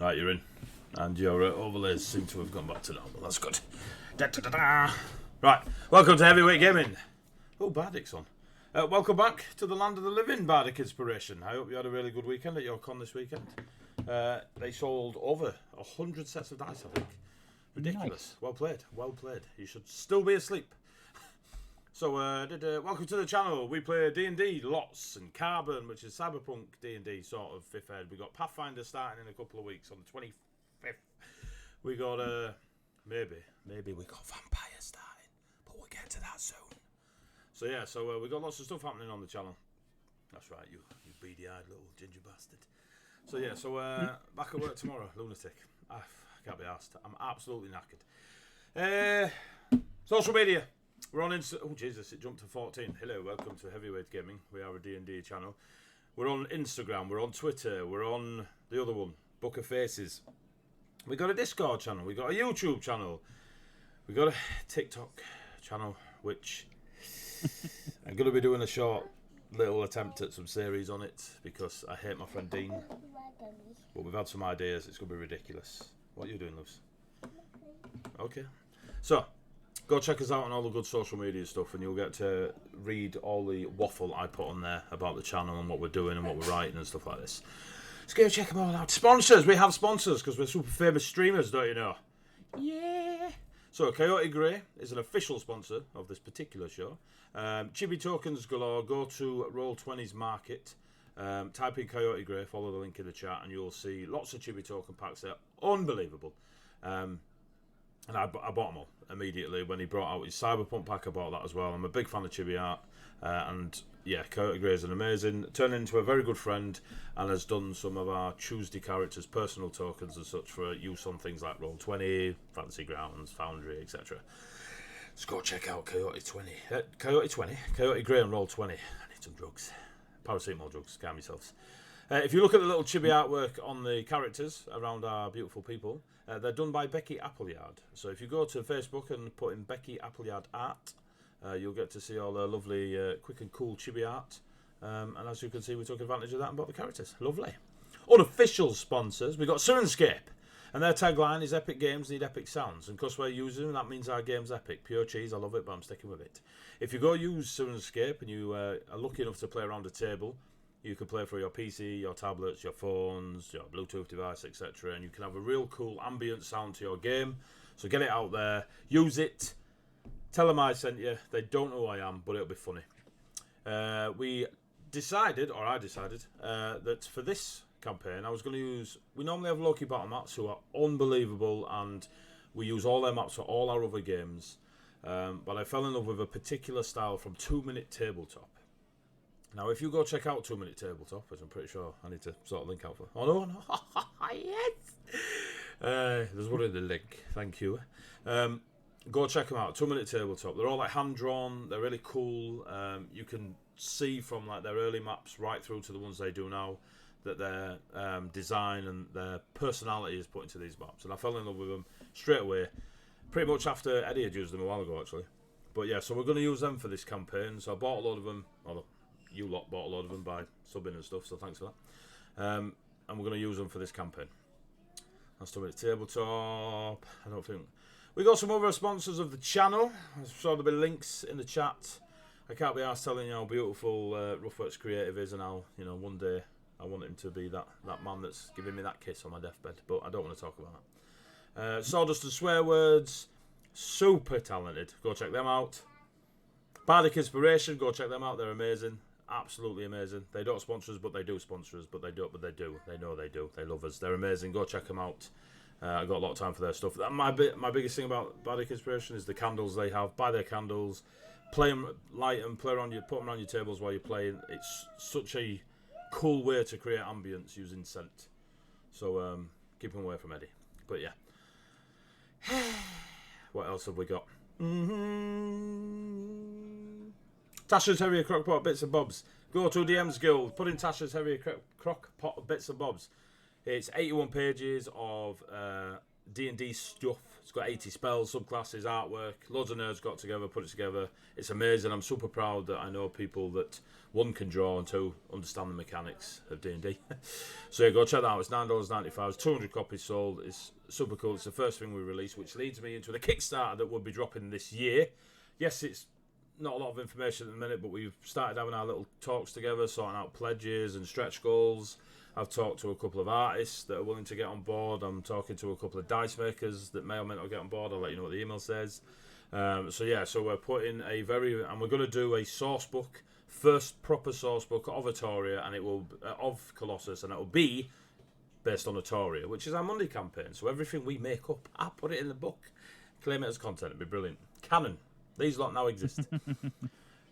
Right, you're in. And your overlays seem to have gone back to normal. That's good. Da, da, da, da. Right, welcome to Heavyweight Gaming. Oh, Bardic's on. Welcome back to the land of the living, Bardic Inspiration. I hope you had a really good weekend at your con this weekend. They sold over 100 sets of dice, I think. Ridiculous. Nice. Well played. Well played. You should still be asleep. So, welcome to the channel. We play D&D, lots, and Carbon, which is Cyberpunk D&D sort of fifth ed. We got Pathfinder starting in a couple of weeks on the 25th. We got, maybe we got Vampire starting, but we'll get to that soon. So yeah, we got lots of stuff happening on the channel. That's right, you beady-eyed little ginger bastard. So yeah, back at work tomorrow, lunatic. I can't be asked. I'm absolutely knackered. Social media. We're on oh Jesus, it jumped to 14. Hello, welcome to Heavyweight Gaming. We are a D&D channel. We're on Instagram, we're on Twitter, we're on the other one, Book of Faces. We got a Discord channel, we got a YouTube channel, we got a TikTok channel, which I'm going to be doing a short little attempt at some series on it because I hate my friend Dean. But we've had some ideas, it's going to be ridiculous. What are you doing, loves? Okay. So, go check us out on all the good social media stuff and you'll get to read all the waffle I put on there about the channel and what we're doing and what we're writing and stuff like this. Let's go check them all out. Sponsors! We have sponsors because we're super famous streamers, don't you know? Yeah! So, Coyote Grey is an official sponsor of this particular show. Chibi tokens galore. Go to Roll20's Market. Type in Coyote Grey, follow the link in the chat, and you'll see lots of Chibi token packs there. Unbelievable. And I bought them all immediately when he brought out his Cyberpunk pack. I bought that as well. I'm a big fan of Chibi art. And yeah, Coyote Grey is an amazing, turned into a very good friend and has done some of our Tuesday characters' personal tokens and such for use on things like Roll20, Fantasy Grounds, Foundry, etc. Let's go check out Coyote 20. Coyote Grey and Roll20. I need some drugs. Paracetamol drugs, calm yourselves. If you look at the little chibi artwork on the characters around our beautiful people, they're done by Becky Appleyard. So if you go to Facebook and put in Becky Appleyard art, you'll get to see all their lovely, quick and cool chibi art. And as you can see, we took advantage of that and bought the characters. Lovely. Unofficial sponsors, we got Sirenscape. And their tagline is Epic Games Need Epic Sounds. And because we're using them, that means our game's epic. Pure cheese, I love it, but I'm sticking with it. If you go use Sirenscape and you are lucky enough to play around a table, you can play for your PC, your tablets, your phones, your Bluetooth device, etc. And you can have a real cool ambient sound to your game. So get it out there, use it, tell them I sent you. They don't know who I am, but it'll be funny. I decided, that for this campaign, I was going to use... We normally have Loki Battle Mats who are unbelievable, and we use all their maps for all our other games. But I fell in love with a particular style from 2 Minute Tabletop. Now, if you go check out 2 Minute Tabletop, which I'm pretty sure I need to sort of link out for... Oh, no. Yes! There's one in the link. Thank you. Go check them out. 2 Minute Tabletop. They're all like hand-drawn. They're really cool. You can see from like their early maps right through to the ones they do now that their design and their personality is put into these maps. And I fell in love with them straight away. Pretty much after Eddie had used them a while ago, actually. But yeah, so we're going to use them for this campaign. So I bought a load of them. Well, you lot bought a load of them by subbing and stuff, so thanks for that. And we're going to use them for this campaign. That's 2 Minute Tabletop. I don't think... We got some other sponsors of the channel. I saw there'll be links in the chat. I can't be arsed telling you how beautiful Roughworks Creative is and how, one day I want him to be that man that's giving me that kiss on my deathbed. But I don't want to talk about that. Sawdust and Swear Words. Super talented. Go check them out. Bardic Inspiration. Go check them out. They're amazing. Absolutely amazing. They don't sponsor us, but they do sponsor us. But they do. They know they do. They love us. They're amazing. Go check them out. I got a lot of time for their stuff. My biggest thing about Bardic Inspiration is the candles they have. Buy their candles. Play them, light them, put them around your tables while you're playing. It's such a cool way to create ambience using scent. So keep them away from Eddie. But yeah. What else have we got? Tasha's Heavier Crockpot Bits and Bobs. Go to DM's Guild. Put in Tasha's Heavier Crockpot Bits and Bobs. It's 81 pages of D&D stuff. It's got 80 spells, subclasses, artwork. Loads of nerds got together, put it together. It's amazing. I'm super proud that I know people that, one, can draw, and two, understand the mechanics of D&D. So yeah, go check that out. It's $9.95. It's 200 copies sold. It's super cool. It's the first thing we released, which leads me into the Kickstarter that we'll be dropping this year. Yes, it's not a lot of information at the minute, but we've started having our little talks together, sorting out pledges and stretch goals. I've talked to a couple of artists that are willing to get on board. I'm talking to a couple of dice makers that may or may not get on board. I'll let you know what the email says. So we're putting and we're going to do a source book, first proper source book of Atoria, and it will of Colossus, and it will be based on Atoria, which is our Monday campaign. So everything we make up, I put it in the book, claim it as content. It'd be brilliant. Canon. These lot now exist.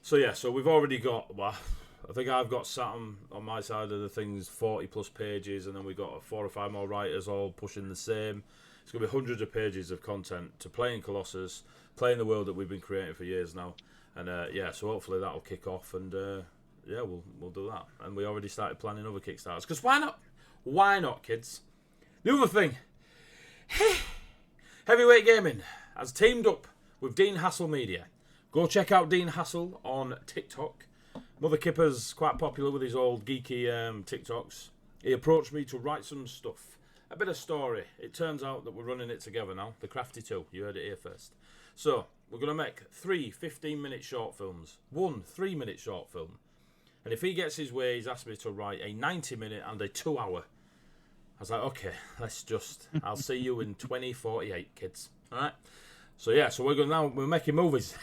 So we've already got, well, I think I've got sat on my side of the things 40 plus pages, and then we've got 4 or 5 more writers all pushing the same. It's going to be hundreds of pages of content to play in Colossus, play in the world that we've been creating for years now. And so hopefully that'll kick off, and we'll do that. And we already started planning other Kickstarters, because why not? Why not, kids? The other thing, Heavyweight Gaming has teamed up with Dean Hassel Media. Go check out Dean Hassel on TikTok. Mother Kipper's quite popular with his old geeky TikToks. He approached me to write some stuff. A bit of story. It turns out that we're running it together now. The Crafty 2. You heard it here first. So, we're going to make 3 15-minute short films. 1 3-minute short film. And if he gets his way, he's asked me to write a 90-minute and a 2-hour. I was like, okay, I'll see you in 2048, kids. Alright? So we're making movies.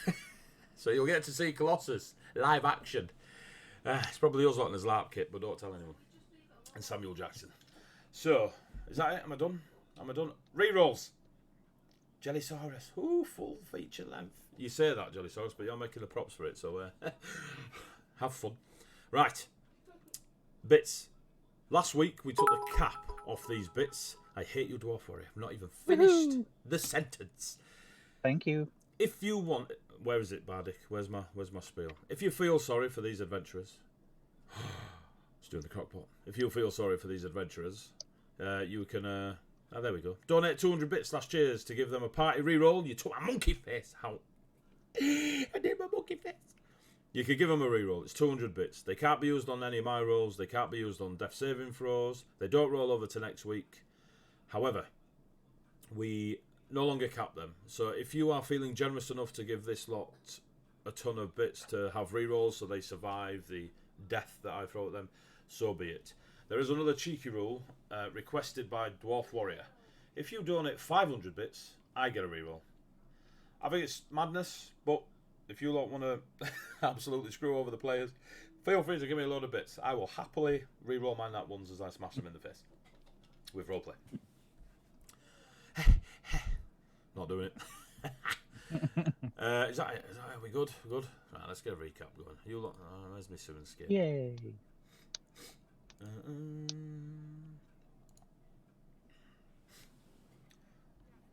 So you'll get to see Colossus live action. It's probably us lot in his LARP kit, but don't tell anyone. And Samuel Jackson. So, is that it? Am I done? Rerolls. Jellysaurus. Ooh, full feature length. You say that, Jellysaurus, but you're making the props for it, so have fun. Right. Bits. Last week we took the cap off these bits. I hate you, Dwarf Warrior. I've not even finished the sentence. Thank you. If you want... Where is it, Bardic? Where's my spiel? If you feel sorry for these adventurers... Let's do the crockpot. If you feel sorry for these adventurers, you can... there we go. Donate 200 bits / cheers to give them a party reroll. You took my monkey face out. I did my monkey face. You could give them a reroll. It's 200 bits. They can't be used on any of my rolls. They can't be used on death saving throws. They don't roll over to next week. However, we no longer cap them. So if you are feeling generous enough to give this lot a ton of bits to have rerolls so they survive the death that I throw at them, so be it. There is another cheeky rule requested by Dwarf Warrior. If you donate 500 bits, I get a reroll. I think it's madness, but if you lot want to absolutely screw over the players, feel free to give me a load of bits. I will happily reroll my nat ones as I smash them in the face with roleplay. Not doing it. Is that it? Are we good? We're good? Right, let's get a recap going. You lot, where's my Simmons skate? Yay.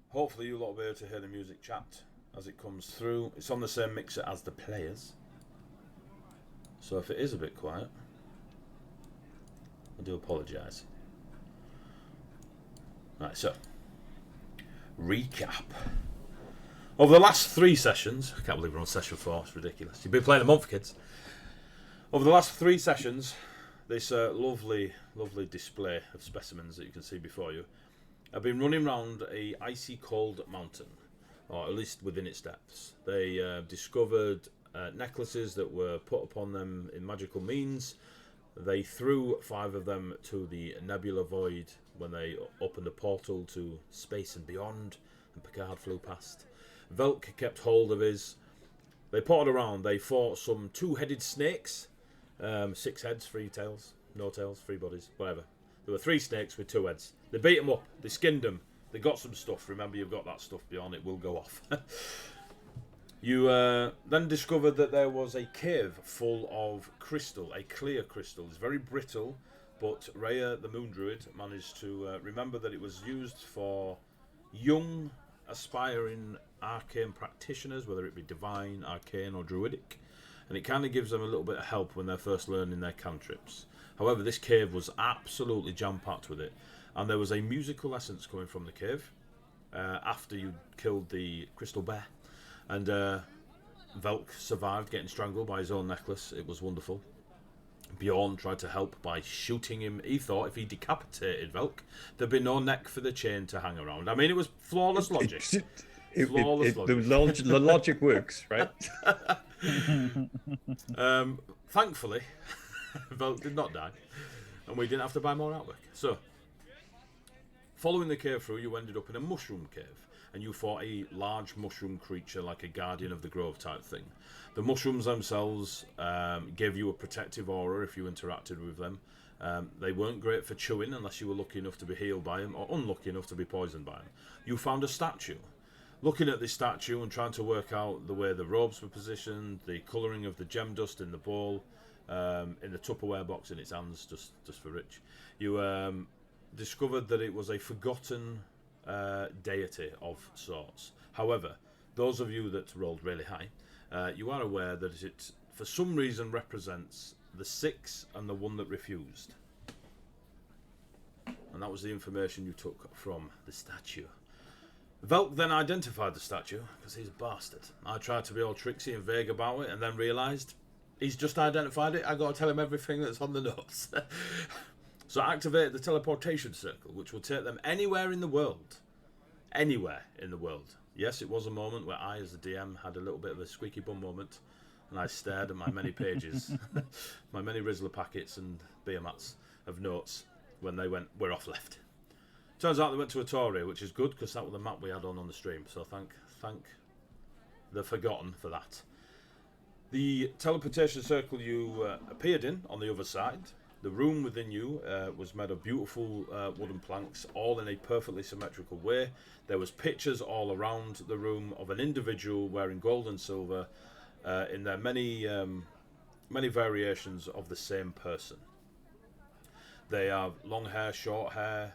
Hopefully you lot will be able to hear the music chat as it comes through. It's on the same mixer as the players. So if it is a bit quiet, I do apologise. Right, so recap. Over the last 3 sessions, I can't believe we're on session 4, it's ridiculous. You've been playing a month, kids. Over the last 3 sessions, this lovely display of specimens that you can see before you, I've been running around a icy cold mountain, or at least within its depths. They discovered necklaces that were put upon them in magical means. They threw 5 of them to the nebula void when they opened a portal to space and beyond, and Picard flew past. Velk kept hold of his. They potted around. They fought some 2-headed snakes. 6 heads, 3 tails. No tails, 3 bodies, whatever. There were 3 snakes with 2 heads. They beat them up. They skinned them. They got some stuff. Remember, you've got that stuff beyond. It will go off. You then discovered that there was a cave full of crystal, a clear crystal. It's very brittle, but Rhea, the moon druid, managed to remember that it was used for young, aspiring arcane practitioners, whether it be divine, arcane, or druidic. And it kind of gives them a little bit of help when they're first learning their cantrips. However, this cave was absolutely jam-packed with it. And there was a musical essence coming from the cave. after you killed the crystal bear. And Velk survived getting strangled by his own necklace. It was wonderful. Bjorn tried to help by shooting him. He thought if he decapitated Velk, there'd be no neck for the chain to hang around. I mean, it was flawless logic. The logic works, right? Thankfully, Velk did not die, and we didn't have to buy more artwork. So, following the cave through, you ended up in a mushroom cave, and you fought a large mushroom creature like a guardian of the grove type thing. The mushrooms themselves gave you a protective aura if you interacted with them. They weren't great for chewing unless you were lucky enough to be healed by them, or unlucky enough to be poisoned by them. You found a statue. Looking at this statue and trying to work out the way the robes were positioned, the colouring of the gem dust in the bowl, in the Tupperware box in its hands, just for Rich, you discovered that it was a forgotten deity of sorts. However, those of you that rolled really high, you are aware that it, for some reason, represents the 6 and the 1 that refused. And that was the information you took from the statue. Velk then identified the statue, because he's a bastard. I tried to be all tricksy and vague about it, and then realised he's just identified it. I got to tell him everything that's on the notes. So I activated the teleportation circle, which will take them anywhere in the world. Anywhere in the world. Yes, it was a moment where I, as the DM, had a little bit of a squeaky bum moment, and I stared at my many pages, my many Rizzler packets and beer mats of notes when they went, we're off left. Turns out they went to Atoria, which is good, because that was the map we had on the stream, so thank the Forgotten for that. The teleportation circle you appeared in on the other side, the room within you was made of beautiful wooden planks, all in a perfectly symmetrical way. There was pictures all around the room of an individual wearing gold and silver in their many variations of the same person. They have long hair, short hair,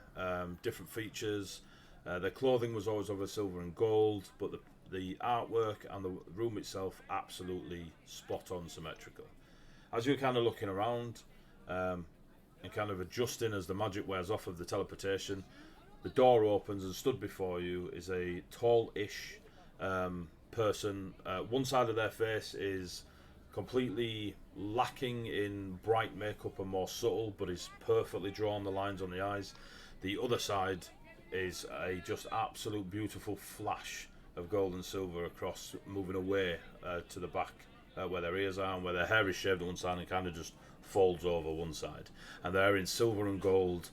different features. Their clothing was always over silver and gold, but the artwork and the room itself absolutely spot on symmetrical. As you're kind of looking around and kind of adjusting as the magic wears off of the teleportation, the door opens and stood before you is a tall-ish person. One side of their face is completely lacking in bright makeup and more subtle, but is perfectly drawn, the lines on the eyes. The other side is a just absolute beautiful flash of gold and silver across, moving away to the back where their ears are, and where their hair is shaved on one side and kind of just folds over one side. And they're in silver and gold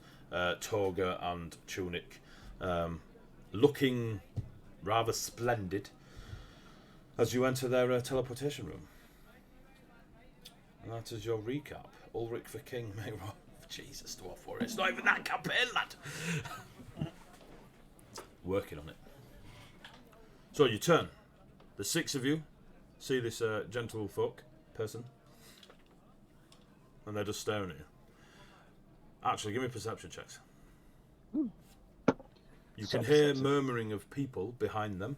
toga and tunic, looking rather splendid as you enter their teleportation room. And that is your recap. Ulrich for King, mate. Jesus, to what for it? It's not even that campaign, lad. Working on it. So you turn. The 6 of you see this gentlefolk person, and they're just staring at you. Actually, give me perception checks. You can hear murmuring of people behind them,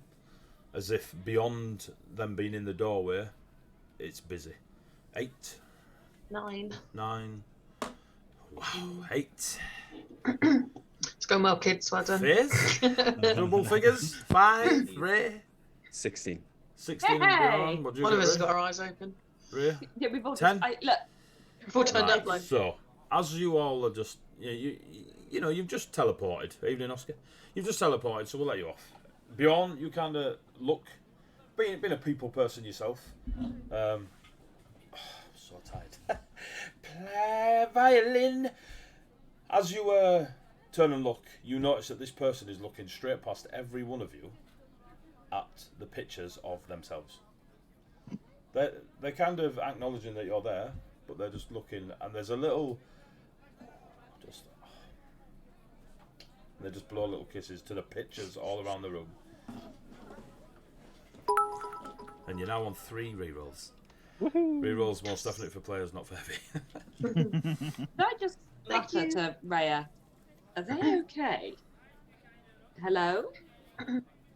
as if beyond them being in the doorway, it's busy. 8. 9. 9. Wow, 8. It's going well, kids. Well done. Fizz? Double figures? 5. Ray? 16. 16 and beyond. What do you One get, of us has Ray? got our eyes open. Ray? Yeah, we've all 10? look. We've all turned Right, up like. so, as you all are just, you know, you've just teleported. Evening, Oscar. You've just teleported, so we'll let you off. Bjorn, you kind of look, being a people person yourself, so tired. Play violin. As you turn and look, you notice that this person is looking straight past every one of you at the pictures of themselves. They're kind of acknowledging that you're there, but they're just looking, and there's a little, they just blow little kisses to the pictures all around the room. And you're now on 3 rerolls. Rerolls most definitely for players, not for heavy. Can I just mutter to Rhea? Are they okay? Hello?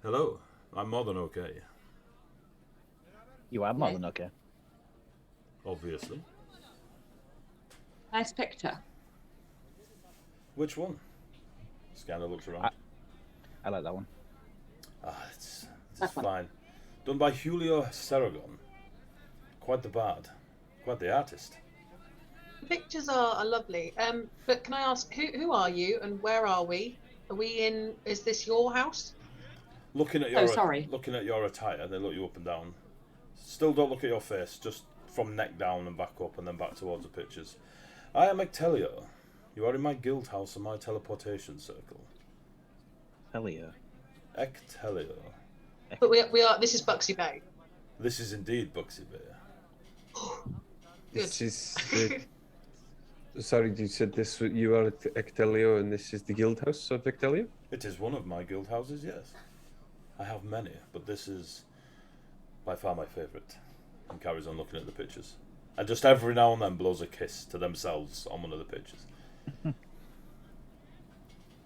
Hello. I'm more than okay. You are more than okay. Obviously. Nice picture. Which one? Scanner looks around. I like that one. It's That one. fine. Done by Julio Saragon. Quite the bard. Quite the artist. The pictures are lovely. But can I ask, who are you and where are we? Are we in? Is this your house? Looking at Oh, sorry. your attire, they look you up and down. Still don't look at your face, just from neck down and back up and then back towards the pictures. I am Ectelio. You are in my guild house and my teleportation circle. Helio. Ectelio. But we are. This is Buxy Bay. This is indeed Buxy Bay. This is. Sorry, you said this. You are at Ectelio, and this is the guild house of Ectelio. It is one of my guild houses, yes. I have many, but this is by far my favourite. And carries on looking at the pictures. And just every now and then blows a kiss to themselves on one of the pictures.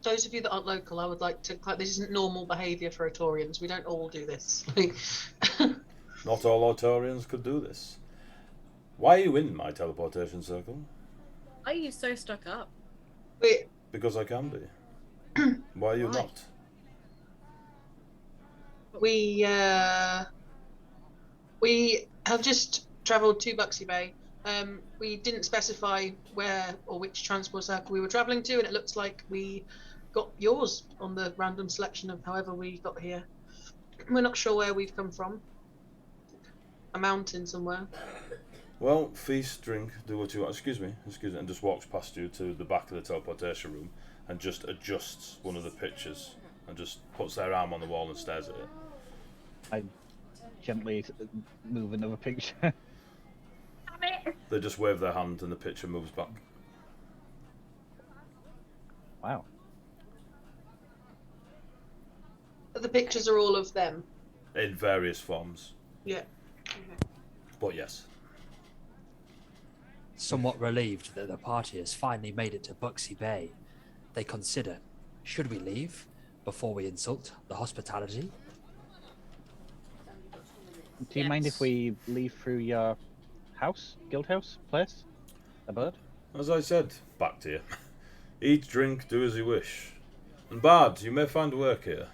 Those of you that aren't local, I would like to. This isn't normal behaviour for Autorians. We don't all do this. Not all Autorians could do this. Why are you in my teleportation circle? Why are you so stuck up? Wait, Because I can be. Why are you Why? not? we have just travelled to Buxy Bay. We didn't specify where or which transport circle we were travelling to, and it looks like we got yours on the random selection of however we got here. We're not sure where we've come from. A mountain somewhere. Well, feast, drink, do what you want. Excuse me, and just walks past you to the back of the teleportation room and just adjusts one of the pictures and just puts their arm on the wall and stares at it. I gently move another picture. They just wave their hand and the picture moves back. Wow. The pictures are all of them. In various forms. Yeah. But yes. Somewhat relieved that the party has finally made it to Buxy Bay, they consider, should we leave before we insult the hospitality? Do you mind if we leave through your house, guild house, place, abode? As I said, back to you. Eat, drink, do as you wish. And Bard, you may find work here.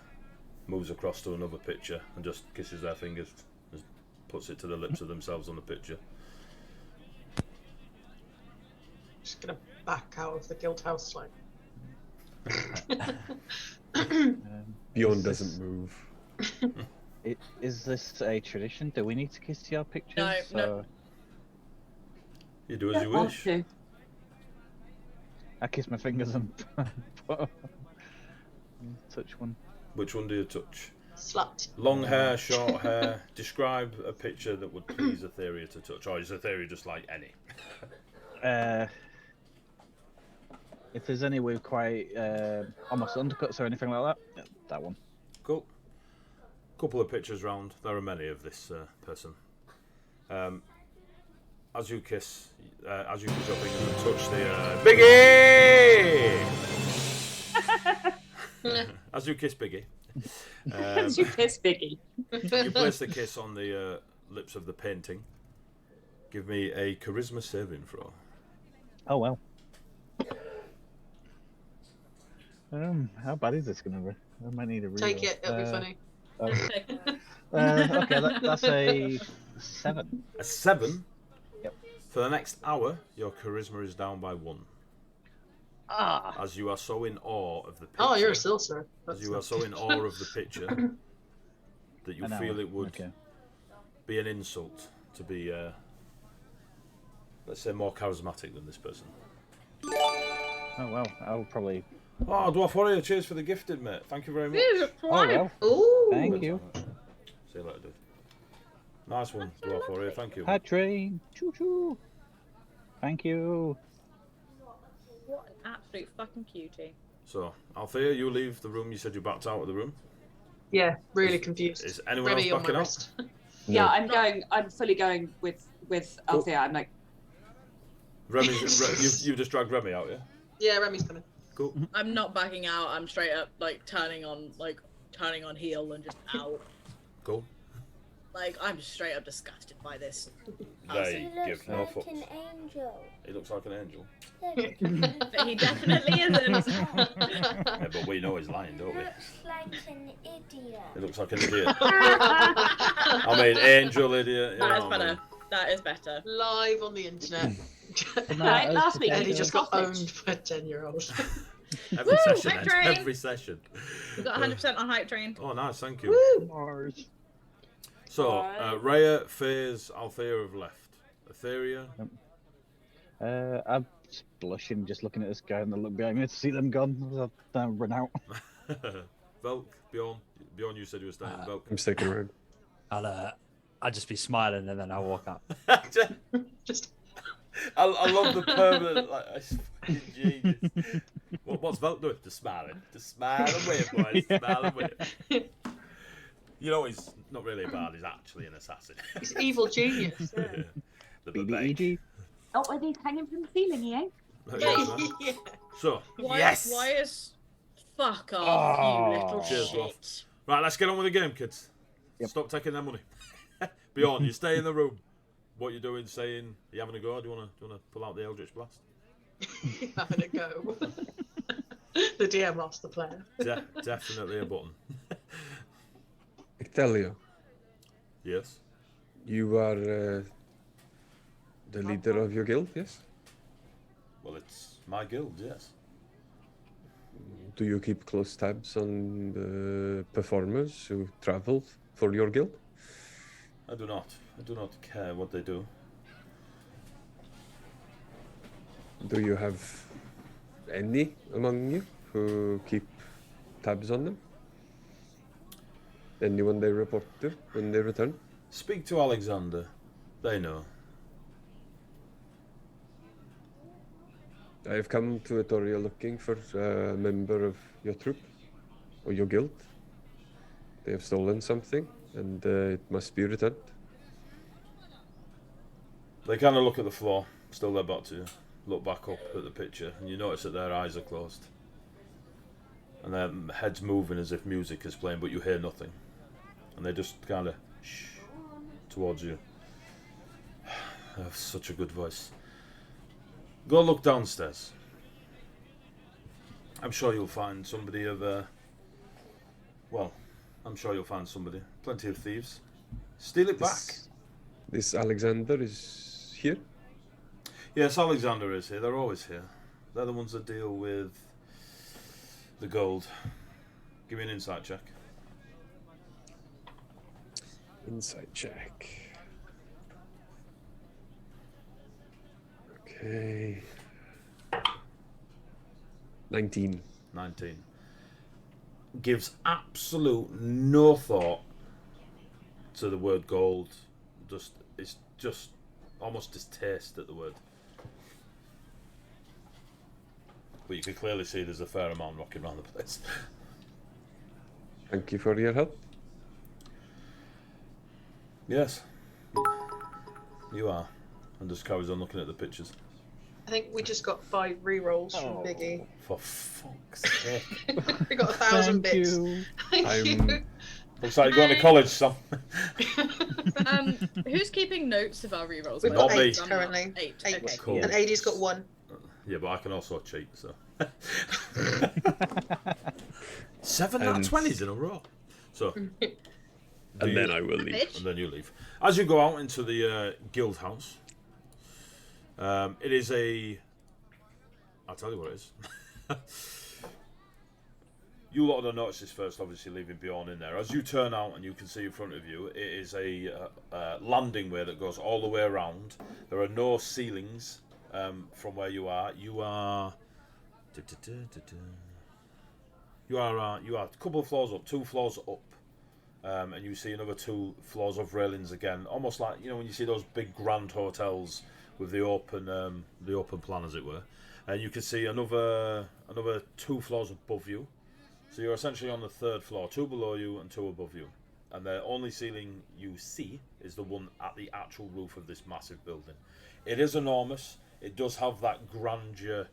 Moves across to another picture and just kisses their fingers. Just puts it to the lips of themselves on the picture. Just gonna back out of the guild house like. Bjorn doesn't move. Is this a tradition? Do we need to kiss your pictures? No. You do as you Want wish. to. I kiss my fingers and touch one. Which one do you touch? Slut. Long hair, short hair. Describe a picture that would please Etheria to touch. Or is Etheria just like any? If there's any with quite almost undercuts or anything like that, that one. Cool. Couple of pictures round. There are many of this person. As you kiss your fingers and touch the Biggie. As you kiss Biggie, As you kiss Biggie. you place the kiss on the lips of the painting. Give me a charisma saving throw. Oh well. How bad is this gonna be? I might need a reroll. Take it, it'll be funny. Okay, that's a 7. A 7. Yep. For the next hour, your charisma is down by 1. Ah. As you are so in awe of the picture. Oh, you're a sorcerer. As you are so in awe of the picture that you An feel hour, it would okay. be an insult to be, let's say, more charismatic than this person. Oh well, I'll probably. Oh, Dwarf Warrior, cheers for the gifted, mate. Thank you very much. Ew, Oh well. Ooh. Thank you. See you later, dude. Nice one, Dwarf Warrior. Thank you. Hat train. Choo choo. Thank you. What an absolute fucking cutie. So, Althea, you leave the room. You said you backed out of the room. Yeah, really confused. Is anyone Remy else on my backing out? wrist. Yeah, I'm fully going with Cool. Althea. I'm like, You've just dragged Remy out, yeah? Yeah, Remy's coming. Cool. I'm not backing out. I'm straight up turning on heel and just out. Cool. Like I'm straight up disgusted by this. They He give looks no like fucks. an angel. He looks like an angel. But he definitely isn't. Yeah, but we know he's lying, don't we? Looks like an idiot. He looks like an idiot. I mean, angel idiot. You That know is what I better. mean? That is better. Live on the internet. Right, last week Eddie it was just a got sausage. owned by a 10-year-old. Every Woo, session, hype Ed. train. Every session. We got 100% on hype train. Oh, nice, thank you. Woo! Mars. So, Rhea, Faze, Althea have left. Etheria, I'm just blushing just looking at this guy and the look behind me to see them gone. I'll run out. Velk, Bjorn. Bjorn, you said you were staying. Velk. I'm sticking around. I'll just be smiling and then I'll walk up. Just I love the permanent, like, it's fucking genius. What's Velk doing? Just smiling. Just smile and wave, boys. Smile and wave. You know, he's not really a bard, he's actually an assassin. he's evil genius. Yeah. The BBEG. Oh, are these hanging from the ceiling, he ain't? Yeah. So, Why, yes! Why is... Fuck off, you little Cheers, shit. Rolf. Right, let's get on with the game, kids. Yep. Stop taking their money. Bjorn, you stay in the room. What you doing, saying, are you having a go? Do you want to pull out the Eldritch Blast? Having a go. The DM lost the player. Definitely a button. Ectelio, Yes. you are the leader of your guild, yes? Well, it's my guild, yes. Do you keep close tabs on the performers who travel for your guild? I do not. I do not care what they do. Do you have any among you who keep tabs on them? Anyone they report to when they return? Speak to Alexander. They know. I have come to Etoria looking for a member of your troop or your guild. They have stolen something and it must be returned. They kind of look at the floor, still their back to you, look back up at the picture, and you notice that their eyes are closed. And their heads moving as if music is playing, but you hear nothing. And they just kind of shh towards you. I have such a good voice. Go look downstairs. I'm sure you'll find somebody of, well, I'm sure you'll find somebody. Plenty of thieves. Steal it back. This Alexander is here? Yes, Alexander is here. They're always here. They're the ones that deal with the gold. Give me an insight check. Insight check. Okay. 19. 19. Gives absolute no thought to the word gold. It's just almost distaste at the word. But you can clearly see there's a fair amount rocking around the place. Thank you for your help. Yes. You are. And just carries on looking at the pictures. I think we just got 5 rerolls from Biggie. For fuck's sake. We got 1,000 Thank bits. you. Thank you. Looks like you're going to college, Sam. Who's keeping notes of our rerolls? We've Not got me. 8 currently. 8. 8. Okay. Cool. And AD's got 1. Yeah, but I can also cheat, so. 7 nat 20s in a row. So. And then I will leave. Bitch. And then you leave. As you go out into the guild house, it is a. I'll tell you what it is. You lot don't notice this first, obviously leaving Bjorn in there. As you turn out and you can see in front of you, it is a landing way that goes all the way around. There are no ceilings from where you are. You are. You are a couple of floors up, 2 floors up. And you see another 2 floors of railings again, almost like when you see those big grand hotels with the open plan, as it were. And you can see another 2 floors above you. So you're essentially on the 3rd floor, 2 below you and 2 above you. And the only ceiling you see is the one at the actual roof of this massive building. It is enormous. It does have that grandeur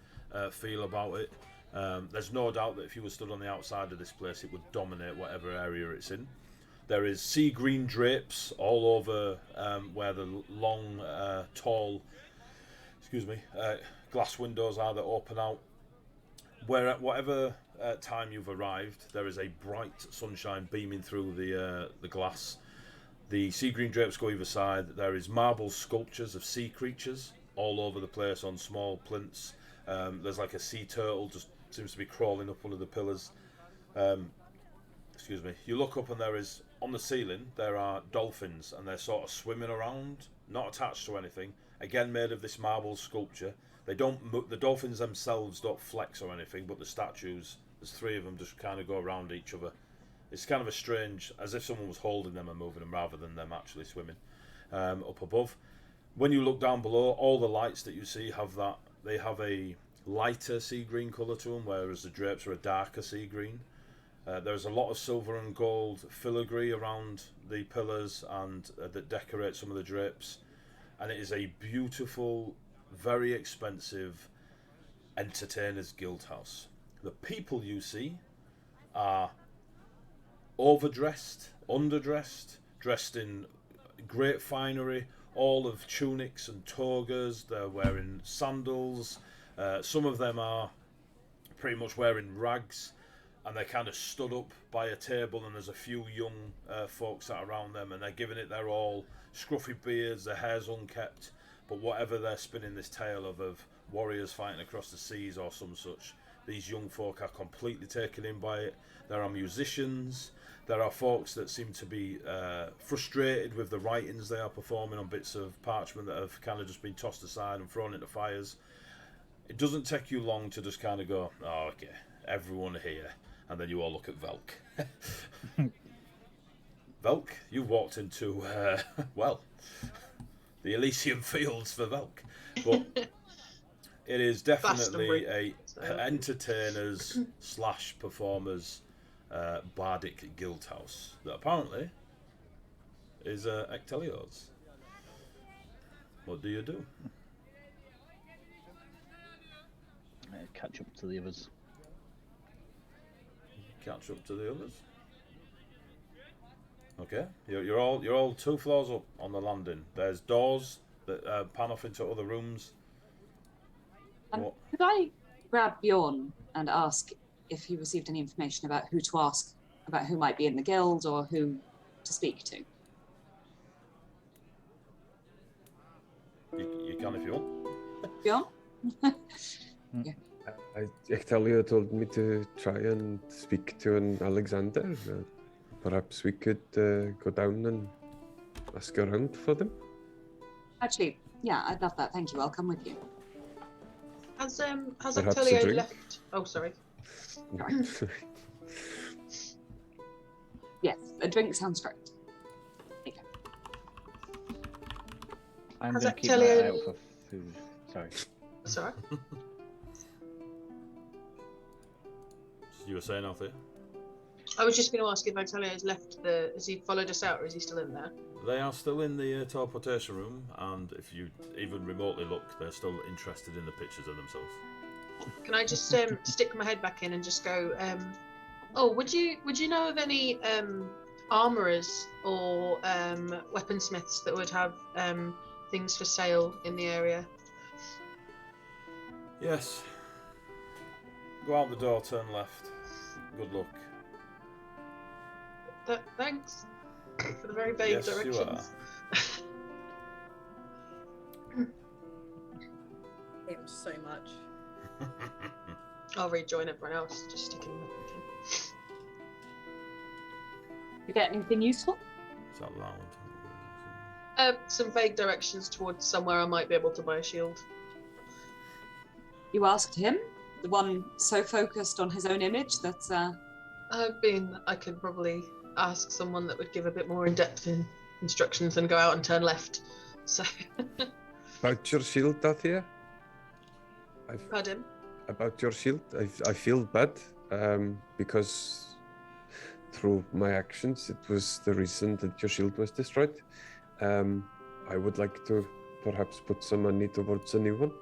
feel about it. There's no doubt that if you were stood on the outside of this place, it would dominate whatever area it's in. There is sea green drapes all over where the long, tall, glass windows are that open out. Where at whatever time you've arrived, there is a bright sunshine beaming through the glass. The sea green drapes go either side. There is marble sculptures of sea creatures all over the place on small plinths. There's like a sea turtle just seems to be crawling up one of the pillars. You look up and there is, on the ceiling, there are dolphins and they're sort of swimming around, not attached to anything. Again, made of this marble sculpture. They don't. The dolphins themselves don't flex or anything, but the statues, there's 3 of them, just kind of go around each other. It's kind of a strange, as if someone was holding them and moving them rather than them actually swimming up above. When you look down below, all the lights that you see have that. They have a lighter sea green colour to them, whereas the drapes are a darker sea green. There's a lot of silver and gold filigree around the pillars and that decorate some of the drapes. And it is a beautiful, very expensive entertainer's guild house. The people you see are overdressed, underdressed, dressed in great finery, all of tunics and togas. They're wearing sandals. Some of them are pretty much wearing rags, and they're kind of stood up by a table, and there's a few young folks that are around them, and they're giving it their all. Scruffy beards, their hair's unkept, but whatever they're spinning this tale of warriors fighting across the seas or some such, these young folk are completely taken in by it. There are musicians. There are folks that seem to be frustrated with the writings they are performing on bits of parchment that have kind of just been tossed aside and thrown into fires. It doesn't take you long to just kind of go, oh, okay, everyone here, and then you all look at Velk. Velk, you walked into, the Elysian Fields for Velk. But it is definitely a entertainers / performers bardic guild house that apparently is Ectelio's. What do you do? Catch up to the others. Catch up to the others. Okay, you're all 2 floors up on the landing. There's doors that pan off into other rooms. Could I grab Bjorn and ask if he received any information about who to ask about who might be in the guild or who to speak to? You can if you want. Bjorn? Yeah. Ectelio told me to try and speak to an Alexander. Perhaps we could go down and ask around for them. Actually, yeah, I'd love that. Thank you. I'll come with you. Has Perhaps a Ectelio drink? left? Oh, sorry. Yes, a drink sounds great. There you go. I'm Has going to keep Ectelio- my eye out for food. Sorry. Sorry. You were saying, Althea? I was just going to ask if Ectelio has left has he followed us out, or is he still in there? They are still in the teleportation room, and if you even remotely look, they're still interested in the pictures of themselves. Can I just stick my head back in and just go? Would you know of any armourers or weaponsmiths that would have things for sale in the area? Yes. Go out the door, turn left. Good luck. Thanks for the very vague Yes, you directions. Him so much. I'll rejoin everyone else, just sticking my thinking. You get anything useful? Is that loud? Some vague directions towards somewhere I might be able to buy a shield. You asked him? The one so focused on his own image that I could probably ask someone that would give a bit more in-depth instructions and go out and turn left. So. About your shield, Althea? Pardon? About your shield, I feel bad because through my actions, it was the reason that your shield was destroyed. I would like to perhaps put some money towards a new one.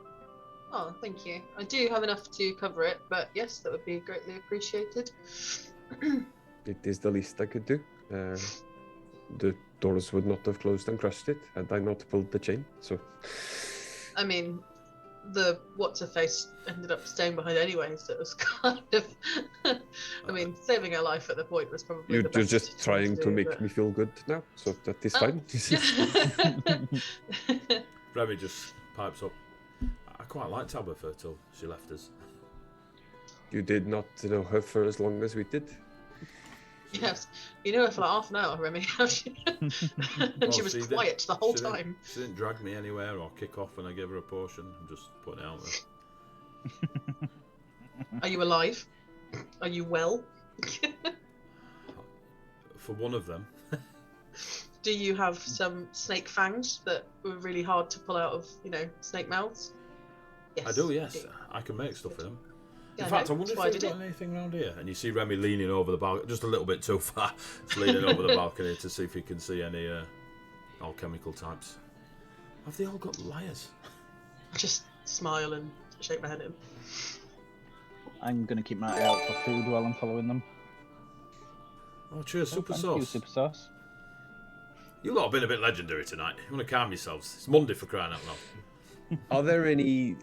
Oh, thank you. I do have enough to cover it, but yes, that would be greatly appreciated. It is the least I could do. the doors would not have closed and crushed it had I not pulled the chain. So, I mean, the what's-her-face ended up staying behind anyway, so it was kind of... I mean, saving her life at the point was probably you're the best just thing trying to do, make but- me feel good now, so that is Oh, fine. yeah. Remy just pipes up. I quite liked Tabitha till she left us. You did not know her for as long as we did. Yes, you knew her for like half an hour, Remy. and she was she did- quiet the whole she didn't- time. She didn't drag me anywhere or kick off when I gave her a potion. I'm just putting it out there. Are you alive? Are you well? For one of them. Do you have some snake fangs that were really hard to pull out of, snake mouths? Yes. I do, yes. you do. I can make stuff in them. Yeah, In fact, no, I wonder that's why I if they've did got it. anything around here. And you see Remy leaning over the balcony, just a little bit too far. He's leaning over the balcony to see if he can see any alchemical types. Have they all got liars? Just smile and shake my head at him. I'm going to keep my eye out for food while I'm following them. Oh, cheers, super Thank sauce. you, super sauce. You lot have been a bit legendary tonight. You want to calm yourselves. It's Monday for crying out loud. Are there any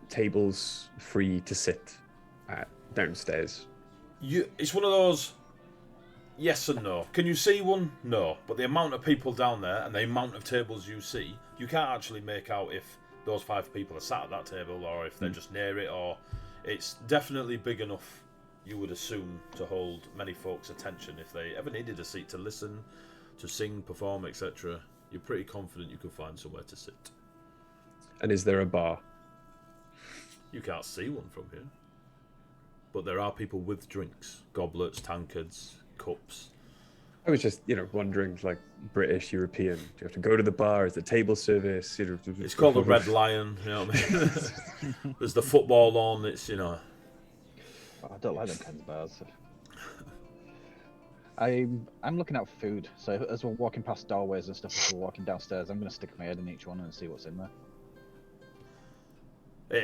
tables free to sit at downstairs? It's one of those yes and no. Can you see one? No. But the amount of people down there and the amount of tables you see, you can't actually make out if those 5 people are sat at that table or if they're just near it, or it's definitely big enough, you would assume, to hold many folks' attention if they ever needed a seat to listen, to sing, perform, etc. You're pretty confident you could find somewhere to sit. And is there a bar? You can't see one from here. But there are people with drinks, goblets, tankards, cups. I was just, wondering, like, British, European. Do you have to go to the bar? Is the table service? It's called the Red Lion, you know what I mean? There's the football on, it's, Oh, I don't like them kinds of bars. I'm looking out for food, so as we're walking past doorways and stuff, as we're walking downstairs, I'm going to stick my head in each one and see what's in there.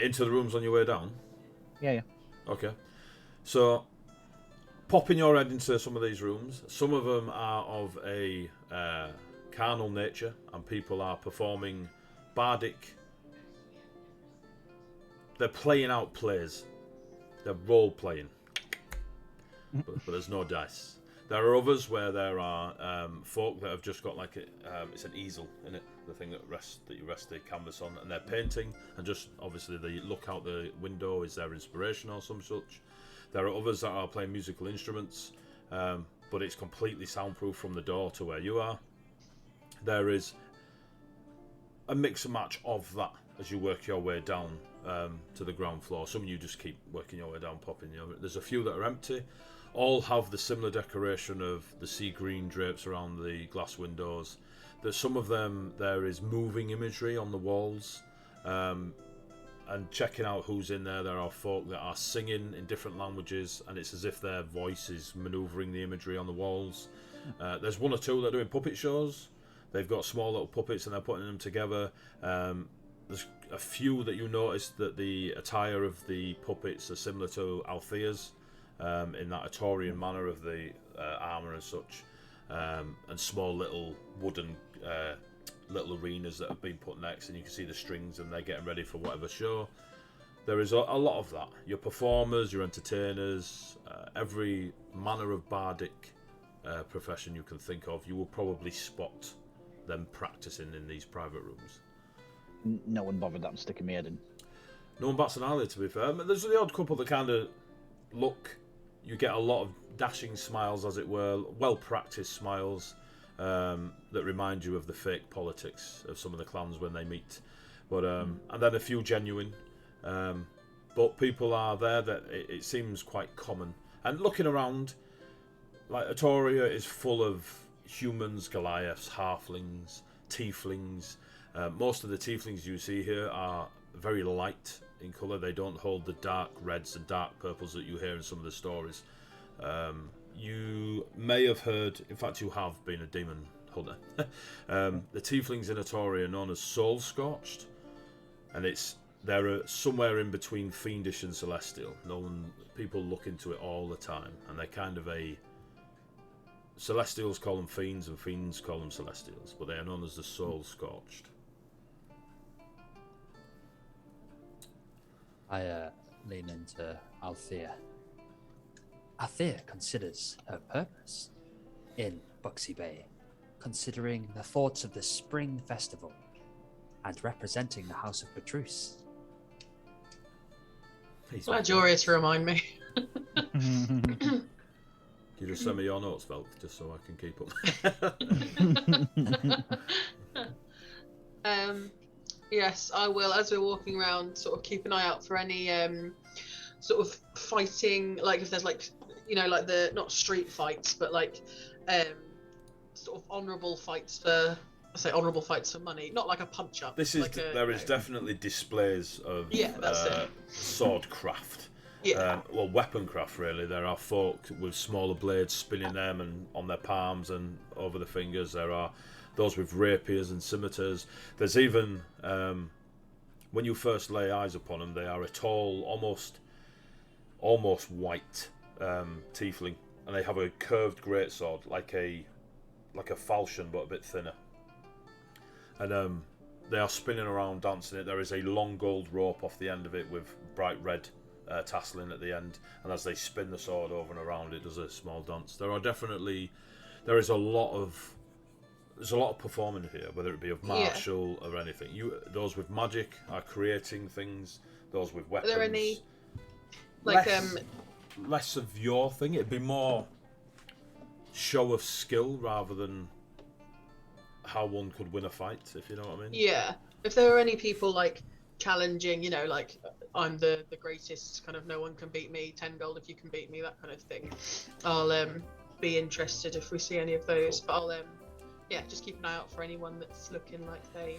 Into the rooms on your way down? Yeah. Okay. So, popping your head into some of these rooms. Some of them are of a carnal nature, and people are performing bardic. They're playing out plays. They're role playing. But there's no dice. There are others where there are folk that have just got like it's an easel in it, the thing that you rest the canvas on, and they're painting, and just obviously they look out the window. Is there inspiration or some such? There are others that are playing musical instruments, but it's completely soundproof from the door to where you are. There is a mix and match of that as you work your way down to the ground floor. Some of you just keep working your way down, popping. There's a few that are empty. All have the similar decoration of the sea green drapes around the glass windows. There's some of them, there is moving imagery on the walls. And checking out who's in there, there are folk that are singing in different languages, and it's as if their voice is manoeuvring the imagery on the walls. There's one or two that are doing puppet shows. They've got small little puppets and they're putting them together. There's a few that you notice that the attire of the puppets are similar to Althea's. In that Atorian manner of the armour and such, and small little wooden little arenas that have been put next, and you can see the strings and they're getting ready for whatever show. There is a lot of that. Your performers, your entertainers, every manner of bardic profession you can think of, you will probably spot them practicing in these private rooms. No one bothered that I'm sticking my head in. No one bats an eyelid, to be fair. There's the odd couple that kind of look. You get a lot of dashing smiles, as it were, well-practiced smiles that remind you of the fake politics of some of the clans when they meet. But and then a few genuine. But people are there that it seems quite common. And looking around, like Atoria is full of humans, Goliaths, halflings, tieflings. Most of the tieflings you see here are very light in colour. They don't hold the dark reds and dark purples that you hear in some of the stories. You may have heard, in fact you have been a demon hunter. The tieflings in Atoria are known as soul scorched, and they're somewhere in between fiendish and celestial. People look into it all the time, and they're kind of Celestials call them fiends, and fiends call them celestials, but they are known as the Soul Scorched. I lean into Althea. Althea considers her purpose in Buxy Bay, considering the thoughts of the Spring Festival and representing the House of Petrus. Glad you're here to remind me. Can you just send me your notes, Velk, just so I can keep up? Yes, I will. As we're walking around, sort of keep an eye out for any sort of fighting, like if there's like, you know, like the not street fights, but like sort of honourable fights for. I say honourable fights for money, not like a punch up. This is like there is definitely displays of that's sword craft. Yeah. Well, weapon craft really. There are folk with smaller blades spinning them and on their palms and over the fingers. There are those with rapiers and scimitars. There's even when you first lay eyes upon them, they are a tall, almost white tiefling, and they have a curved greatsword like a falchion but a bit thinner. And they are spinning around, dancing it. There is a long gold rope off the end of it with bright red tasseling at the end, and as they spin the sword over and around, it does a small dance. There is a lot of performing here, whether it be of martial or anything. Those with magic are creating things. Those with weapons. Are there any like less of your thing? It'd be more show of skill rather than how one could win a fight, if you know what I mean. Yeah. If there are any people like challenging, you know, like I'm the greatest, kind of no one can beat me, 10 gold if you can beat me, that kind of thing. I'll be interested if we see any of those. But I'll just keep an eye out for anyone that's looking like they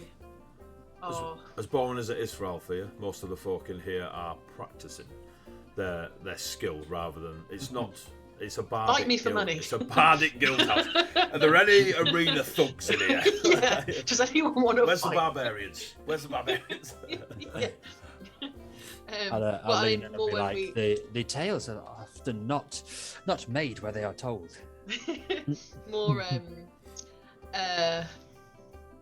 are. As boring as it is for Althea, most of the folk in here are practicing their skill rather than it's a bardic Fight me for guild. money. It's a bardic guild house. Are there any arena thugs in here? Yeah. Does anyone want to Where's fight? the barbarians? Where's the barbarians? Yeah. I'll lean in and be like, the tales are often not made where they are told. More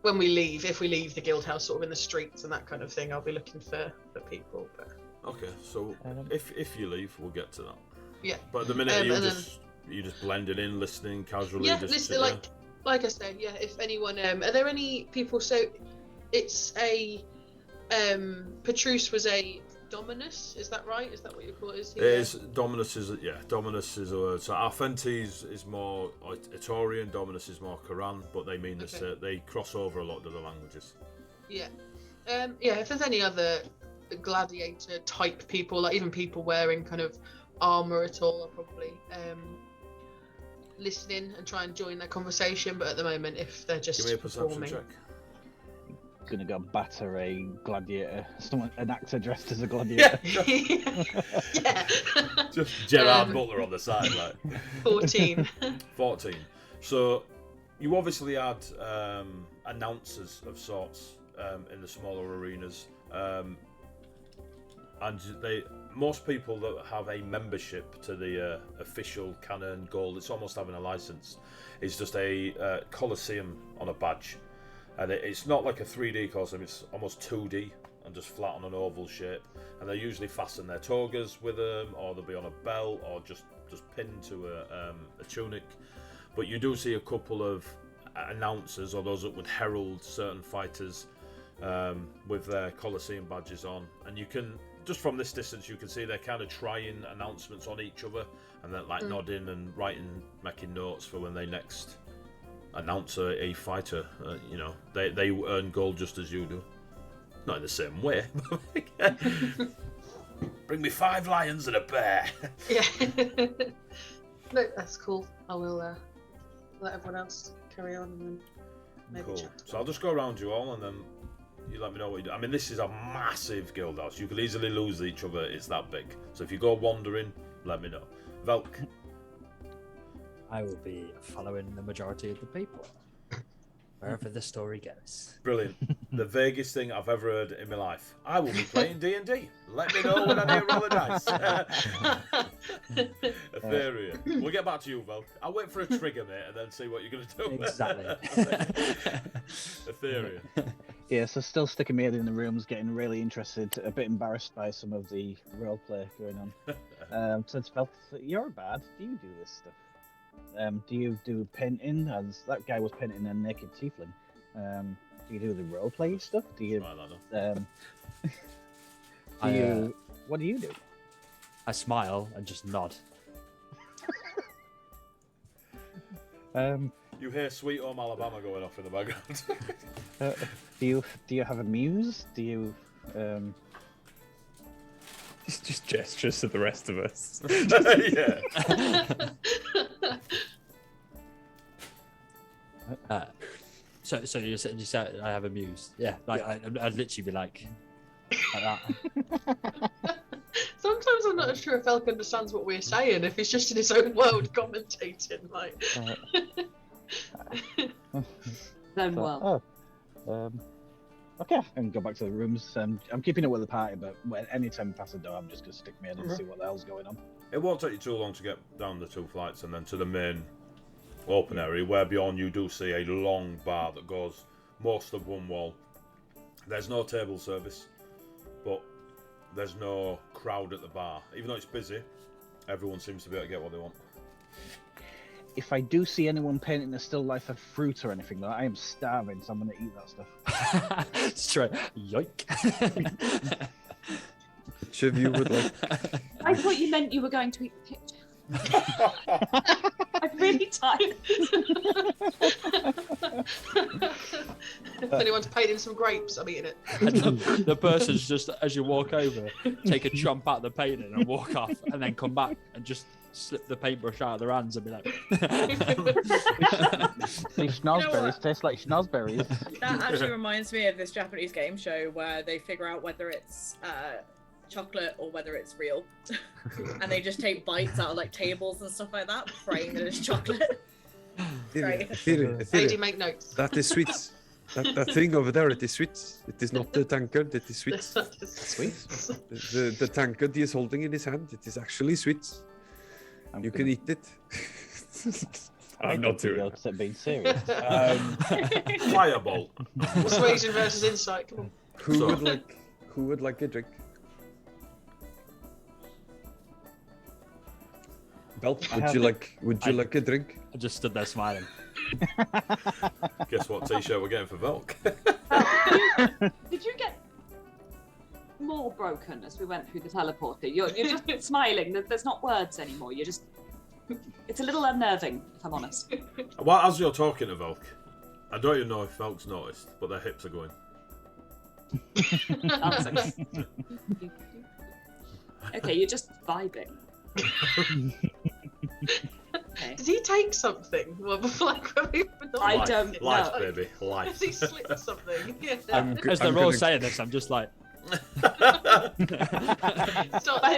when we leave, if we leave the guild house sort of in the streets and that kind of thing, I'll be looking for people. But Okay, so if you leave, we'll get to that. yeah. But at the minute you just blended in, listening casually. Yeah, just listen, like I said, yeah. If anyone, are there any people? So it's a Petrus was a Dominus. Is that right? Is that what you call it? Dominus is a word. So Arfentes is more Etorian, Dominus is more Quran, but they mean this. They cross over a lot of the languages. Yeah. If there's any other gladiator type people, like even people wearing kind of armor at all, I'll probably listening and try and join their conversation. But at the moment, if they're just give me a perception performing, check. Gonna go batter a gladiator, an actor dressed as a gladiator. yeah. Just Gerard Butler on the side, like 14. 14. So you obviously had announcers of sorts in the smaller arenas, and most people that have a membership to the official canon gold, it's almost having a license, is just a Colosseum on a badge. And it's not like a 3D Colosseum, it's almost 2D and just flat on an oval shape. And they usually fasten their togas with them, or they'll be on a belt, or just pinned to a tunic. But you do see a couple of announcers, or those that would herald certain fighters with their Colosseum badges on. And you can, just from this distance, you can see they're kind of trying announcements on each other, and they're like nodding and writing, making notes for when they next announce a fighter. They earn gold just as you do, not in the same way. Bring me 5 lions and a bear. Yeah. No, that's cool. I will let everyone else carry on and then maybe Cool. chat. So I'll just go around you all and then you let me know what you do. I mean, this is a massive guild house. You could easily lose each other. It's that big. So if you go wandering, let me know. Velk. I will be following the majority of the people. wherever the story goes. Brilliant. The vaguest thing I've ever heard in my life. I will be playing D&D. Let me know when I need to roll a dice. Etheria. We'll get back to you, Vel. I'll wait for a trigger, mate, and then see what you're going to do. Exactly. Etheria. Yeah, so still sticking me head in the rooms, getting really interested, a bit embarrassed by some of the roleplay going on. So it's felt, you're a bard. Do you do this stuff? Do you do painting? As that guy was painting a naked tiefling. Do you do the roleplay stuff? Do you? What do you do? I smile and just nod. You hear Sweet Home Alabama going off in the background. Do you have a muse? Do you? It's just gestures to the rest of us. Yeah. So you said I have a muse. Yeah, like I'd literally be like that. Sometimes I'm not sure if Elk understands what we're saying, if he's just in his own world commentating. Like. Then well. Okay, I can go back to the rooms. I'm keeping it with the party, but anytime I pass the door, I'm just going to stick my head and see what the hell's going on. It won't take you too long to get down the 2 flights and then to the main open area, where beyond you do see a long bar that goes most of one wall. There's no table service, but there's no crowd at the bar. Even though it's busy, everyone seems to be able to get what they want. If I do see anyone painting a still life of fruit or anything, like, I am starving, so I'm going to eat that stuff. Straight, yoink. Which of you would like? I thought you meant you were going to eat the picture. I'm really tired. If anyone's painting some grapes, I'm eating it. The person's just, as you walk over, take a chomp out of the painting and walk off, and then come back and just slip the paintbrush out of their hands and be like... These schnozberries taste like schnozberries. That actually reminds me of this Japanese game show where they figure out whether it's chocolate or whether it's real. And they just take bites out of like tables and stuff like that, praying that it's chocolate. AD, make notes. That is sweet. That thing over there, it is sweet. It is not the tankard, it is sweet. Sweet. The tankard he is holding in his hand, it is actually sweet. You can eat it. I'm not doing it. Except being serious. Fireball. Persuasion versus insight. Come on. Who would like a drink? Bel, would you like a drink? I just stood there smiling. Guess what t-shirt we're getting for Velk? Did you get more broken as we went through the teleporter? You're just smiling. There's not words anymore. You're just... It's a little unnerving, if I'm honest. Well, as you're talking to Velk, I don't even know if Velk's noticed, but their hips are going. Okay, you're just vibing. Okay. Did he take something? Well, I don't know. Life, baby, life. Has he slipped something? Yeah. As they're all saying this, I'm just like... Start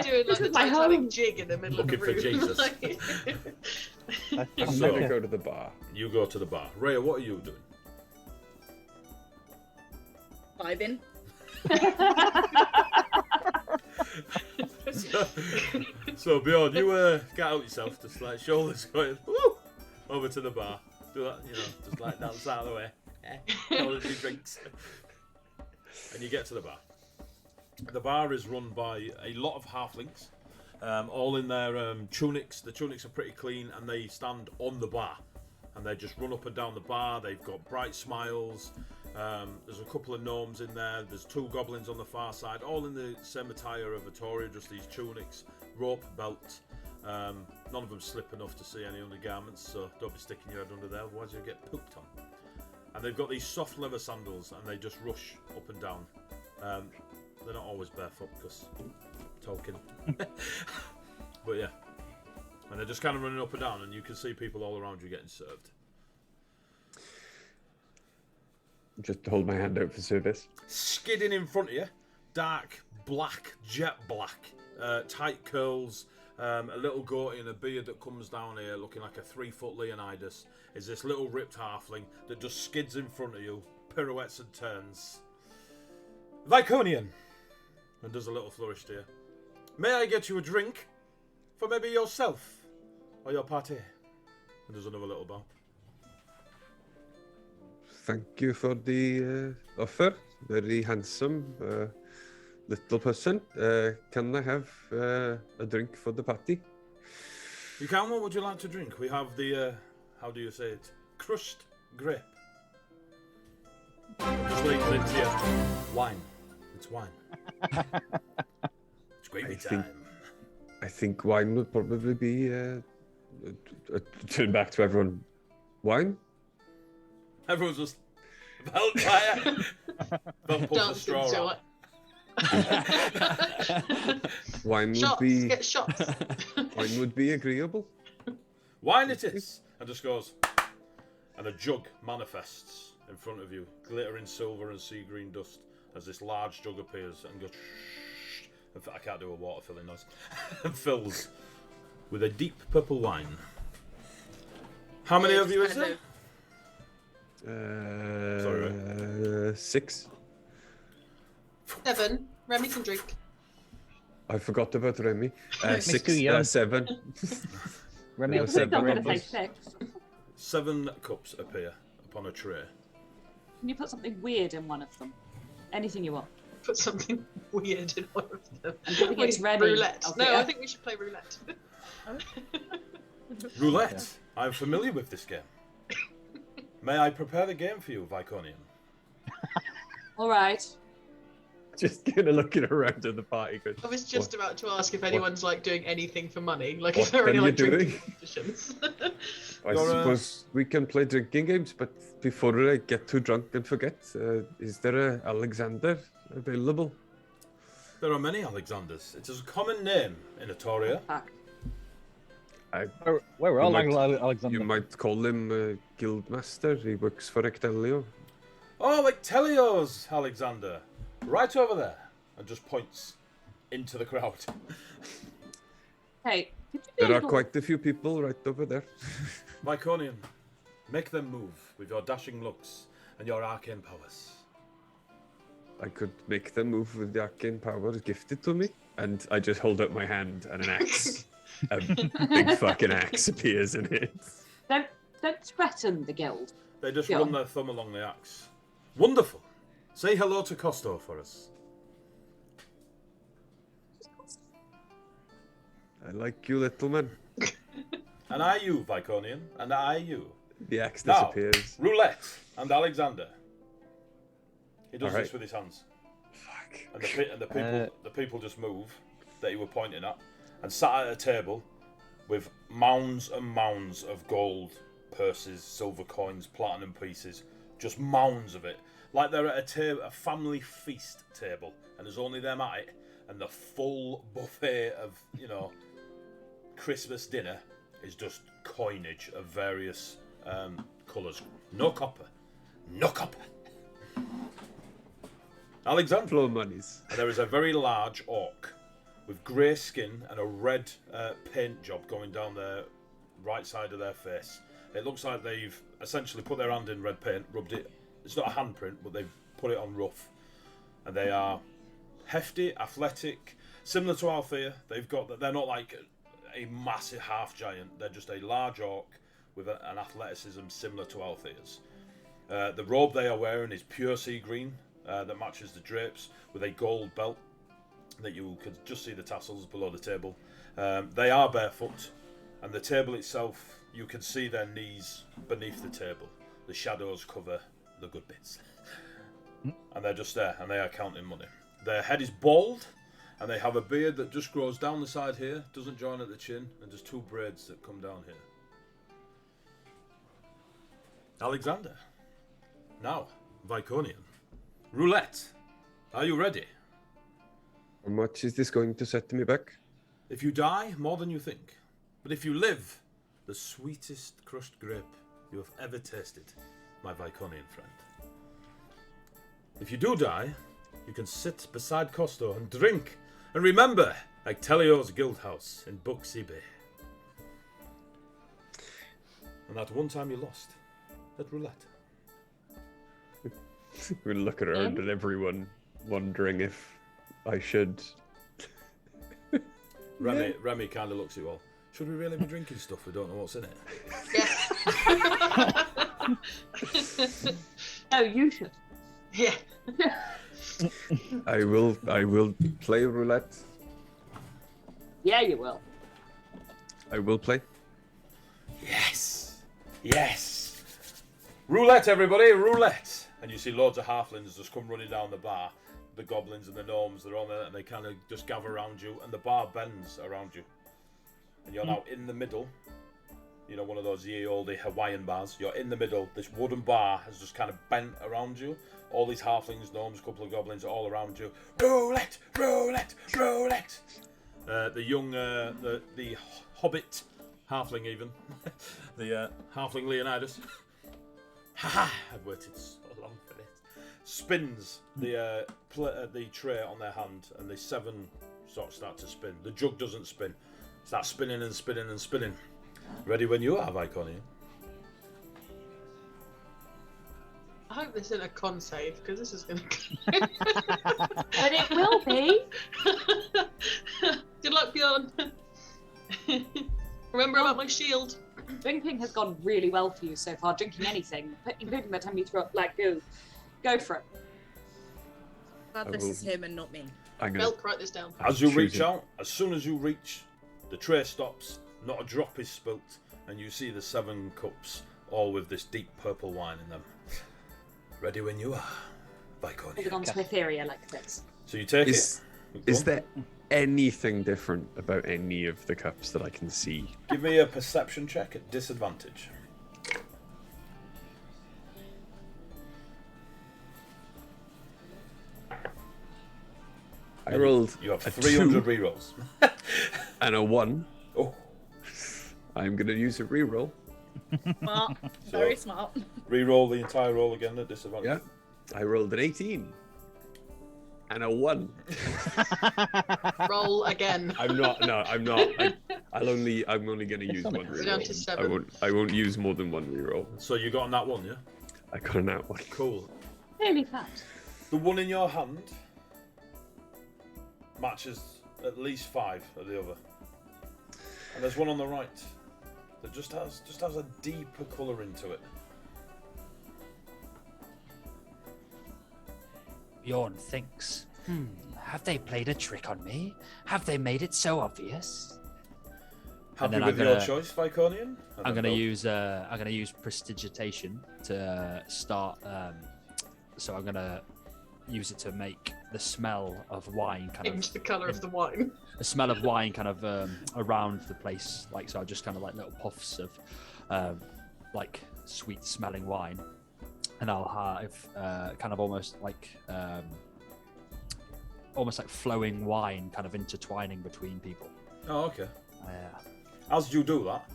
doing like the my Titanic home. jig in the middle Looking of the for room. Jesus. I'm So- gonna go to the bar. You go to the bar. Rhea, what are you doing? Vibing. So Bjorn, you get out yourself, just like shoulders going, woo, over to the bar. Do that, just like dance out of the way. All of your drinks. And you get to the bar. The bar is run by a lot of halflings, all in their tunics. The tunics are pretty clean, and they stand on the bar, and they just run up and down the bar. They've got bright smiles. There's a couple of gnomes in there. There's 2 goblins on the far side, all in the same attire of Vittoria, just these tunics, rope, belt. None of them slip enough to see any undergarments, so don't be sticking your head under there, otherwise you'll get pooped on. And they've got these soft leather sandals, and they just rush up and down. They're not always barefoot, because Tolkien. But yeah. And they're just kind of running up and down, and you can see people all around you getting served. Just hold my hand out for service. Skidding in front of you, dark black, jet black, tight curls, a little goatee and a beard that comes down here looking like a 3-foot Leonidas is this little ripped halfling that just skids in front of you, pirouettes and turns. Viconian! And does a little flourish to you. May I get you a drink? For maybe yourself or your party? And does another little bow. Thank you for the offer. Very handsome little person. Can I have a drink for the party? You can. What would you like to drink? We have the, how do you say it? Crushed grape. Just wait for it here. Wine. It's wine. It's gravy time. I think wine would probably be turn back to everyone. Wine? Everyone's just about fire. Don't pull the straw out. Wine Shots, would be get shots. wine would be agreeable. Wine it is. And just goes. And a jug manifests in front of you, glittering silver and sea green dust, as this large jug appears and goes. I can't do a water filling noise. And fills with a deep purple wine. How many of you is there? Sorry, 6. 7. Remy can drink. I forgot about Remy. Miss 6, too young. 7. Remy, I'll Seven. take I'm the going to say red 6. 7 cups appear upon a tray. Can you put something weird in one of them? Anything you want. Put something weird in one of them. I'm thinking it's Remy. Roulette. Okay. No, I think we should play roulette. Roulette. I'm familiar with this game. May I prepare the game for you, Viconian? All right. Just kind of looking around at the party. Going, I was just about to ask if anyone's like doing anything for money. Like, What if there are any are you like drinking doing? competitions. I You're, suppose we can play drinking games, but before I get too drunk and forget, is there a Alexander available? There are many Alexanders. It is a common name in Atoria. Fuck. We're all might- Alexander. You might call him Guildmaster. He works for Ectelio. Oh, like Telios, Alexander. Right over there. And just points into the crowd. Hey, could you be There a are little- quite a few people right over there. Viconian, make them move with your dashing looks and your arcane powers. I could make them move with the arcane powers gifted to me, and I just hold up my hand and an axe. A big fucking axe appears in it. Don't threaten the guild. They just Yeah. run their thumb along the axe. Wonderful. Say hello to Costo for us. I like you, little man. And I you, Viconian, and I you. The axe Now, disappears. Roulette and Alexander. He does Alright. this with his hands. Fuck. And the people just move that you were pointing at and sat at a table with mounds and mounds of gold purses, silver coins, platinum pieces, just mounds of it. Like they're at a family feast table and there's only them at it and the full buffet of, Christmas dinner is just coinage of various colours. No copper. No copper. Alexander. Flow monies. There is a very large orc with grey skin and a red paint job going down the right side of their face. It looks like they've essentially put their hand in red paint, rubbed it. It's not a handprint, but they've put it on rough. And they are hefty, athletic, similar to Althea. They're not like a massive half giant. They're just a large orc with an athleticism similar to Althea's. The robe they are wearing is pure sea green. That matches the drapes with a gold belt that you could just see the tassels below the table. They are barefoot, and the table itself, you can see their knees beneath the table. The shadows cover the good bits. And they're just there, and they are counting money. Their head is bald, and they have a beard that just grows down the side here, doesn't join at the chin, and just 2 braids that come down here. Alexander. Now, Viconian. Roulette. Are you ready? How much is this going to set me back? If you die, more than you think. But if you live, the sweetest crushed grape you have ever tasted, my Viconian friend. If you do die, you can sit beside Costo and drink. And remember, like Telio's guild house in Buxy Bay. And that one time you lost at roulette. We'll look around at everyone, wondering if I should. Remy kind of looks at you all. Should we really be drinking stuff? We don't know what's in it. Yeah. No, you should. Yeah. I will play roulette. Yeah, you will. I will play. Yes! Yes! Roulette, everybody! Roulette! And you see loads of halflings just come running down the bar. The goblins and the gnomes, they're on there, and they kind of just gather around you, and the bar bends around you. And you're now in the middle. You know, one of those ye olde Hawaiian bars. You're in the middle. This wooden bar has just kind of bent around you. All these halflings, gnomes, a couple of goblins are all around you. Roulette! Roulette! Roulette! The young, the hobbit, halfling even, the halfling Leonidas. Haha! I've waited so long for this. Spins the tray on their hand, and the 7 sort of start to spin. The jug doesn't spin. Starts spinning and spinning and spinning. Ready when you are, Viconian. I hope this isn't a con save, because this is going to But it will be. Good luck, Bjorn. Remember about my shield. Drinking has gone really well for you so far. Drinking anything, including by the time you throw up Black Goo. Go for it. Glad this is him and not me. I'm gonna. Milk, write this down. As you Choose reach it. out, as soon as you reach, the tray stops, not a drop is spilt, and you see the 7 cups, all with this deep purple wine in them. Ready when you are, Viconian. Holding on to Etheria like this. So you take Is it. Go on. there anything different about any of the cups that I can see? Give me a perception check at disadvantage. I rolled You have a 300 2 rerolls. and a 1. Oh, I'm gonna use a reroll. Smart. Very smart. reroll the entire roll again at disadvantage. Yeah. I rolled an 18 and a 1. Roll again. I'm not. No, I'm not. I'm only gonna use not one We're down to reroll. 7. I won't use more than one reroll. So you got on that one, yeah? I got an out one. Cool. Really fat. The one in your hand matches at least 5 of the other. And there's one on the right that just has a deeper colour into it. Bjorn thinks, have they played a trick on me? Have they made it so obvious? Happy then with I'm your gonna- choice, Viconian? I'm gonna use prestidigitation to start. So I'm gonna use it to make the smell of wine Change the colour of the wine. a smell of wine kind of around the place. Like so, I just kind of like little puffs of like sweet smelling wine, and I'll have kind of almost like flowing wine kind of intertwining between people. Oh, okay. As you do that,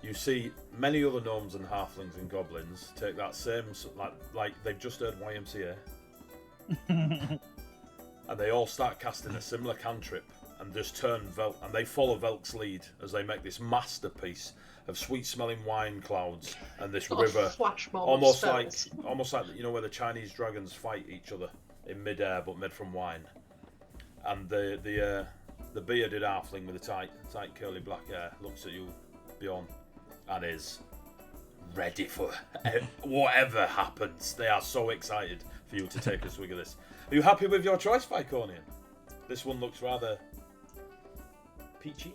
you see many other gnomes and halflings and goblins take that same, like they've just heard YMCA, and they all start casting a similar cantrip and just turn Velk, and they follow Velk's lead as they make this masterpiece of sweet-smelling wine clouds and this river, Flash mob almost spells. like you know where the Chinese dragons fight each other in mid-air but made from wine, and the bearded halfling with the tight curly black hair looks at you, Bjorn, and is ready for whatever happens. They are so excited for you to take a swig of this. Are you happy with your choice, Viconian? This one looks rather peachy.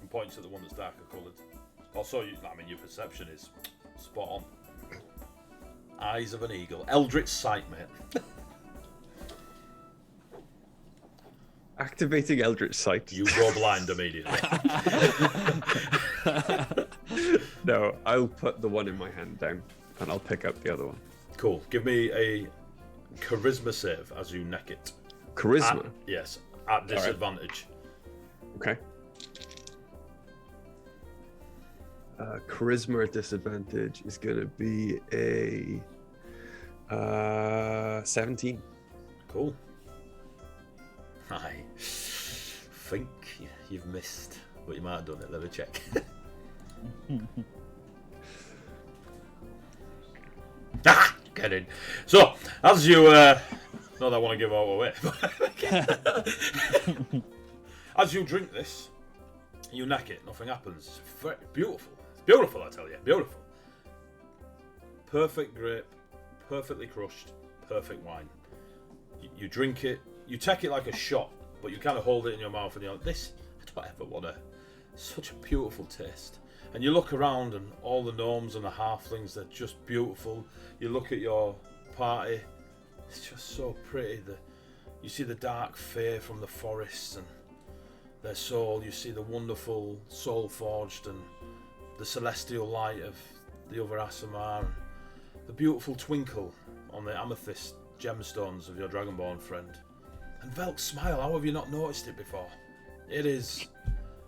And points at the one that's darker coloured. Also, your perception is spot on. Eyes of an eagle. Eldritch sight, mate. Activating Eldritch Sight. You go blind immediately. No, I'll put the one in my hand down and I'll pick up the other one. Cool. Give me a charisma save as you neck it. Charisma. Yes, at disadvantage. Okay. Charisma at disadvantage is going to be a 17. Cool. Aye. think you've missed, but you might have done it. Let me check. Get in. So, as you... not that I want to give all away. As you drink this, you neck it, nothing happens. It's beautiful. It's beautiful, I tell you. Beautiful. Perfect grape, perfectly crushed, perfect wine. You drink it, you take it like a shot, but you kind of hold it in your mouth and you're like, this, I don't ever want to. Such a beautiful taste. And you look around and all the gnomes and the halflings, they're just beautiful. You look at your party, it's just so pretty. You see the dark fae from the forests and their soul. You see the wonderful soul forged and the celestial light of the other Asimar. And the beautiful twinkle on the amethyst gemstones of your dragonborn friend. And Velk's smile, how have you not noticed it before? It is...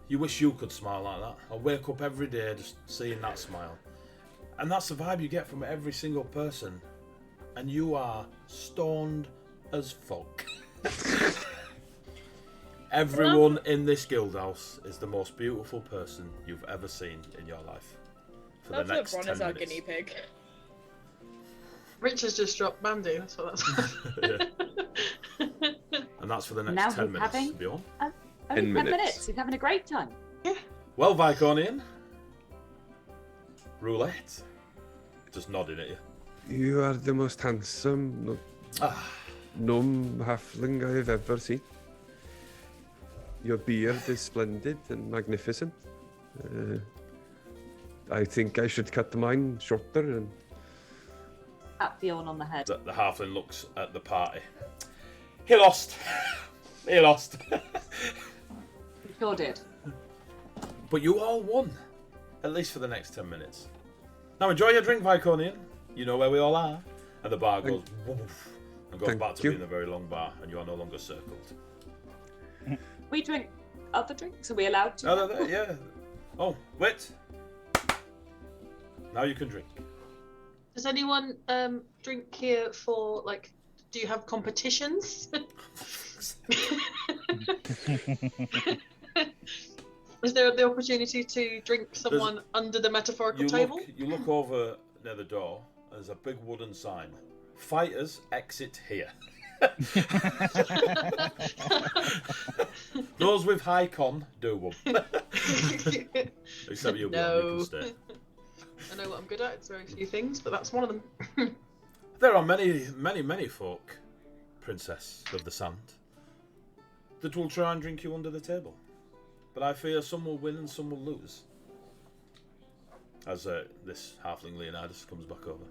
You wish you could smile like that. I wake up every day just seeing that smile. And that's the vibe you get from every single person. And you are stoned as fuck. Everyone in this guild house is the most beautiful person you've ever seen in your life. For the next 10 Bron is our minutes. guinea pig. Rich has just dropped Mandy, that's what that's. Yeah. And that's for the next Now 10 he's minutes. having- Beyond. Only 10 10 minutes. minutes. He's having a great time. Well, Viconian. Roulette. Just nodding at you. You are the most handsome gnome halfling I have ever seen. Your beard is splendid and magnificent. I think I should cut mine shorter and... Tap Bjorn on the head. The halfling looks at the party. He lost. He lost. He sure did. But you all won. At least for the next 10 minutes. Now enjoy your drink, Viconian. You know where we all are. And the bar goes woof and goes Thank back to you. being a very long bar, and you are no longer circled. We drink other drinks. Are we allowed to? Oh, yeah. Oh, wait. Now you can drink. Does anyone drink here for, like, do you have competitions? Is there the opportunity to drink someone under the metaphorical table? You look over near the door. There's a big wooden sign. Fighters exit here. Those with high con do one. Except you, No. you can stay. I know what I'm good at. It's very few things, but that's one of them. There are many folk, Princess of the Sand, that will try and drink you under the table. But I fear some will win and some will lose. As this halfling Leonidas comes back over.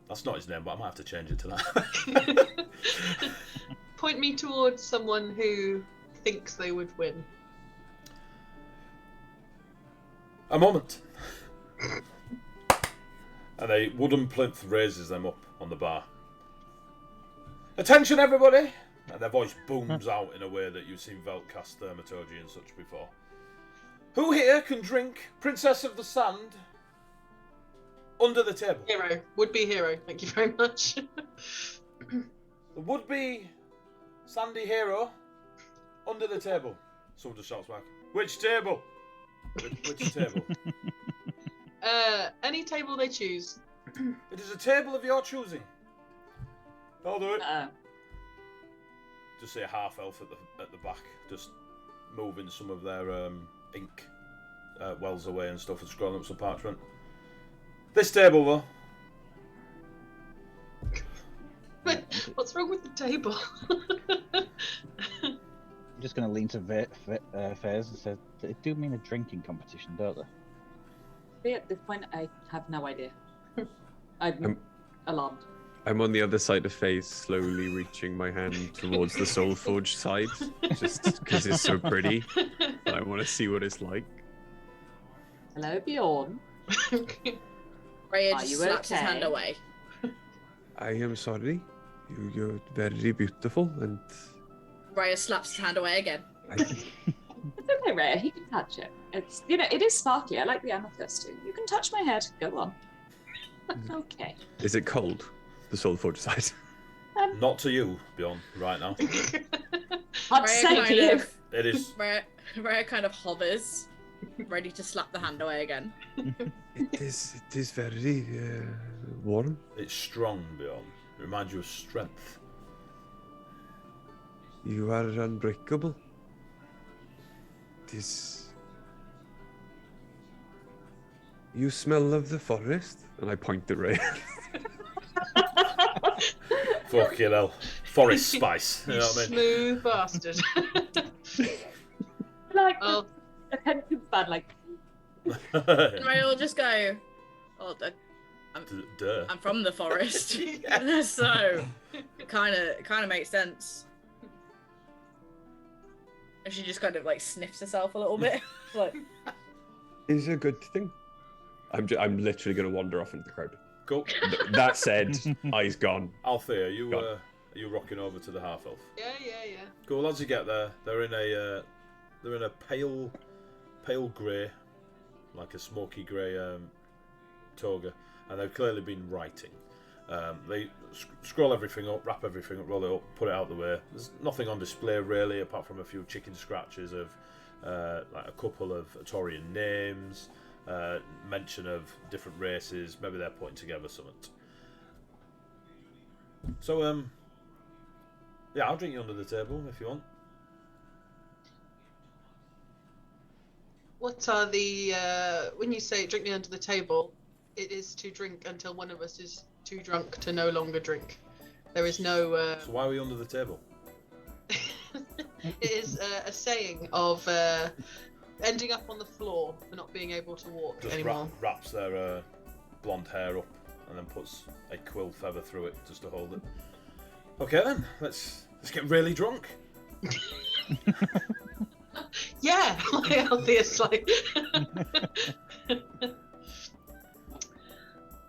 That's not his name, but I might have to change it to that. Point me towards someone who thinks they would win. A moment. And a wooden plinth raises them up on the bar. Attention, everybody! And their voice booms out in a way that you've seen Velk cast thaumaturgy and such before. Who here can drink Princess of the Sand under the table? Hero. Would-be hero. Thank you very much. The would-be sandy hero under the table. Someone just shouts back. Which table? Which table? Any table they choose. It is a table of your choosing. I'll do it. Just see a half elf at the back, just moving some of their ink wells away and stuff, and scrolling up some parchment. This table, though. What's wrong with the table? I'm just going to lean to Fairs and say, they do mean a drinking competition, don't they? At this point, I have no idea. I'm alarmed. I'm on the other side of Faye, slowly reaching my hand towards the Soulforge side, just because it's so pretty. And I want to see what it's like. Hello, Bjorn. Raya Are just you slaps his okay? hand away. I am sorry. You're very beautiful, and Raya slaps his hand away again. It's okay, Rhea. He can touch it. It's it is sparkly. I like the amethyst too. You can touch my head. Go on. Okay. is it cold? The Soulforge side. Not to you, Bjorn, right now. Hard to say to you. It is. Rhea kind of hovers, ready to slap the hand away again. It is very warm. It's strong, Bjorn. It reminds you of strength. You are unbreakable. This. You smell of the forest, and I point at Ray. Fucking hell. Forest spice. You You know what I mean? smooth bastard. Like, Oh, attention's bad, like, Rhea will just go, oh, Duh. I'm from the forest. So, it kind of makes sense. And she just kind of like sniffs herself a little bit. Like, Is a good thing. I'm literally going to wander off into the crowd. Cool. That said, eyes gone. Althea, are Gone. you rocking over to the half elf? yeah. Cool. As you get there, they're in a pale grey, like a smoky grey toga, and they've clearly been writing. They scroll everything up, wrap everything up, roll it up, put it out the way. There's nothing on display really, apart from a few chicken scratches of like a couple of Atorian names, mention of different races. Maybe they're putting together something. So yeah, I'll drink you under the table if you want. What are the when you say drink me under the table? It is to drink until one of us is too drunk to no longer drink. There is no. So why are we under the table? It is a saying of ending up on the floor for not being able to walk Just anymore. wraps their blonde hair up and then puts a quill feather through it just to hold it. Okay then, let's get really drunk. Yeah, like obviously.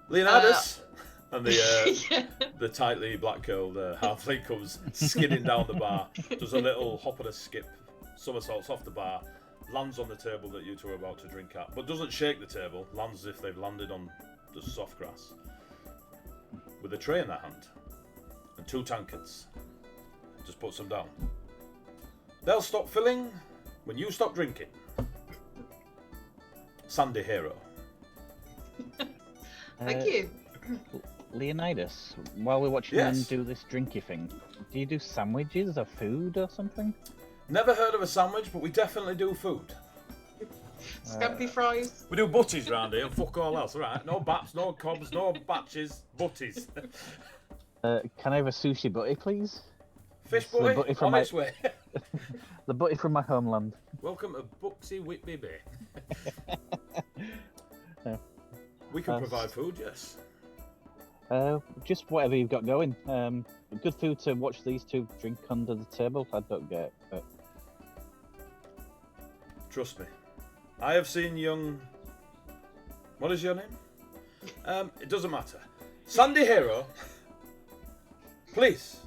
Leonidas and the Yeah. the tightly black-curled halfling comes skidding down the bar, does a little hop and a skip, somersaults off the bar, lands on the table that you two are about to drink at, but doesn't shake the table, lands as if they've landed on the soft grass, with a tray in their hand and 2 tankards. Just puts them down. They'll stop filling when you stop drinking. Sandy Hero. Thank you. Leonidas, while we're watching Yes. them do this drinky thing, do you do sandwiches or food or something? Never heard of a sandwich, but we definitely do food. Scampi fries. We do butties round here, fuck all else, alright? No baps, no cobs, no batches, butties. Can I have a sushi butty, please? Fish the butty, butty on from my- its way. The butty from my homeland. Welcome to Buxy Whitby Bay. Yeah. We can That's- provide food, yes. Just whatever you've got going. Good food to watch these two drink under the table. I don't get it, but Trust me. I have seen young... What is your name? It doesn't matter. Sandy Hero, please,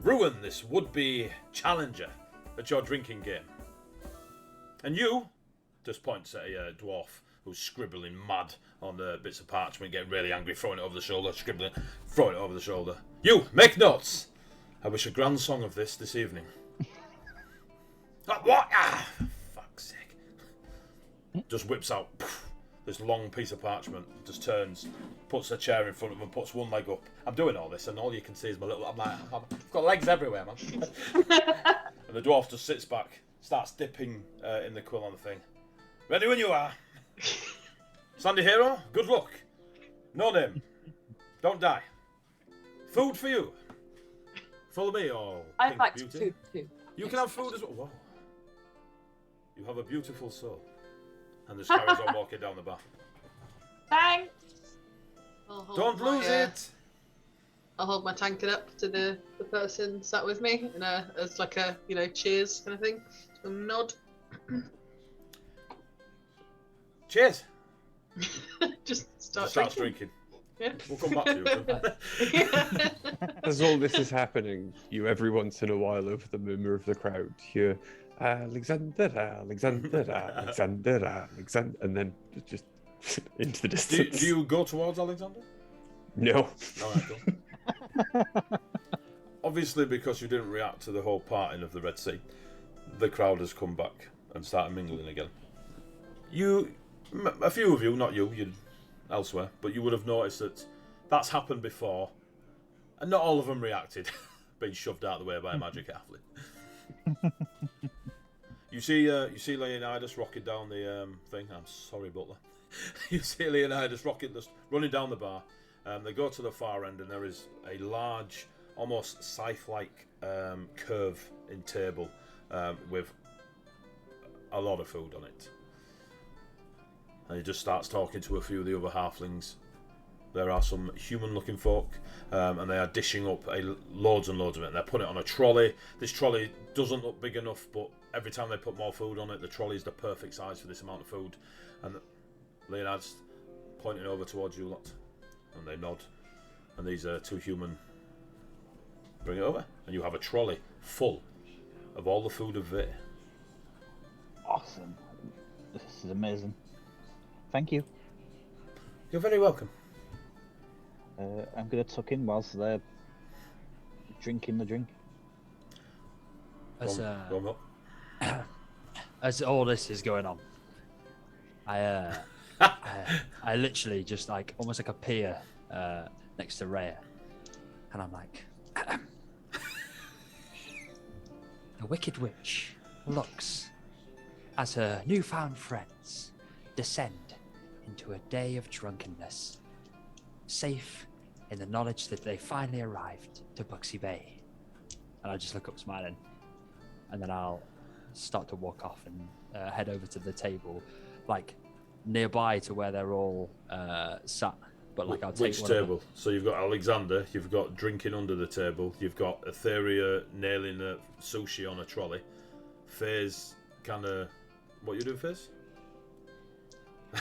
ruin this would-be challenger at your drinking game. And you, just points at a dwarf who's scribbling mad on the bits of parchment, getting really angry, throwing it over the shoulder, scribbling, throwing it over the shoulder. You, make notes! I wish a grand song of this evening. What? Ah, for fuck's sake. Just whips out this long piece of parchment, just turns, puts a chair in front of him, puts one leg up. I'm doing all this, and all you can see is my little... I've got legs everywhere, man. And the dwarf just sits back, starts dipping in the quill on the thing. Ready when you are. Sandy Hero, good luck. No name. Don't die. Food for you. Follow me, or I'd pink like beauty. food too. You can have food as well. Whoa. You have a beautiful soul. And the carries on walking down the bar. Thanks. I'll hold Don't my, lose it. I'll hold my tankard up to the person sat with me, and as like a cheers kind of thing, a nod. Cheers. Just start Starts drinking. drinking. We'll come back to you. As all this is happening, you every once in a while over the murmur of the crowd hear Alexander, and then just into the distance. Do you go towards Alexander? No. Alright, cool. Obviously, because you didn't react to the whole parting of the Red Sea, the crowd has come back and started mingling again. A few of you, not you, you're elsewhere, but you would have noticed that that's happened before, and not all of them reacted, being shoved out of the way by a magic halfling. You see Leonidas rocking down the thing. I'm sorry, Butler. You see Leonidas running down the bar. They go to the far end, and there is a large, almost scythe-like curve in table with a lot of food on it. And he just starts talking to a few of the other halflings. There are some human-looking folk, and they are dishing up loads and loads of it. And they're putting it on a trolley. This trolley doesn't look big enough, but every time they put more food on it, the trolley is the perfect size for this amount of food. And Leonard's pointing over towards you lot, and they nod. And these two human bring it over, and you have a trolley full of all the food of Vay. Awesome. This is amazing. Thank you. You're very welcome. I'm going to tuck in whilst they're drinking the drink. As Go on. as all this is going on, I literally just like almost like appear next to Rhea, and I'm like, the Wicked Witch looks as her newfound friends descend into a day of drunkenness, safe in the knowledge that they finally arrived to Buxy Bay. And I just look up smiling, and then I'll start to walk off and head over to the table, like nearby to where they're all sat. But like I'll take which one table? So you've got Alexander, you've got drinking under the table, you've got Etheria nailing a sushi on a trolley. Faye's kind of what you do, Faze?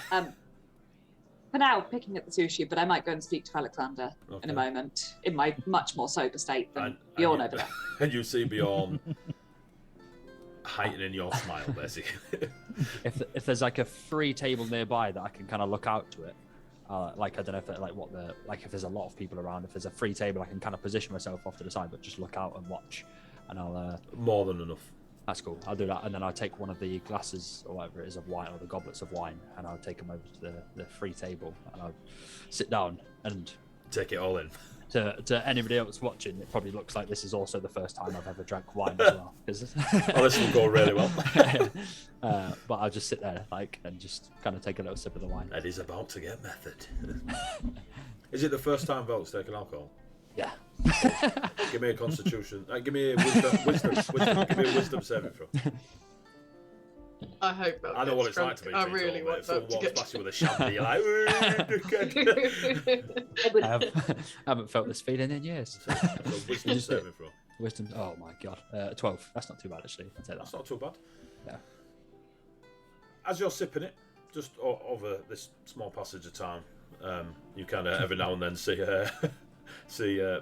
For now, picking up the sushi, but I might go and speak to Alexander in a moment, in my much more sober state than Bjorn over there. And you see Bjorn heightening your smile, basically. if there's like a free table nearby that I can kind of look out to it, like I don't know if it, like if there's a lot of people around, if there's a free table, I can kind of position myself off to the side, but just look out and watch, and I'll more than enough. That's cool. I'll do that, and then I'll take one of the glasses or whatever it is of wine, or the goblets of wine, and I'll take them over to the free table, and I'll sit down and take it all in. To anybody else watching, it probably looks like this is also the first time I've ever drank wine as well. Oh, this will go really well. But I'll just sit there and just kind of take a little sip of the wine. Eddie's about to get method. Is it the first time Volk's taken alcohol? Yeah. Give me a constitution. Give me a wisdom. Give me a wisdom saving throw. I hope that I know what it's like to be. I really want that to get past you with a shandy. You're like, I haven't felt this feeling in years. So wisdom saving throw. Wisdom. Oh my god. 12. That's not too bad actually. I'd say That's not too bad. Yeah. As you're sipping it, just over this small passage of time, you kind of every now and then see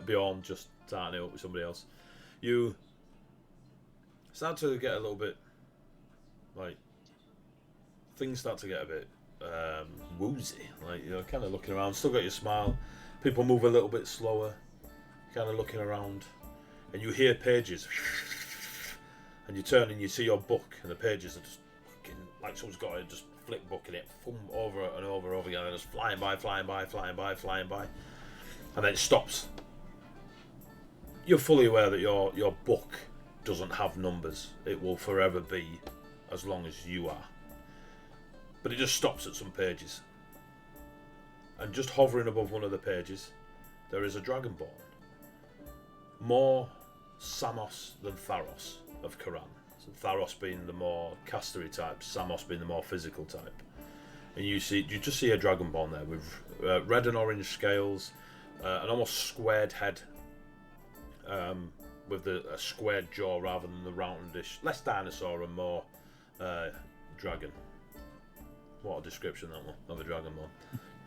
Bjorn just starting it up with somebody else. You start to get a little bit like things start to get a bit woozy. Like you're kind of looking around, still got your smile. People move a little bit slower, kind of looking around, and you hear pages. And you turn and you see your book, and the pages are just fucking like someone's got it, just flip book in it, over and over again, and just flying by, and then it stops. You're fully aware that your book doesn't have numbers. It will forever be as long as you are. But it just stops at some pages. And just hovering above one of the pages, there is a dragonborn. More Samos than Tharos of Karan. So Tharos being the more castery type, Samos being the more physical type. And you just see a dragonborn there with red and orange scales, an almost squared head, with a squared jaw rather than the roundish, less dinosaur and more dragon. What a description that one of a dragonborn.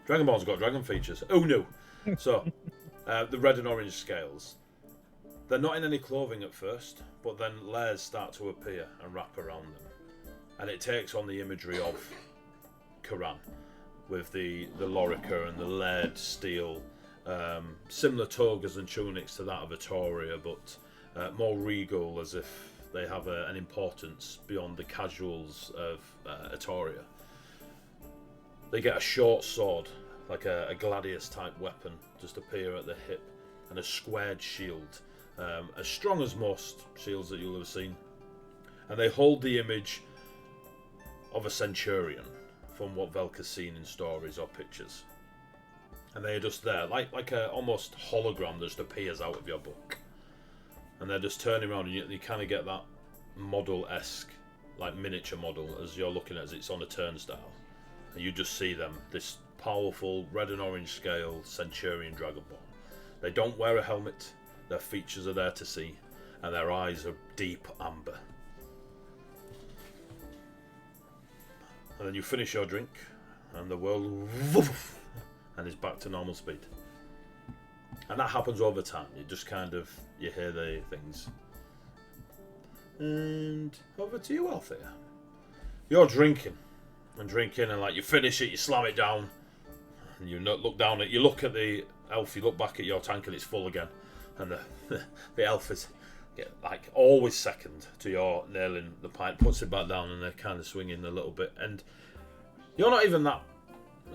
Dragonborn's got dragon features. Oh no! So the red and orange scales. They're not in any clothing at first, but then layers start to appear and wrap around them, and it takes on the imagery of Karan, with the lorica and the layered steel, similar togas and tunics to that of Atoria, but more regal, as if they have an importance beyond the casuals of Etoria. They get a short sword, like a gladius type weapon, just appear at the hip, and a squared shield, as strong as most shields that you'll have seen. And they hold the image of a centurion from what Velka's seen in stories or pictures. And they're just there, like a almost hologram that just appears out of your book. And they're just turning around, and you kind of get that model-esque, like miniature model, as you're looking at it, it's on a turnstile. And you just see them, this powerful red and orange scale centurion dragonborn. They don't wear a helmet, their features are there to see, and their eyes are deep amber. And then you finish your drink, and the world woof, and is back to normal speed. And that happens over time. You just kind of, you hear the things. And over to you, Althea. You're drinking, and like you finish it, you slam it down, and you look down at, you look at the elf, you look back at your tank, and it's full again. And the elf is like always second to your nailing the pint, puts it back down, and they're kind of swinging a little bit. And you're not even that.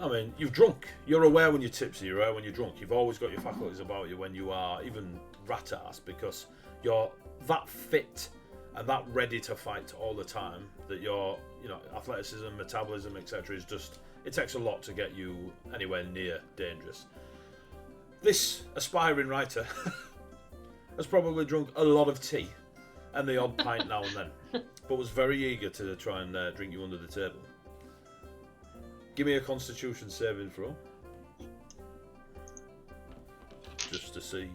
I mean, you've drunk. You're aware when you're tipsy, you're aware when you're drunk. You've always got your faculties about you when you are even rat-ass, because you're that fit and that ready to fight all the time that your, athleticism, metabolism, etc. is just, it takes a lot to get you anywhere near dangerous. This aspiring writer has probably drunk a lot of tea and the odd pint now and then, but was very eager to try and drink you under the table. Give me a Constitution saving throw. Just to see.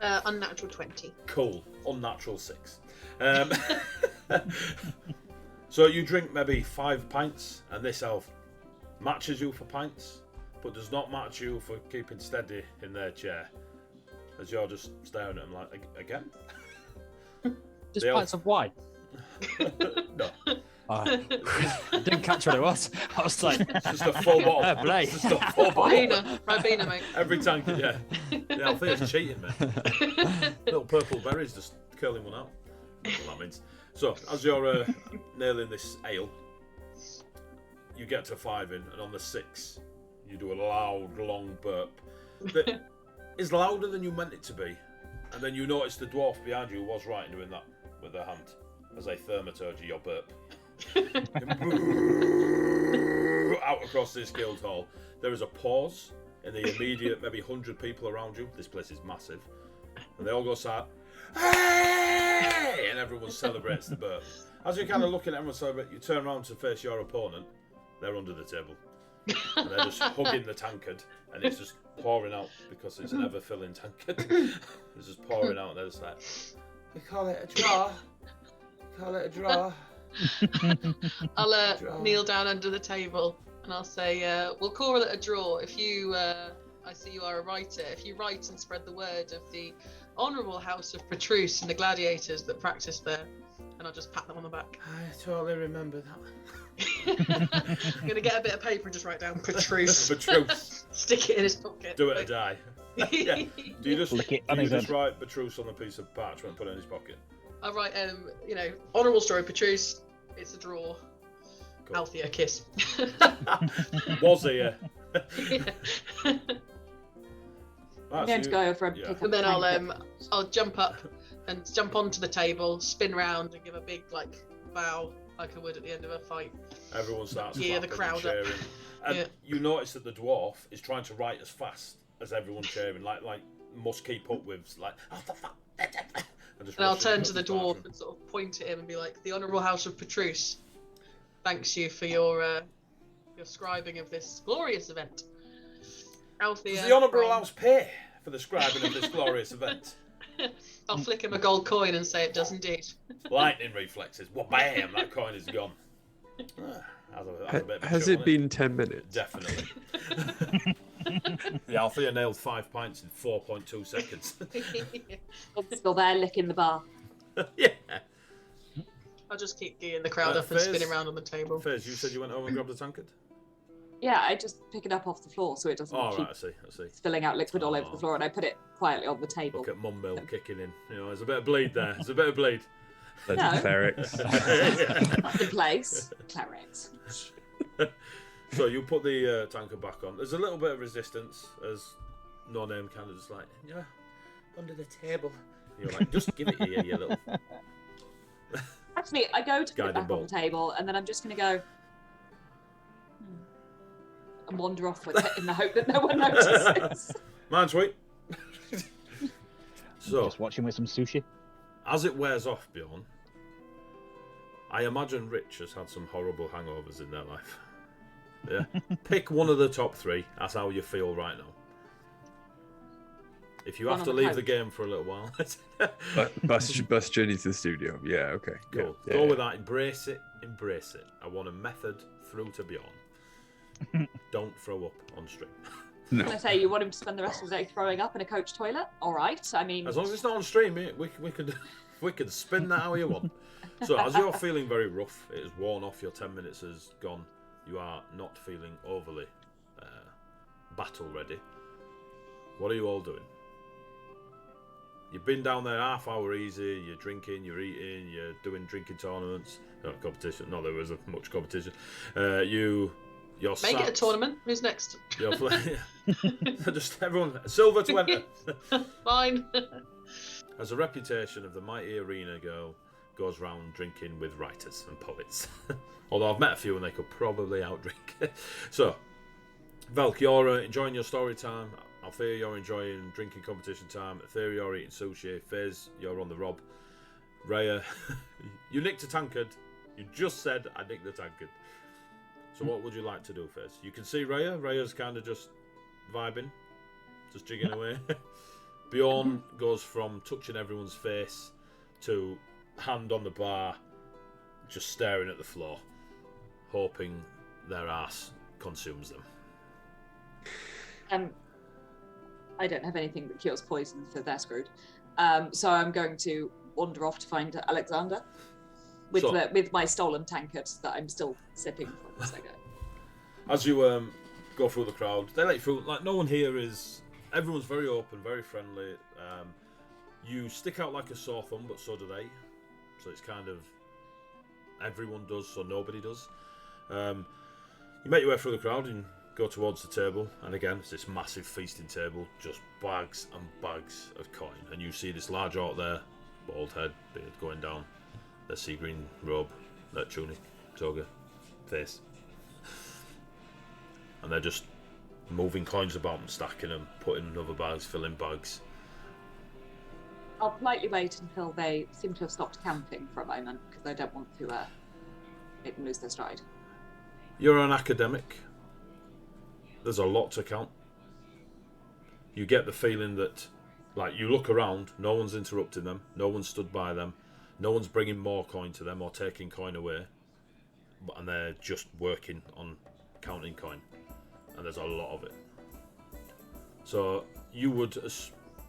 Unnatural 20. Cool. Unnatural 6. So you drink maybe 5 pints, and this elf matches you for pints, but does not match you for keeping steady in their chair. As you're just staring at him like, again? Just pints of wine. No. I didn't catch what it was. I was like, It's just a full bottle. Play. It's just a full bottle. Ribena, mate. Every tank, yeah. Yeah, Althea's cheating, man. Little purple berries just curling one out. That's what that means. So, as you're nailing this ale, you get to 5 in, and on the 6, you do a loud, long burp that is louder than you meant it to be. And then you notice the dwarf behind you was right in doing that with her hand as a thaumaturgy your burp. Out across this guild hall. There is a pause in the immediate, maybe 100 people around you. This place is massive. And they all go sad. Hey! And everyone celebrates the burp. As you're kind of looking at everyone celebrate, you turn around to face your opponent. They're under the table. And they're just hugging the tankard. And it's just pouring out because it's an ever-filling tankard. It's just pouring out and they're just like, we call it a draw. Call it a draw. I'll kneel down under the table and I'll say, we'll call it a draw. If you, I see you are a writer, if you write and spread the word of the honourable house of Petrus and the gladiators that practice there, and I'll just pat them on the back. I totally remember that. I'm going to get a bit of paper and just write down Petrus. Petrus. Stick it in his pocket. Do it or die. Yeah. Do you just, Lick it do on you his just head. write Petrus on a piece of parchment and put it in his pocket? I'll write, honourable story, Petrus. It's a draw. Cool. Althea, kiss. Was he? Yeah. I'm going to go over and yeah. pick up And then the I'll jump up and jump onto the table, spin round and give a big bow like I would at the end of a fight. Everyone starts Yeah, the clapping and crowd up. cheering. And Yeah. you notice that the dwarf is trying to write as fast as everyone cheering, like must keep up with, like, oh, the fuck. And I'll turn to the dwarf and sort of point at him and be like, the Honourable House of Petrus thanks you for your scribing of this glorious event. Althea. Does the Honourable House pay for the scribing of this glorious event? I'll flick him a gold coin and say it does indeed. Lightning reflexes. Well, bam! That coin is gone. Has it been 10 minutes? Definitely. The Althea nailed 5 pints in 4.2 seconds. It's still there licking the bar. Yeah. I'll just keep geeing the crowd up and Fairs? spinning around on the table. Fairs, you said you went home and grabbed a tankard? Yeah, I just pick it up off the floor so it doesn't Oh, keep right, I see. spilling out liquid all over the floor, and I put it quietly on the table. Look at Mum Mill kicking in. You know, there's a bit of bleed there. There's a bit of bleed. Bloody No. clerics. In place. Clerics. So you put the tankard back on. There's a little bit of resistance as No Name kind of just like, yeah, under the table. You're like, just give it here, you little. Actually, I go to put it Guiding back on bolt. the table, and then I'm just going to go and wander off with it in the hope that no one notices. Mine's sweet. So, Just watching with some sushi. as it wears off, Bjorn, I imagine Rich has had some horrible hangovers in their life. Yeah. Pick one of the top 3. That's how you feel right now. If you One have to on the leave the couch. game for a little while, Bus journey to the studio. Yeah, okay. cool. Yeah, Go yeah. with that. Embrace it. Embrace it. I want a method through to Bjorn. Don't throw up on stream. No. Can I say you want him to spend the rest of the day throwing up in a coach toilet? All right. I mean, As long as it's not on stream, we could spin that how you want. So as you're feeling very rough, it has worn off. Your 10 minutes has gone. You are not feeling overly battle ready. What are you all doing? You've been down there half hour easy. You're drinking, you're eating, you're doing drinking tournaments. Not competition. Not there was much competition. You're Make it a sat- tournament. Who's next? You're playing. Just everyone silver to enter. Fine. As a reputation of the mighty arena girl goes round drinking with writers and poets. Although I've met a few and they could probably outdrink. So, Velk, you're enjoying your story time. Althea, you're enjoying drinking competition time. Aethera, you're eating sushi. Fizz, you're on the rob. Raya, you nicked a tankard. You just said I nicked the tankard. So what would you like to do, Fizz? You can see Raya. Raya's kind of just vibing. Just jigging away. Bjorn goes from touching everyone's face to hand on the bar, just staring at the floor, hoping their ass consumes them. I don't have anything that cures poison, so they're screwed. So I'm going to wander off to find Alexander with So- with my stolen tankard that I'm still sipping from as I go. As you go through the crowd, they let you through. Like, no one here is. Everyone's very open, very friendly. You stick out like a sore thumb, but so do they. So it's kind of everyone does, so nobody does. You make your way through the crowd and go towards the table, and again, it's this massive feasting table, just bags and bags of coin. And you see this large orc there, bald head, beard going down, their sea green robe, their tunic, toga, face. And they're just moving coins about and stacking them, putting in other bags, filling bags. I'll politely wait until they seem to have stopped counting for a moment because I don't want to make them lose their stride. You're an academic. There's a lot to count. You get the feeling that, like, you look around, no one's interrupting them, no one's stood by them, no one's bringing more coin to them or taking coin away, and they're just working on counting coin, and there's a lot of it. So you would,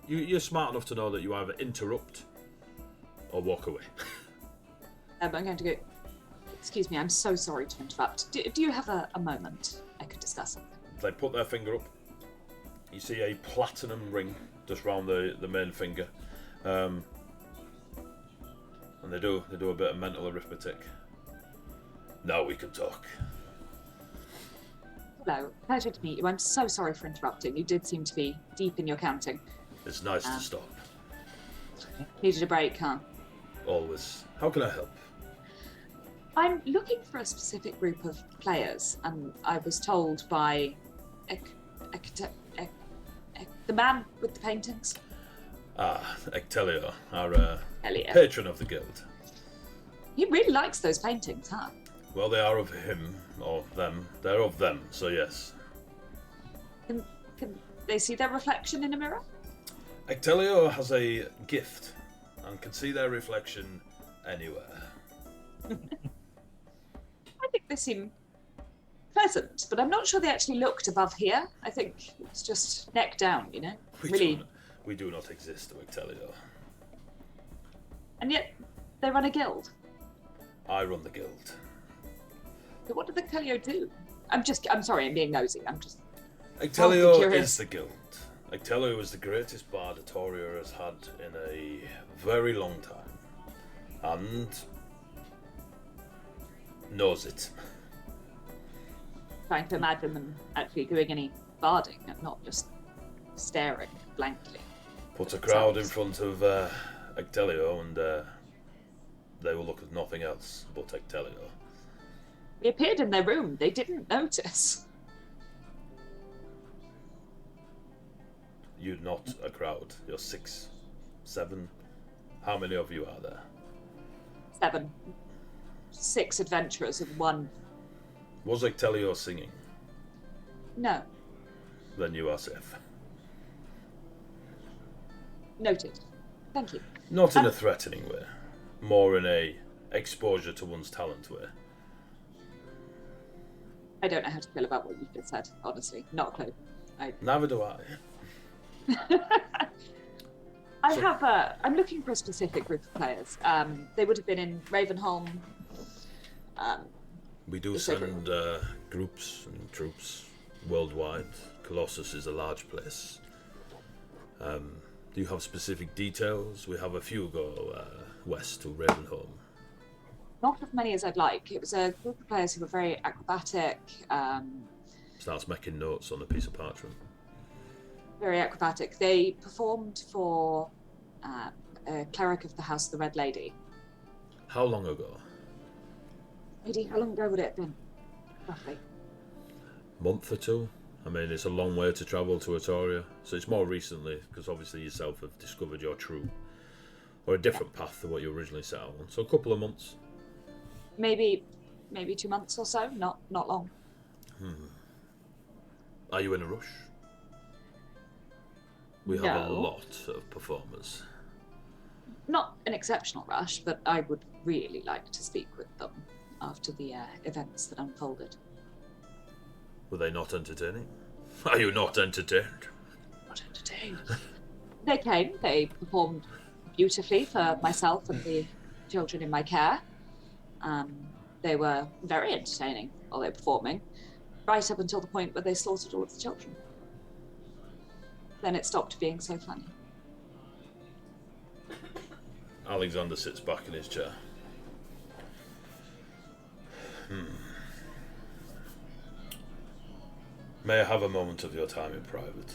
you're smart enough to know that you either interrupt or walk away. I'm going to go. Excuse me, I'm so sorry to interrupt. Do you have a moment I could discuss something? They put their finger up. You see a platinum ring just round the main finger, and they do a bit of mental arithmetic. Now we can talk. Hello, pleasure to meet you. I'm so sorry for interrupting. You did seem to be deep in your counting. It's nice to stop. Needed a break, huh? Always. How can I help? I'm looking for a specific group of players, and I was told by the man with the paintings. Ah, Ectelio, our Elliot. patron of the guild. He really likes those paintings, huh? Well, they are of him, or them. They're of them, so yes. Can they see their reflection in a mirror? Ectelio has a gift and can see their reflection anywhere. I think they seem pleasant, but I'm not sure they actually looked above here. I think it's just neck down, you know? We do not exist to Ectelio. And yet, they run a guild. I run the guild. So what did the Kelio do? I'm sorry, I'm being nosy. I'm just. Ectelio curious. is the guild. Ectelio is the greatest bard Atoria has had in a very long time. And knows it. Trying to imagine them actually doing any barding and not just staring blankly. Put a crowd in front of Ectelio and they will look at nothing else but Ectelio. We appeared in their room. They didn't notice. You're not a crowd. You're 6, 7. How many of you are there? 7. 6 adventurers and 1. Was Ectelio singing? No. Then you are safe. Noted. Thank you. Not in a threatening way. More in a exposure to one's talent way. I don't know how to feel about what you've just said, honestly. Not a clue. Neither do I. I'm looking for a specific group of players. They would have been in Ravenholm. We do send groups and troops worldwide. Colossus is a large place. Do you have specific details? We have a few go west to Ravenholm. Not as many as I'd like. It was a group of players who were very acrobatic. Starts making notes on a piece of parchment. Very acrobatic. They performed for a cleric of the House of the Red Lady. How long ago? Lady, how long ago would it have been? Roughly. Month or two? I mean, it's a long way to travel to Atoria, so it's more recently, because obviously yourself have discovered your true, or a different path to what you originally set out on. So a couple of months. Maybe 2 months or so. Not long. Are you in a rush? We have a lot of performers. Not an exceptional rush, but I would really like to speak with them after the events that unfolded. Were they not entertaining? Are you not entertained? Not entertained. They came, they performed beautifully for myself and the children in my care. They were very entertaining while they were performing, right up until the point where they slaughtered all of the children. Then it stopped being so funny. Alexander sits back in his chair. May I have a moment of your time in private?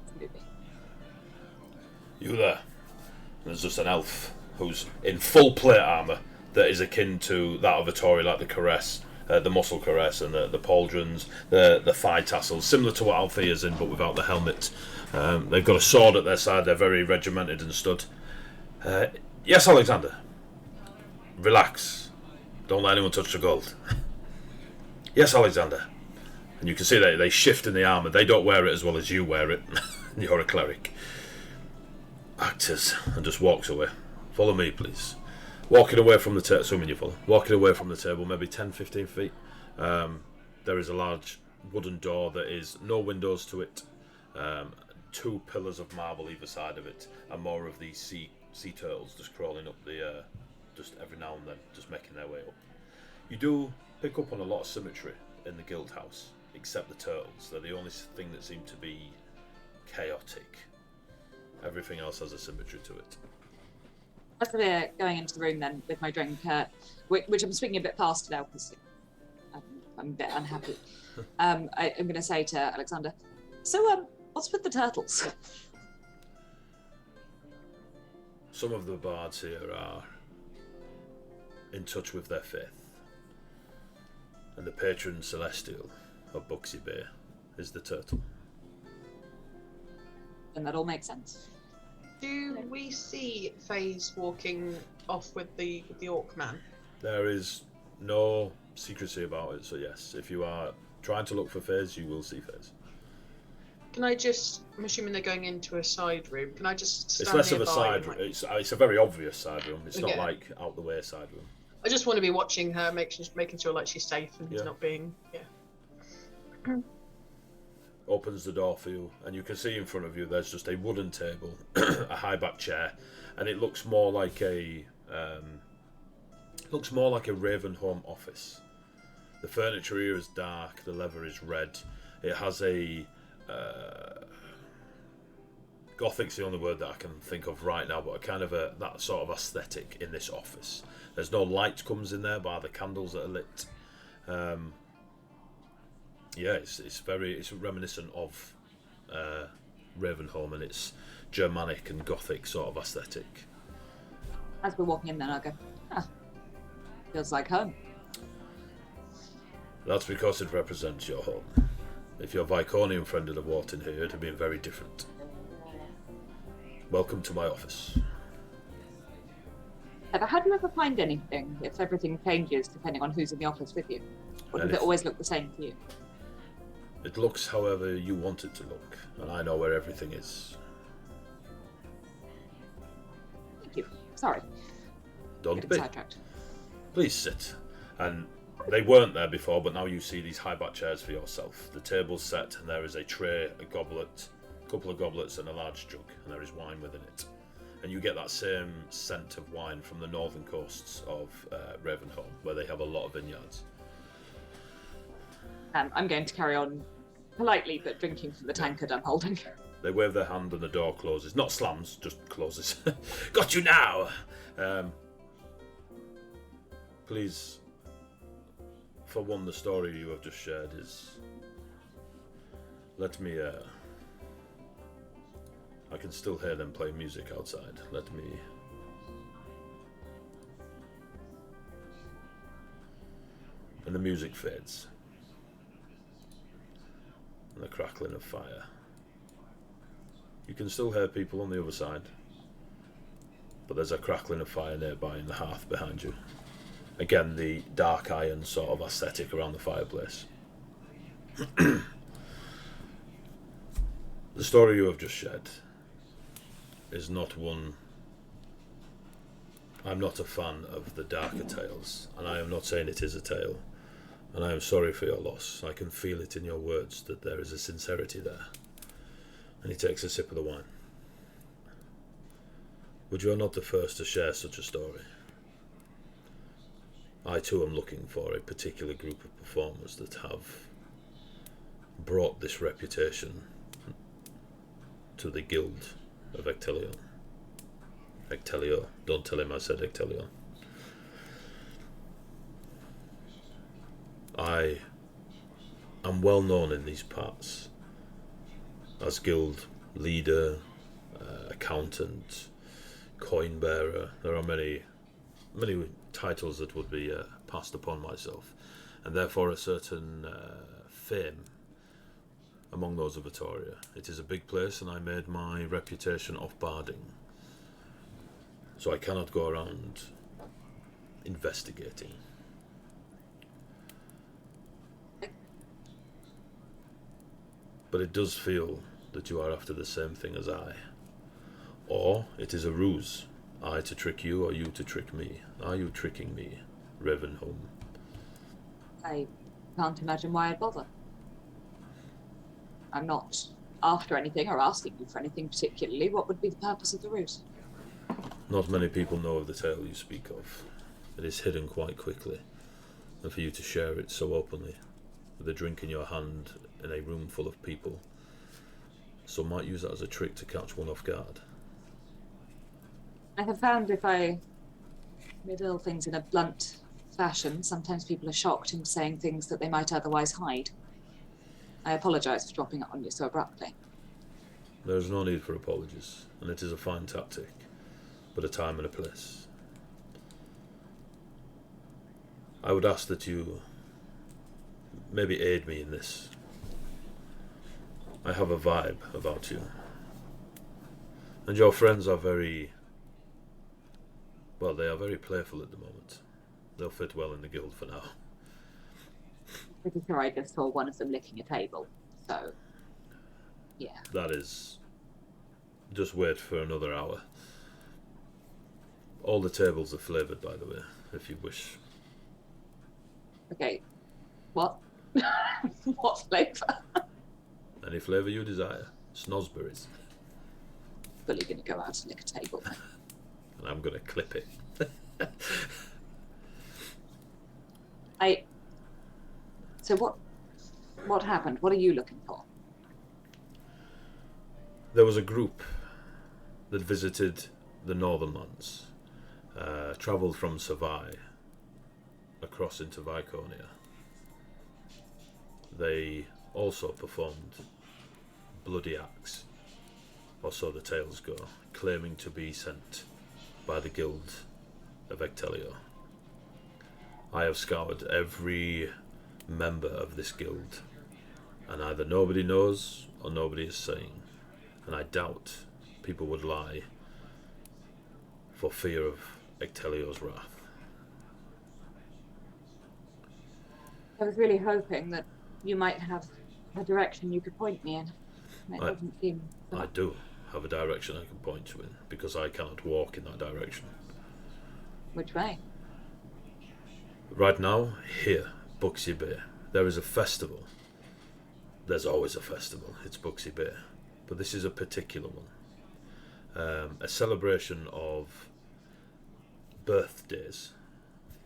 Absolutely. You there? There's just an elf who's in full plate armour that is akin to that of a Tory, like the caress, the muscle caress, and the pauldrons, the thigh tassels, similar to what Althea's in, but without the helmet. They've got a sword at their side. They're very regimented and stood. Yes, Alexander. Relax. Don't let anyone touch the gold. Yes, Alexander. And you can see they shift in the armour. They don't wear it as well as you wear it. You're a cleric. Actors. And just walks away. Follow me, please. Walking away from the table. Assuming you follow. Walking away from the table, maybe 10, 15 feet. There is a large wooden door that is no windows to it. 2 pillars of marble either side of it. And more of these sea turtles just crawling up the... just every now and then. Just making their way up. You do pick up on a lot of symmetry in the guild house. Except the turtles. They're the only thing that seem to be chaotic. Everything else has a symmetry to it. As we're going into the room then with my drink, which I'm speaking a bit faster now because I'm a bit unhappy. I'm going to say to Alexander, so what's with the turtles? Some of the bards here are in touch with their faith. And the patron celestial of Buxy Bay is the turtle. And that all makes sense. Do we see FaZe walking off with the orc man? There is no secrecy about it, so yes, if you are trying to look for FaZe, you will see FaZe. Can I just, I'm assuming they're going into a side room, can I just stand It's less of a nearby side and, room, like- it's a very obvious side room, it's not Okay. like out the way side room. I just want to be watching her, making sure like she's safe and Yeah. not being, Opens the door for you, and you can see in front of you there's just a wooden table, a high back chair, and it looks more like a Ravenholm office. The furniture here is dark, the leather is red. It has a... Gothic's the only word that I can think of right now, but a kind of that sort of aesthetic in this office. There's no light comes in there by the candles that are lit. It's reminiscent of Ravenholm and its Germanic and Gothic sort of aesthetic. As we're walking in, then I'll go, feels like home. That's because it represents your home. If your Viconian friend had walked in here, it would have been very different. Welcome to my office. How do you ever find anything if everything changes depending on who's in the office with you? Or does it always look the same to you? It looks however you want it to look, and I know where everything is. Thank you. Sorry. Don't Getting be. sidetracked. Please sit. And they weren't there before, but now you see these high-back chairs for yourself. The table's set, and there is a tray, a goblet, a couple of goblets, and a large jug, and there is wine within it. And you get that same scent of wine from the northern coasts of Ravenholm, where they have a lot of vineyards. I'm going to carry on politely, but drinking from the tankard I'm holding. They wave their hand and the door closes. Not slams, just closes. Got you now! Please, for one, the story you have just shared is... Let me... I can still hear them play music outside. Let me... And the music fades. And the crackling of fire. You can still hear people on the other side. But there's a crackling of fire nearby in the hearth behind you. Again, the dark iron sort of aesthetic around the fireplace. The story you have just shared is not one... I'm not a fan of the darker tales, and I am not saying it is a tale, and I am sorry for your loss. I can feel it in your words that there is a sincerity there. And he takes a sip of the wine. But you are not the first to share such a story. I too am looking for a particular group of performers that have brought this reputation to the guild of Ectelion. Ectelio. Don't tell him I said Ectelion. I am well known in these parts as guild leader, accountant, coin bearer. There are many titles that would be passed upon myself, and therefore a certain fame among those of Vitoria. It is a big place, and I made my reputation off barding. So I cannot go around investigating. But it does feel that you are after the same thing as I. Or it is a ruse. I to trick you, or you to trick me. Are you tricking me, Ravenholm? I can't imagine why I'd bother. I'm not after anything or asking you for anything particularly. What would be the purpose of the ruse? Not many people know of the tale you speak of. It is hidden quite quickly, and for you to share it so openly, with a drink in your hand in a room full of people, some might use that as a trick to catch one off guard. I have found if I reveal things in a blunt fashion, sometimes people are shocked into saying things that they might otherwise hide. I apologise for dropping it on you so abruptly. There is no need for apologies, and it is a fine tactic, but a time and a place. I would ask that you maybe aid me in this. I have a vibe about you. And your friends are very... well, they are very playful at the moment. They'll fit well in the guild for now. Pretty sure I just saw one of them licking a table, so... yeah. That is... just wait for another hour. All the tables are flavoured, by the way, if you wish. Okay. What? What flavour? Any flavour you desire. Snosberries. Fully gonna go out and lick a table. And I'm gonna clip it. So what happened? What are you looking for? There was a group that visited the northern lands, travelled from Savai across into Viconia. They also performed bloody acts, or so the tales go, claiming to be sent by the guild of Ectelio. I have scoured every member of this guild, and either nobody knows or nobody is saying, and I doubt people would lie for fear of Ectelio's wrath. I was really hoping that you might have a direction you could point me in. It doesn't seem... I do have a direction I can point you in, because I cannot walk in that direction. Which way? Right now, here, Buxy Bay, there is a festival. There's always a festival, it's Buxy Bay. But this is a particular one. A celebration of birthdays.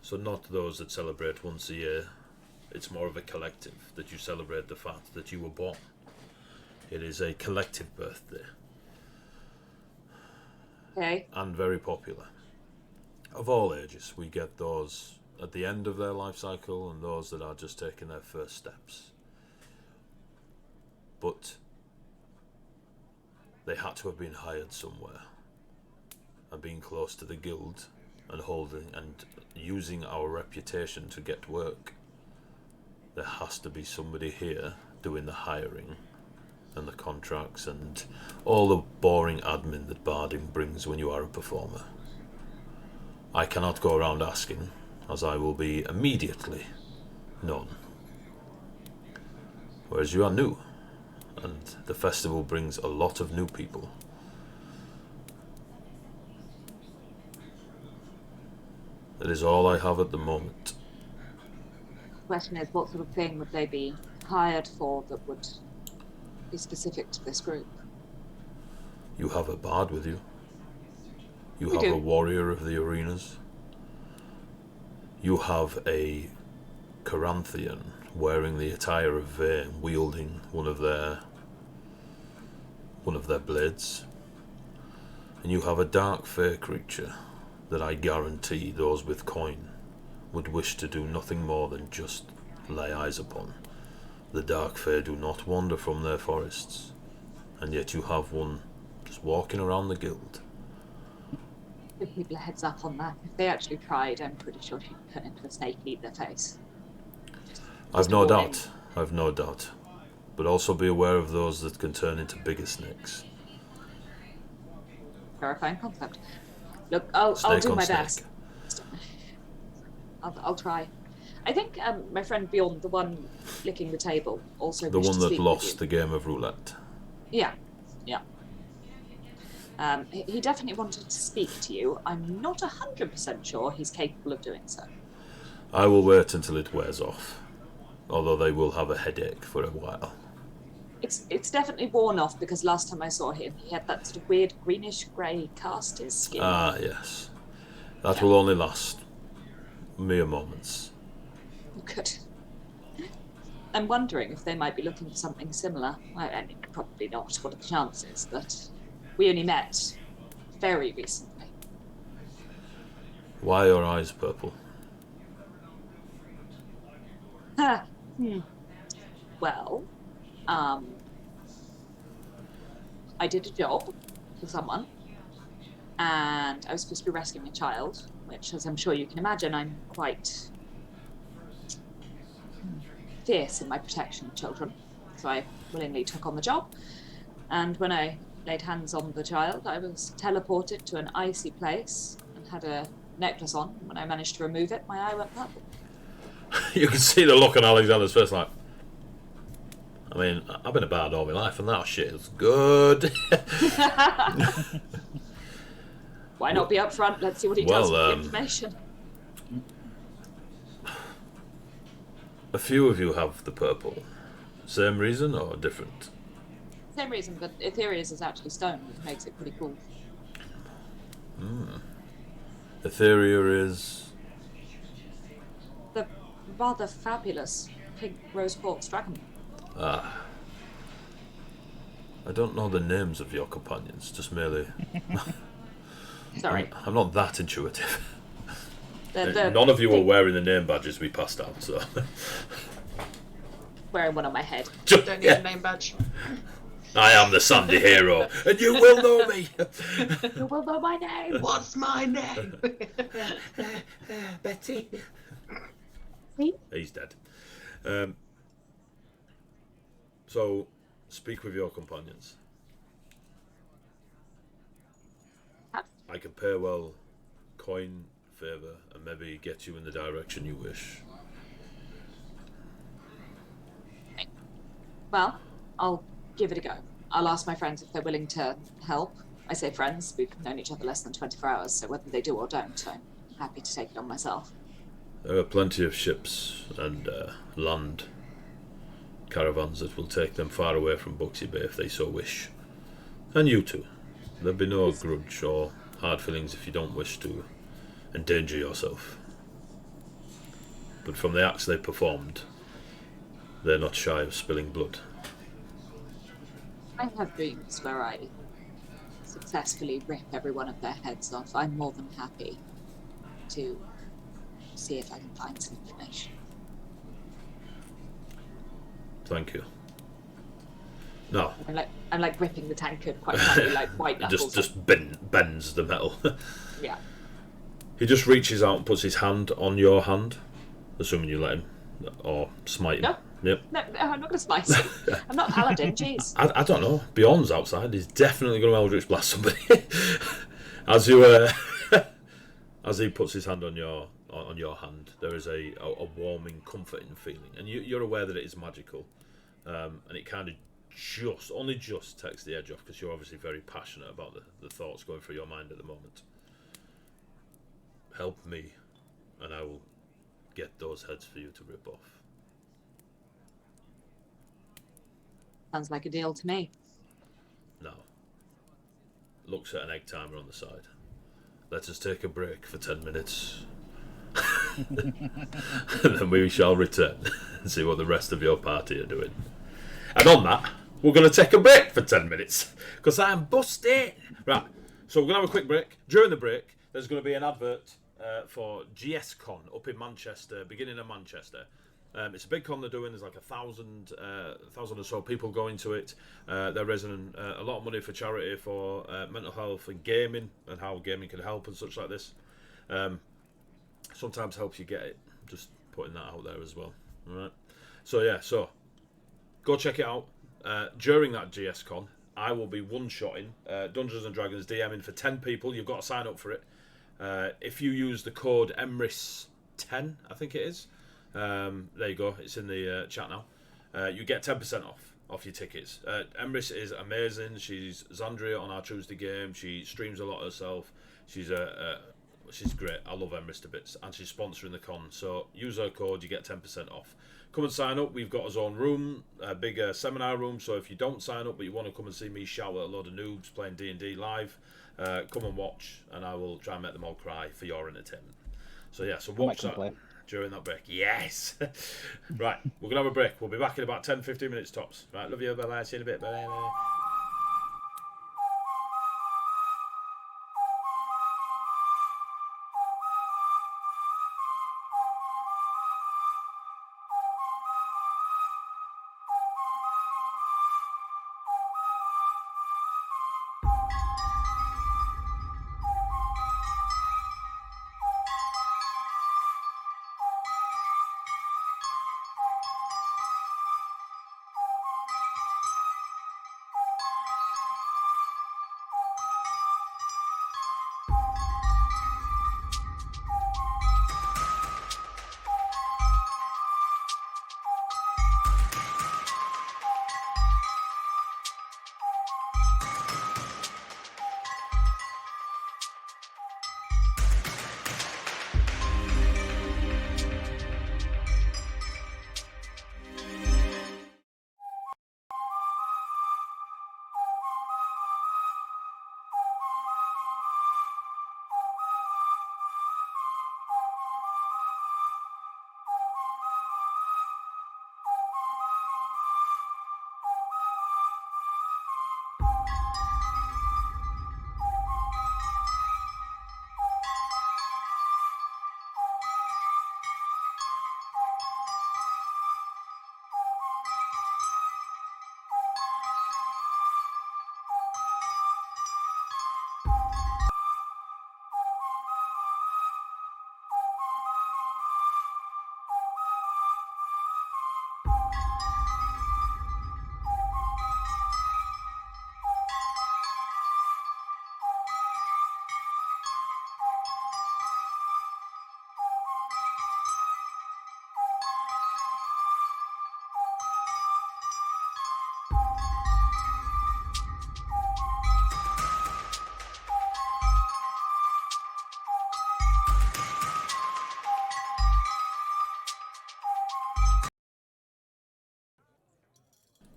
So not those that celebrate once a year. It's more of a collective, that you celebrate the fact that you were born. It is a collective birthday. Okay. And very popular. Of all ages, we get those at the end of their life cycle and those that are just taking their first steps. But they had to have been hired somewhere, and being close to the guild and holding and using our reputation to get work, there has to be somebody here doing the hiring and the contracts and all the boring admin that barding brings when you are a performer. I cannot go around asking, as I will be immediately known. Whereas you are new, and the festival brings a lot of new people. That is all I have at the moment. The question is, what sort of thing would they be hired for that would be specific to this group? You have a bard with you. You We have do. a warrior of the arenas. You have a Caranthian wearing the attire of Vayne, wielding one of their blades. And you have a dark fae creature that I guarantee those with coin would wish to do nothing more than just lay eyes upon. The dark fae do not wander from their forests, and yet you have one just walking around the guild. Give people a heads up on that. If they actually tried, I'm pretty sure she'd turn into a snake and eat their face. I've a no warning. doubt. I've no doubt. But also be aware of those that can turn into bigger snakes. Terrifying concept. Look, I'll Snake do on my snake. best. I'll try. I think my friend Bjorn, the one licking the table, also The wished one to that speak with lost you. the game of roulette. Yeah. He definitely wanted to speak to you. I'm not 100% sure he's capable of doing so. I will wait until it wears off. Although they will have a headache for a while. It's definitely worn off because last time I saw him, he had that sort of weird greenish grey cast his skin. Ah, yes. That Yeah. will only last mere moments. Good. I'm wondering if they might be looking for something similar. I mean, probably not. What are the chances? But we only met very recently. Why are your eyes purple? Well, I did a job for someone, and I was supposed to be rescuing a child, which, as I'm sure you can imagine, I'm quite fierce in my protection of children. So I willingly took on the job, and when I laid hands on the child, I was teleported to an icy place and had a necklace on. When I managed to remove it, my eye went purple. You can see the look on Alexander's face like, I mean, I've been a bad all my life and that shit is good. Why not be upfront? Let's see what he does with the information. A few of you have the purple. Same reason or different? Same reason, but Ethereus is actually stone, which makes it pretty cool. Etheria is... The rather fabulous pink rose quartz dragon. I don't know the names of your companions, just merely... Sorry. I'm not that intuitive. None of you were wearing the name badges we passed out, so... Wearing one on my head. Don't need a name badge. I am the Sandy Hero, and you will know me! You will know my name! What's my name? Betty. See? He's dead. So, speak with your companions. I can pay well, coin favour, and maybe get you in the direction you wish. Well, I'll give it a go. I'll ask my friends if they're willing to help. I say friends, we've known each other less than 24 hours, so whether they do or don't, I'm happy to take it on myself. There are plenty of ships and land caravans that will take them far away from Buxy Bay if they so wish. And you too. There'll be no grudge or hard feelings if you don't wish to endanger yourself. But from the acts they performed, they're not shy of spilling blood. I have dreams where I successfully rip every one of their heads off. I'm more than happy to see if I can find some information. Thank you. No. I'm like gripping the tankard quite tightly, like white knuckles. just bends the metal. Yeah. He just reaches out and puts his hand on your hand, assuming you let him, or smite him. No. Yep. No, I'm not going to smite him. I'm not Paladin, jeez. I don't know. Beyond's outside. He's definitely going to Eldritch Blast somebody. As you, as he puts his hand on your hand, there is a warming, comforting feeling, and you're aware that it is magical, and it kind of only just takes the edge off because you're obviously very passionate about the thoughts going through your mind at the moment. Help me, and I will get those heads for you to rip off. Sounds like a deal to me. Now, looks at an egg timer on the side. Let us take a break for 10 minutes. And then we shall return and see what the rest of your party are doing. And on that, we're going to take a break for 10 minutes because I'm busted. Right, so we're going to have a quick break. During the break, there's going to be an advert for GSCon up in Manchester, beginning of Manchester. It's a big con they're doing. There's like 1,000 or so people going to it. They're raising a lot of money for charity for mental health and gaming and how gaming can help and such like this. Sometimes helps you get it. Just putting that out there as well. All right. So go check it out. During that GSCon, I will be one-shotting Dungeons and Dragons DMing for 10 people. You've got to sign up for it. If you use the code EMRIS10, I think it is. There you go. It's in the chat now. You get 10% off your tickets. Emrys is amazing. She's Zandria on our Tuesday game. She streams a lot herself. She's great. I love Emrys to bits, and she's sponsoring the con. So use her code. You get 10% off. Come and sign up. We've got his own room, a big seminar room. So if you don't sign up but you want to come and see me shout at a load of noobs playing D&D live, come and watch, and I will try and make them all cry for your entertainment. So yeah, so watch that during that break. Yes. Right, we're going to have a break. We'll be back in about 10-15 minutes tops. Right, love you. Bye-bye. See you in a bit. Bye-bye.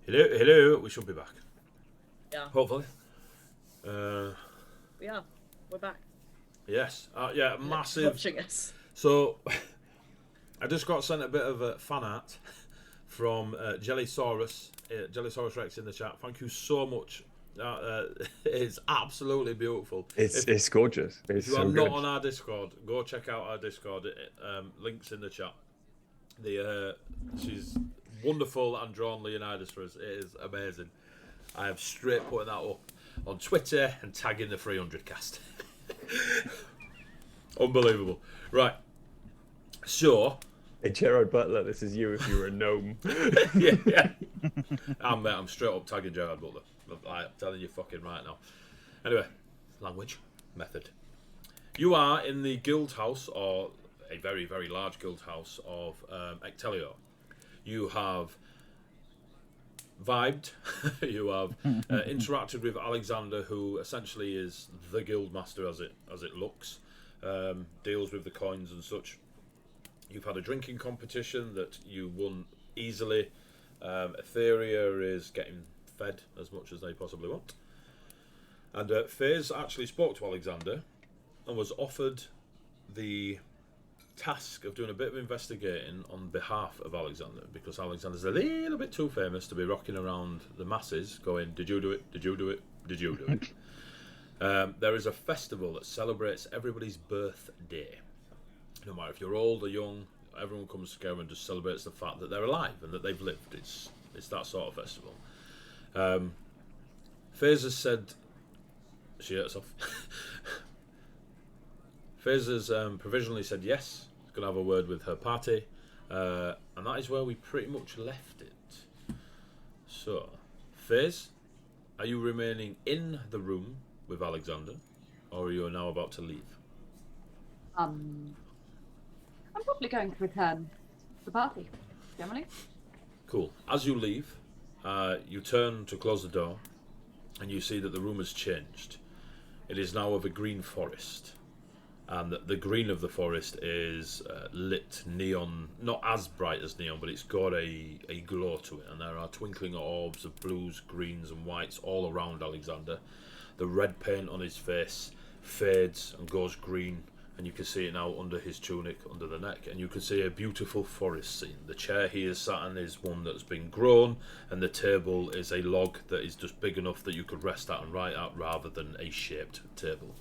Hello. We should be back. Yeah, Hopefully. we are. We're back. Yes. Yeah, massive. Watching us. So, I just got sent a bit of fan art from Jellysaurus. Jellysaurus Rex in the chat. Thank you so much. It's absolutely beautiful. It's gorgeous. If It's you so are good. not on our Discord, go check out our Discord. Links in the chat. She's wonderful and drawn Leonidas for us. It is amazing. I have straight putting that up on Twitter and tagging the 300 cast. Unbelievable. Right. So. Hey, Gerard Butler, this is you if you were a gnome. yeah. I'm straight up tagging Gerard Butler. I'm telling you fucking right now. Anyway, language, method. You are in the guild house, or a very, very large guild house of Ectelio. You have vibed, you have interacted with Alexander, who essentially is the guild master as it looks, deals with the coins and such. You've had a drinking competition that you won easily. Etheria is getting fed as much as they possibly want. And FaZe actually spoke to Alexander and was offered the task of doing a bit of investigating on behalf of Alexander, because Alexander's a little bit too famous to be rocking around the masses going, did you do it? Did you do it? Did you do it? There is a festival that celebrates everybody's birthday. No matter if you're old or young, everyone comes together and just celebrates the fact that they're alive and that they've lived. It's that sort of festival. FaZe has said she hurt herself. FaZe has provisionally said yes, she's going to have a word with her party, and that is where we pretty much left it. So, FaZe, are you remaining in the room with Alexander, or are you now about to leave? I'm probably going to return to the party, generally. Cool. As you leave, you turn to close the door, and you see that the room has changed. It is now of a green forest, and the green of the forest is lit neon, not as bright as neon, but it's got a glow to it, and there are twinkling orbs of blues, greens and whites all around Alexander. The red paint on his face fades and goes green, and you can see it now under his tunic, under the neck, and you can see a beautiful forest scene. The chair he is sat in is one that's been grown, and the table is a log that is just big enough that you could rest at and write at, rather than a shaped table.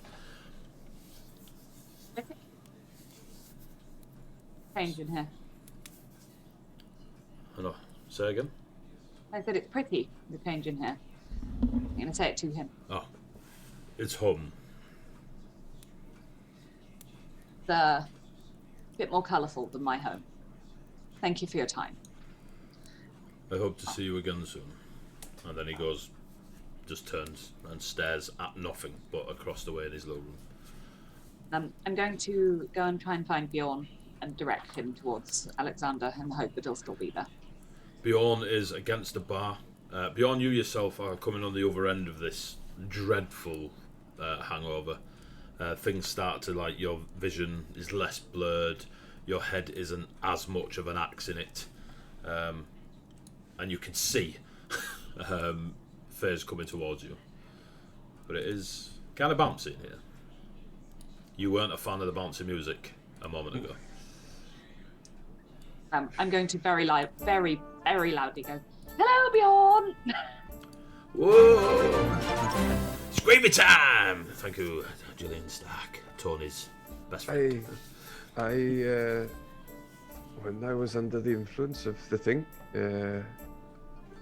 Change in here. Hello, say again? I said it's pretty, the change in here. I'm going to say it to him. Oh, it's home. It's a bit more colourful than my home. Thank you for your time. I hope to see you again soon. And then he goes, just turns and stares at nothing but across the way in his little room. I'm going to go and try and find Bjorn and direct him towards Alexander in the hope that he'll still be there. Bjorn is against the bar. Bjorn, you yourself are coming on the other end of this dreadful hangover. Things start to, like, your vision is less blurred, your head isn't as much of an axe in it, and you can see FaZe coming towards you. But it is kind of bouncy in here. You weren't a fan of the bouncy music a moment ago. I'm going to very loudly go, "Hello, Bjorn!" Whoa! Screamy time! Thank you, Gillian Stark, Tony's best friend. I when I was under the influence of the thing,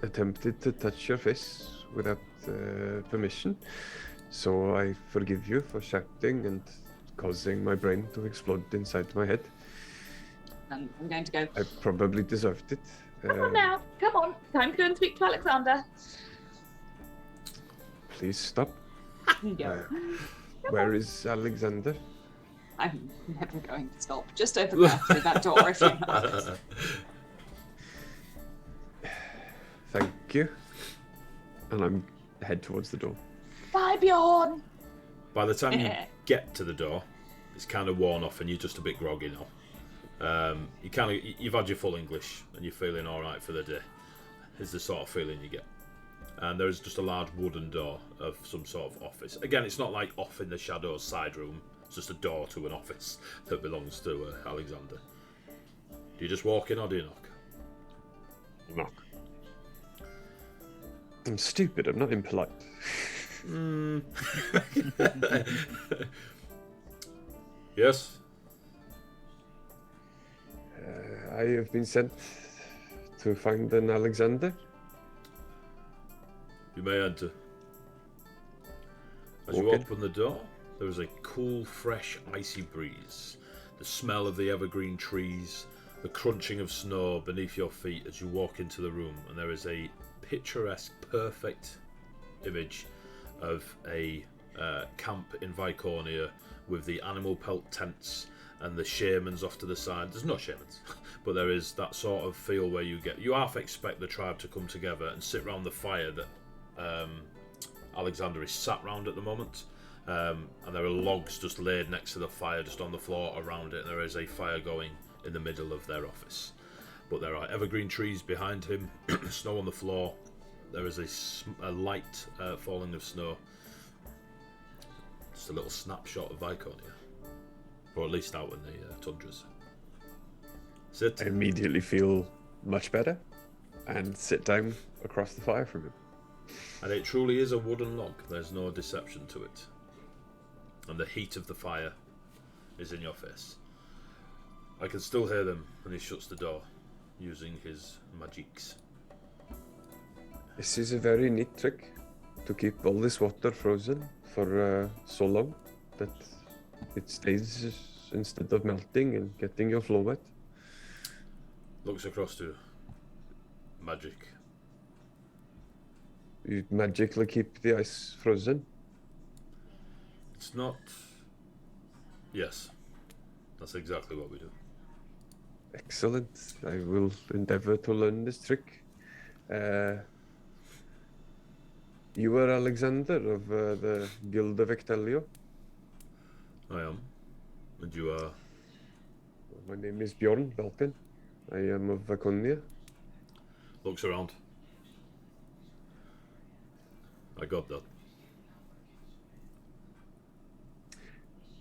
attempted to touch your face without permission. So I forgive you for shouting and causing my brain to explode inside my head. And I'm going to go, I probably deserved it. "Come on now, come on. Time to go and speak to Alexander." Please stop. No. Where is Alexander? I'm never going to stop. Just over there through that door if you notice. Thank you. And I'm head towards the door. Bye, Bjorn! By the time you get to the door, it's kind of worn off and you're just a bit groggy now. You've had your full English and you're feeling all right for the day. is the sort of feeling you get. And there is just a large wooden door of some sort of office. Again, it's not like off in the shadows side room. It's just a door to an office that belongs to Alexander. Do you just walk in or do you knock? Knock. I'm stupid. I'm not impolite. Yes? I have been sent to find an Alexander. You may enter. As you Okay. open the door, there is a cool, fresh, icy breeze. The smell of the evergreen trees, the crunching of snow beneath your feet as you walk into the room, and there is a picturesque, perfect image of a camp in Vicornia with the animal pelt tents and the shamans off to the side. There's no shamans, but there is that sort of feel where you half expect the tribe to come together and sit round the fire that Alexander is sat round at the moment, and there are logs just laid next to the fire, just on the floor around it, and there is a fire going in the middle of their office. But there are evergreen trees behind him, snow on the floor. There is a light falling of snow. Just a little snapshot of Vicornia, or at least out in the tundras. Sit. I immediately feel much better and sit down across the fire from him. And it truly is a wooden log. There's no deception to it. And the heat of the fire is in your face. I can still hear them when he shuts the door, using his magics. This is a very neat trick to keep all this water frozen for so long that it stays instead of melting and getting your floor wet. Looks across to magic. You magically keep the ice frozen. It's not... Yes. That's exactly what we do. Excellent. I will endeavor to learn this trick. You are Alexander of the Guild of Ectelio. I am. And you are... My name is Bjorn Velken. I am of Vaconia. Looks around. I got that.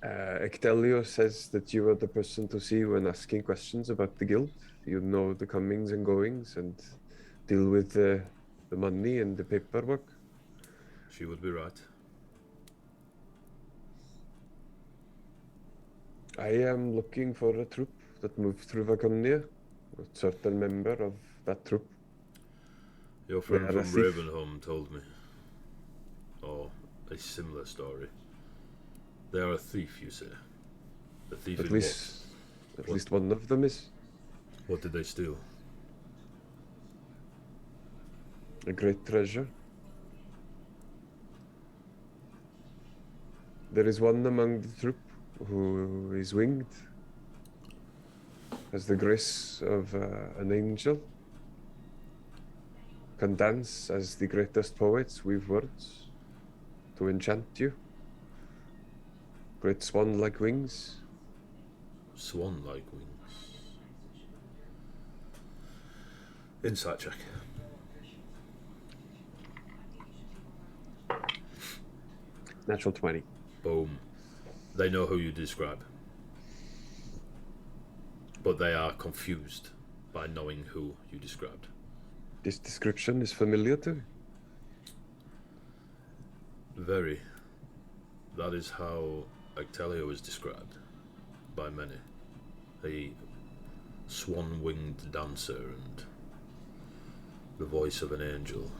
Ectelio says that you are the person to see when asking questions about the guild. You know the comings and goings and deal with the money and the paperwork. She would be right. I am looking for a troop that moved through Vaconia. A certain member of that troop. Your friend They are from a thief. Ravenholm told me. Or a similar story. They are a thief, you say? A thief in At least one of them is. What did they steal? A great treasure. There is one among the troop who is winged, has the grace of an angel, can dance as the greatest poets weave words to enchant you. Great swan-like wings. Swan-like wings. Insight check. Natural 20. Boom. They know who you describe. But they are confused by knowing who you described. This description is familiar to me. Very. That is how Ectelio is described by many. A swan-winged dancer and the voice of an angel.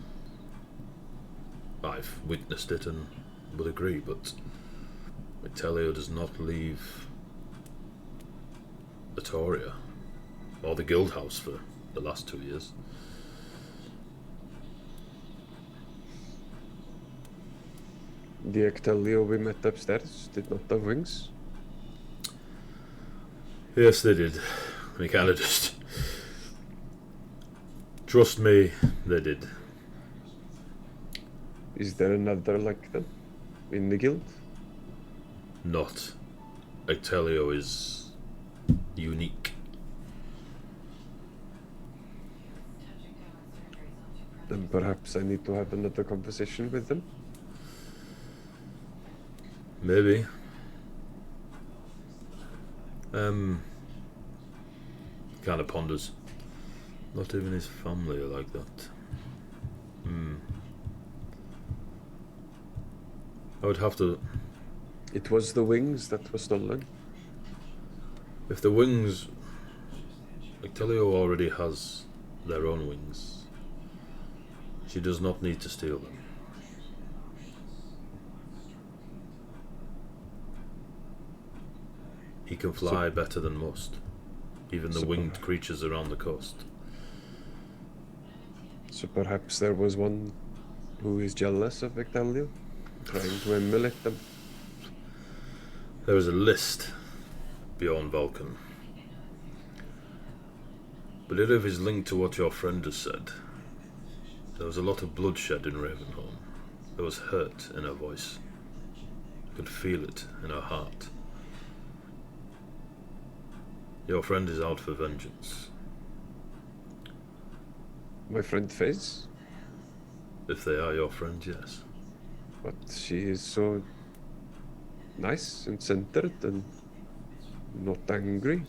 I've witnessed it and would agree, but Ectelio does not leave Atoria or the guild house for the last 2 years. The Ectelio we met upstairs did not have wings. Yes, they did. We kind of just... Trust me, they did. Is there another like them in the guild? Not. Ectelio is unique. then perhaps I need to have another conversation with them. Maybe. Kind of ponders. Not even his family are like that. I would have to... It was the wings that were stolen. If the wings... Like, Telio already has their own wings. She does not need to steal them. He can fly better than most. Even the winged creatures around the coast. So perhaps there was one who is jealous of Victalio, trying to emulate them. There is a list beyond Vulcan. But if it is linked to what your friend has said, there was a lot of bloodshed in Ravenholm. There was hurt in her voice. I could feel it in her heart. Your friend is out for vengeance. My friend Fez? If they are your friend, yes. But she is so nice and centered and not angry.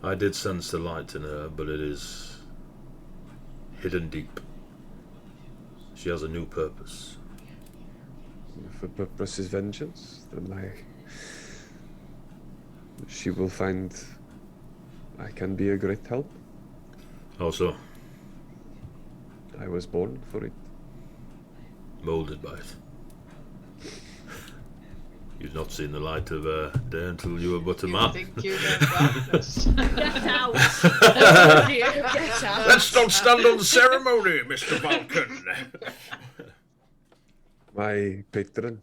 I did sense the light in her, but it is hidden deep. She has a new purpose. If her purpose is vengeance, then she will find I can be a great help. How so? I was born for it. Molded by it. You've not seen the light of day until you were but a man. Think you're in darkness. Get out! Get out! Let's not stand on ceremony, Mr. Vulcan. My patron.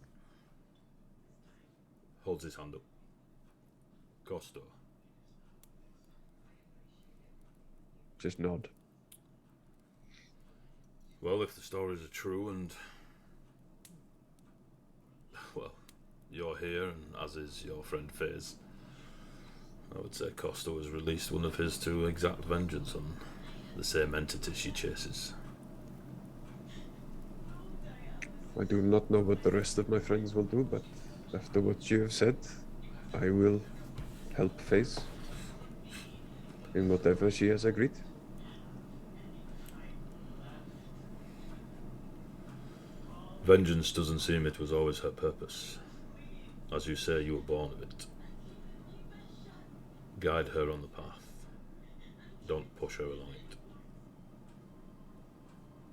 Holds his hand up. Costo. Just nod. Well, if the stories are true and... Well, you're here, and as is your friend Fizz, I would say Costo has released one of his to exact vengeance on the same entity she chases. I do not know what the rest of my friends will do, but after what you have said, I will help Fez in whatever she has agreed. Vengeance doesn't seem it was always her purpose. As you say, you were born of it. Guide her on the path. Don't push her along it.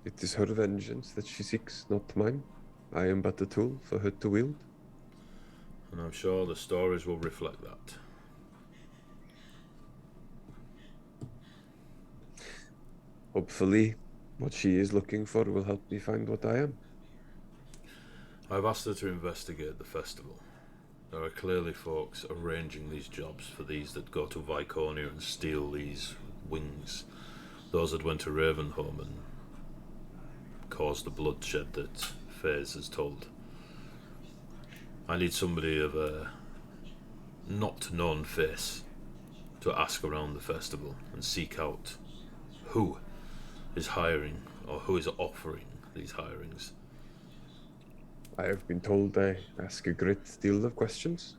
It is her vengeance that she seeks, not mine. I am but a tool for her to wield. And I'm sure the stories will reflect that. Hopefully, what she is looking for will help me find what I am. I've asked her to investigate the festival. There are clearly folks arranging these jobs for these that go to Viconia and steal these wings. Those that went to Ravenholm and caused the bloodshed that Fez has told. I need somebody of a not known face to ask around the festival and seek out who is hiring or who is offering these hirings. I have been told I ask a great deal of questions,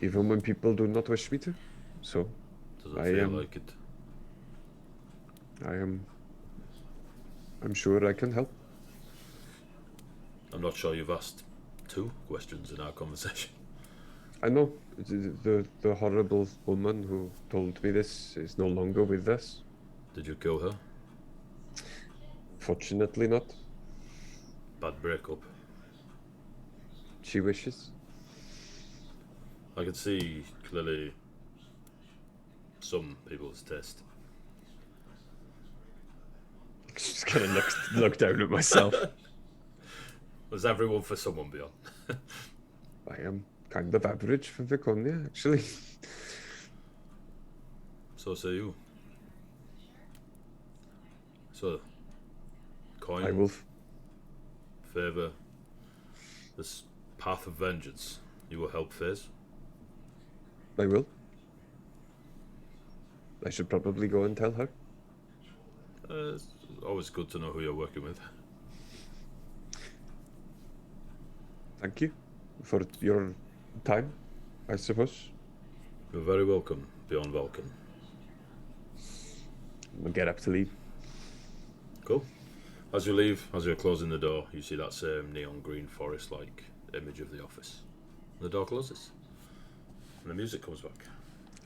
even when people do not wish me to. So, Does it feel like it? I'm sure I can help. I'm not sure you've asked 2 questions in our conversation. I know the horrible woman who told me this is no longer with us. Did you kill her? Fortunately not. Bad breakup. She wishes. I could see clearly some people's taste. Just kind of look down at myself. Was everyone for someone beyond? I am kind of average for Viconia, actually. So say you. So, coin. I will. Favour this path of vengeance. You will help Fizz. I will. I should probably go and tell her. It's always good to know who you're working with. Thank you for your time, I suppose. You're very welcome, beyond Vulcan. We'll get up to leave. Cool. As you leave, as you're closing the door, you see that same neon green forest-like image of the office. The door closes, and the music comes back.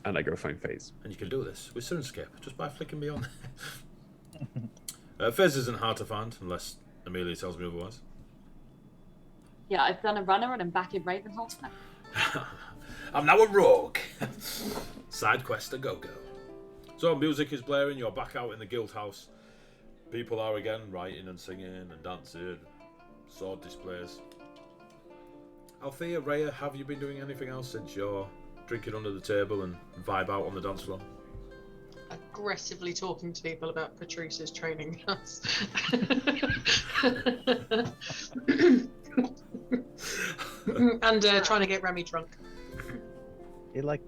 And I go find FaZe. And you can do this with Sunscape just by flicking beyond. FaZe isn't hard to find unless Amelia tells me otherwise. Yeah, I've done a runner and I'm back in Ravenholm now. I'm now a rogue. Side quest a go-go. So music is blaring, you're back out in the guild house. People are again writing and singing and dancing. Sword displays. Althea, Rhea, have you been doing anything else since you're drinking under the table and vibe out on the dance floor? Aggressively talking to people about Patrice's training us. And trying to get Remy drunk. You're like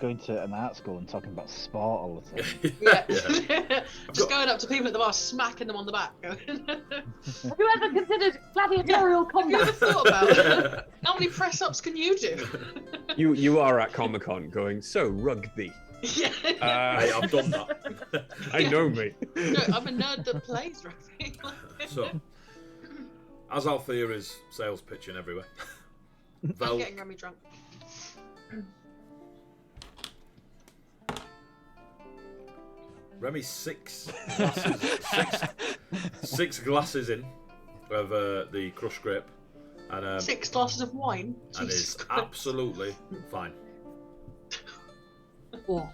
going to an art school and talking about sport all the time. Yeah. Just going up to people at the bar, smacking them on the back. Have you ever considered gladiatorial Have you ever combat? thought about how many press-ups can you do? You are at Comic-Con going, so rugby. Yeah. Hey, I've done that. I know, mate. No, I'm a nerd that plays rugby. So, as Althea is sales pitching everywhere, I'm getting Remy drunk. Remy's six glasses in of the crushed grape, and 6 glasses of wine. and Jesus is Christ. absolutely fine. What?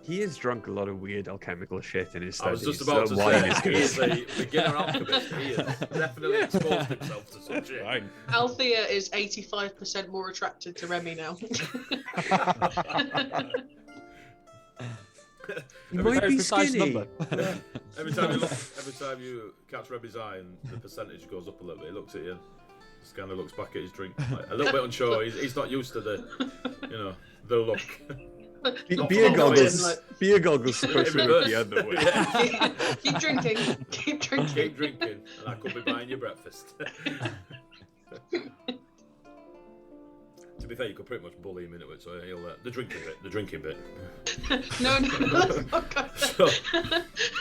He has drunk a lot of weird alchemical shit in his I studies. was just about so to wine say, is he good. is a beginner alchemist. He has definitely exposed himself to some shit. Fine. Althea is 85% more attracted to Remy now. He Every might time- be precise skinny. number. Every time you catch Remy's eye and the percentage goes up a little bit, he looks at you, just kind of looks back at his drink, like, a little bit unsure. He's not used to the look. Beer goggles. Like- Beer goggles supposed to In look the reverse. other way. Yeah. Keep drinking. Keep drinking. Keep drinking, and I could be buying you breakfast. To be fair, you could pretty much bully him into it, so he'll the drinking bit. No, let's not go So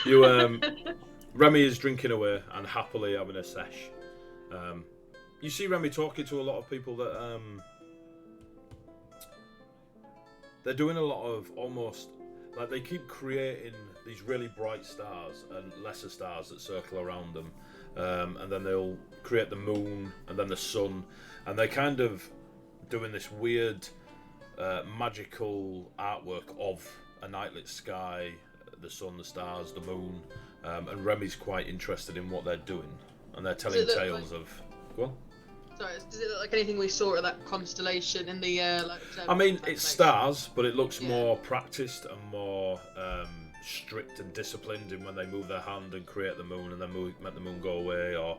you Remy is drinking away and happily having a sesh. You see Remy talking to a lot of people that they're doing a lot of almost like they keep creating these really bright stars and lesser stars that circle around them, and then they'll create the moon and then the sun, and they kind of doing this weird magical artwork of a nightlit sky, the sun, the stars, the moon, and Remy's quite interested in what they're doing, and they're telling it look tales like- of. Well, Sorry, does it look like anything we saw at that constellation in the I mean, it's stars, but it looks Yeah. more practiced and more strict and disciplined in when they move their hand and create the moon and then make the moon go away, or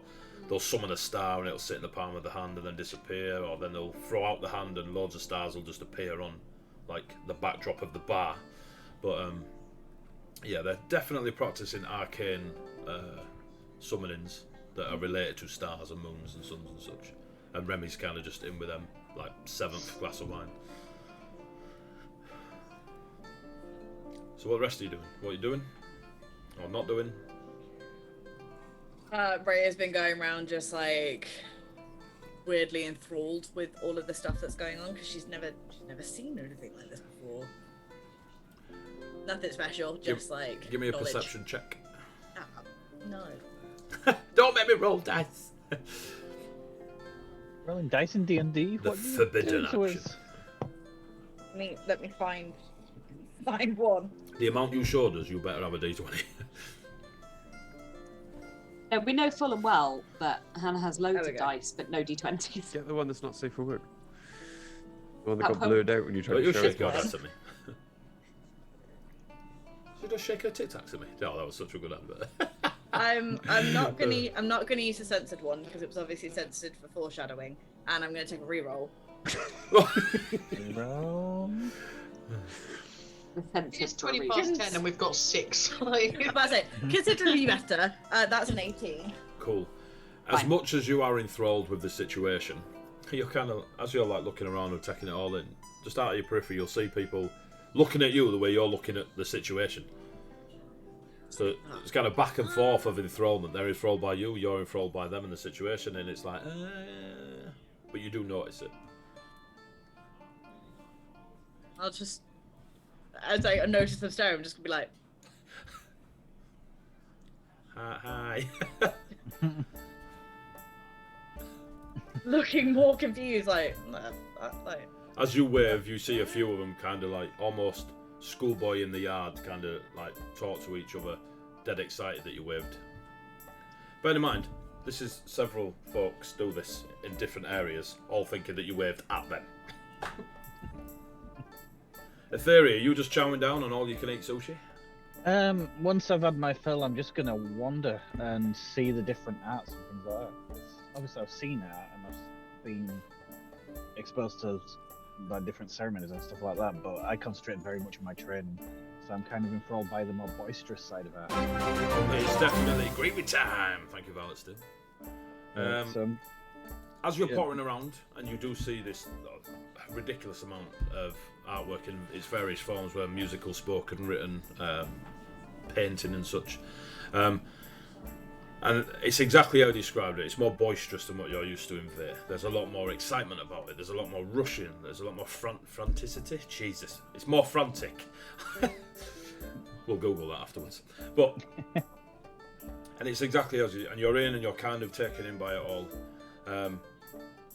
they'll summon a star and it'll sit in the palm of the hand and then disappear, or then they'll throw out the hand and loads of stars will just appear on like the backdrop of the bar. But yeah, they're definitely practicing arcane summonings that are related to stars and moons and suns and such. And Remy's kind of just in with them, like 7th glass of wine. So what the rest are you doing? What are you doing? Or not doing? Bray has been going around just like weirdly enthralled with all of the stuff that's going on because she's never seen anything like this before. Nothing special, just like Give me a knowledge. perception check. Ah, no. Don't make me roll dice. Rolling dice in D&D? The What do you forbidden do to action. us? Let me find one. The amount you showed us, you better have a D20. No, we know full and well that Hannah has loads There we of go. dice, but no d20s. Get the one that's not safe for work. The one that At got home. blurred out when you tried Don't to you show shake it. your ass at me. She does shake her tic tacs at me. Oh, that was such a good advert. I'm not gonna use the censored one because it was obviously censored for foreshadowing, and I'm gonna take a reroll. Roll. It's 20 past 10 and we've got 6. Like... I'm about to say, considerably better. That's an 18. Cool. As Fine. much as you are enthralled with the situation, you're kind of, as you're like looking around and taking it all in, just out of your periphery, you'll see people looking at you the way you're looking at the situation. So it's kind of back and forth of enthrallment. They're enthralled by you, you're enthralled by them in the situation, and it's like, but you do notice it. I'll just, as I notice them staring, I'm just gonna be like, Hi. looking more confused, like. As you wave, you see a few of them kind of like almost schoolboy in the yard, kind of like talk to each other, dead excited that you waved. Bear in mind, this is several folks do this in different areas, all thinking that you waved at them. Etheria, you just chowing down on all you can eat sushi? Once I've had my fill, I'm just gonna wander and see the different arts and things like that. 'Cause obviously, I've seen art and I've been exposed to like different ceremonies and stuff like that. But I concentrate very much on my training, so I'm kind of enthralled by the more boisterous side of art. It's definitely gravy time. Thank you, Violet. Still. As you're pottering around, and you do see this ridiculous amount of artwork in its various forms, where musical, spoken, written, painting and such. And it's exactly how you described it. It's more boisterous than what you're used to in Veer. There's a lot more excitement about it. There's a lot more rushing. There's a lot more fronticity. Jesus, it's more frantic. We'll Google that afterwards. But and it's exactly as you, and you're in, and you're kind of taken in by it all,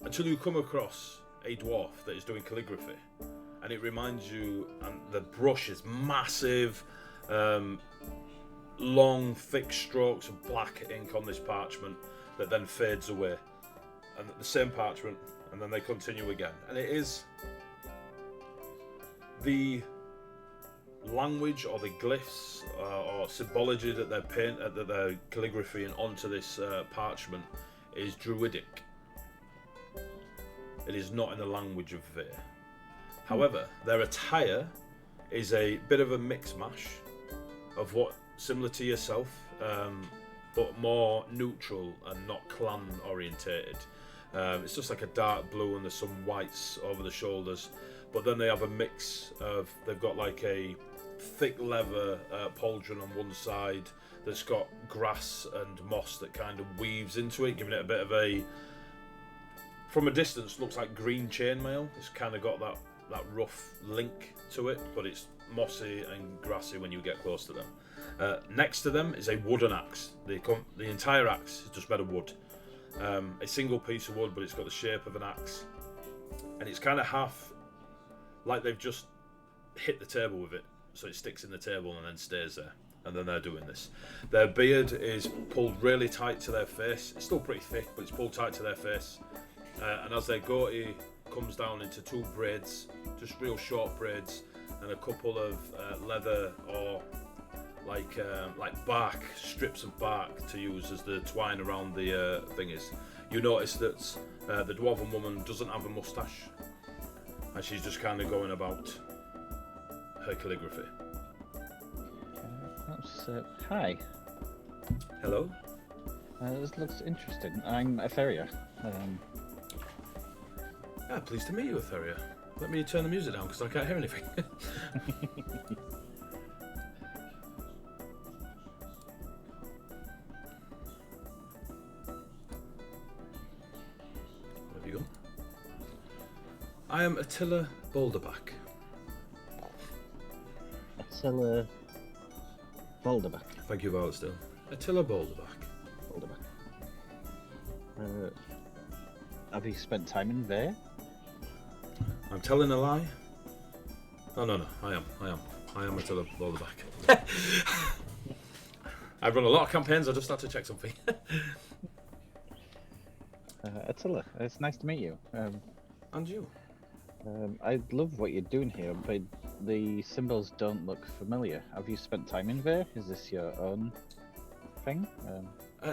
until you come across a dwarf that is doing calligraphy, and it reminds you, and the brush is massive. Long, thick strokes of black ink on this parchment that then fades away, and the same parchment, and then they continue again. And it is the language or the glyphs or symbology that they're that they're calligraphying onto this parchment is druidic. It is not in the language of Veer. However, their attire is a bit of a mix mash of what similar to yourself, but more neutral and not clan orientated. It's just like a dark blue and there's some whites over the shoulders, but then they have a mix of, they've got like a thick leather pauldron on one side that's got grass and moss that kind of weaves into it, giving it a bit of a, from a distance, looks like green chainmail. It's kind of got that rough link to it, but it's mossy and grassy when you get close to them. Next to them is a wooden axe. The entire axe is just made of wood. A single piece of wood, but it's got the shape of an axe. And it's kind of half like they've just hit the table with it, so it sticks in the table and then stays there. And then they're doing this. Their beard is pulled really tight to their face. It's still pretty thick, but it's pulled tight to their face. And as their goatee comes down into 2 braids, just real short braids, and a couple of leather or like bark, strips of bark to use as the twine around the thing is. You notice that the dwarven woman doesn't have a moustache, and she's just kind of going about her calligraphy. Hi. Hello? This looks interesting. I'm Etheria. Pleased to meet you, Etheria. Let me turn the music down because I can't hear anything. Where have you gone? I am Attila Boulderback. Attila Boulderback. Thank you, Violet Still. Attila Boulderback. Boulderback. Have you spent time in there? I'm telling a lie? Oh, no, I am Attila Boulderback. I've run a lot of campaigns, I just had to check something. Attila, it's nice to meet you. And you? I love what you're doing here, but the symbols don't look familiar. Have you spent time in there? Is this your own thing?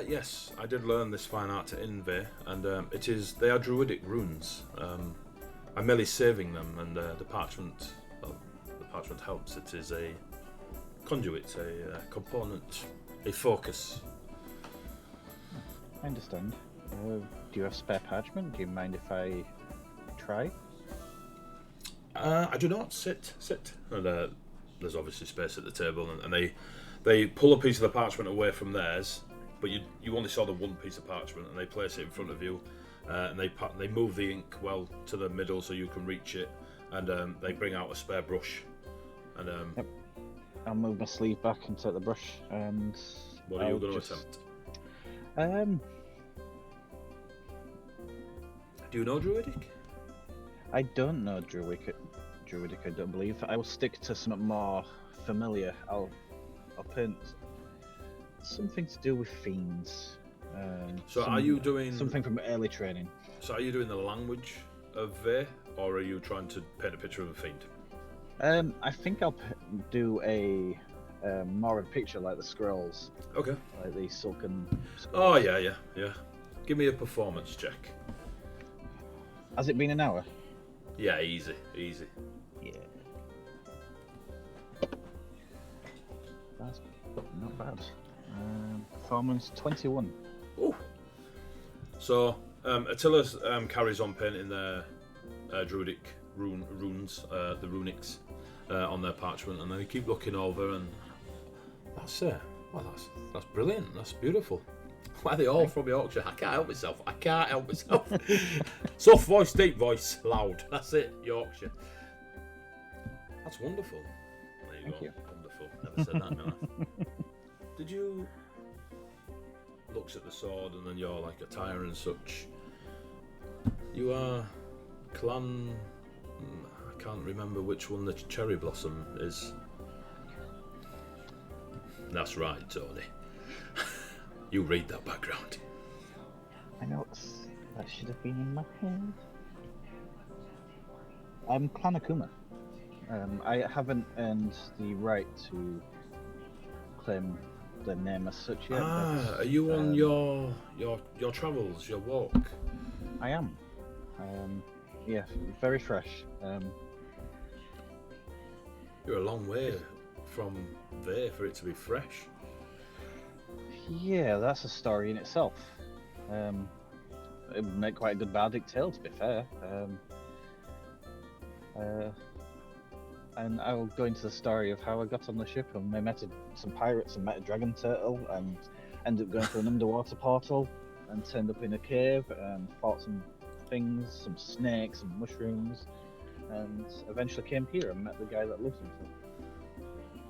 Yes, I did learn this fine art in Veer, and they are druidic runes. I'm merely saving them, and the parchment parchment helps. It is a conduit, a component, a focus. I understand. Do you have spare parchment? Do you mind if I try? I do not. Sit. And there's obviously space at the table, and they pull a piece of the parchment away from theirs, but you only saw the one piece of parchment, and they place it in front of you, and they move the ink well to the middle so you can reach it, and they bring out a spare brush, and Yep. I'll move my sleeve back and take the brush, and what are you I'll going to just- attempt? Do you know Druidic? I don't know Druidic. I don't believe. I will stick to something more familiar. I'll paint something to do with fiends. So are you doing something from early training? So are you doing the language of Vey, or are you trying to paint a picture of a fiend? I think I'll do a more of a picture like the scrolls, Okay. like the silken. Oh Scrolls. yeah. Give me a performance check. Has it been an hour? Yeah, easy. Yeah. That's not bad. Performance 21. Ooh. So Attila's carries on painting their druidic runes, the runics, on their parchment, and they keep looking over, and that's that's brilliant. That's beautiful. Why are they all from Yorkshire? I can't help myself. Soft voice, deep voice, loud. That's it, Yorkshire. That's wonderful. There you Thank go. you. Wonderful. Never said that, no. Did you looks at the sword and then your like attire and such? You are clan. I can't remember which one the cherry blossom is. That's right, Tony. You read that background. I know that should have been in my head. I'm Clan Akuma. I haven't earned the right to claim the name as such yet. but, Are you on your travels, your walk? I am. Yeah, very fresh. You're a long way from there for it to be fresh. Yeah, that's a story in itself. It would make quite a good bardic tale, to be fair. And I'll go into the story of how I got on the ship, and I met some pirates and met a dragon turtle, and ended up going through an underwater portal, and turned up in a cave and fought some things, some snakes and mushrooms, and eventually came here and met the guy that lives with me.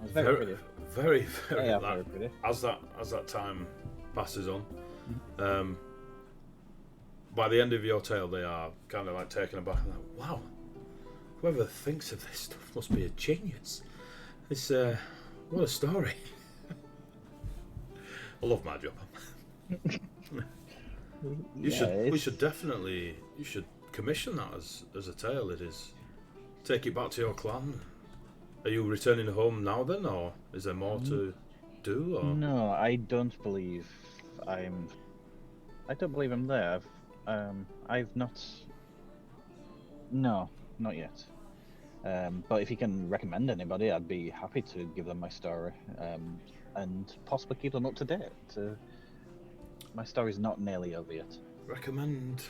It's very pretty. Very, Yeah, like, very pretty. as that time passes on, by the end of your tale, they are kind of like taken aback and like, wow, whoever thinks of this stuff must be a genius. It's what a story. I love my job. We should definitely commission that as a tale. It is. Take it back to your clan. Are you returning home now then, or is there more to do? Or? No, I don't believe I'm there. I've not. No, not yet. But if you can recommend anybody, I'd be happy to give them my story, and possibly keep them up to date. My story's not nearly over yet. Recommend.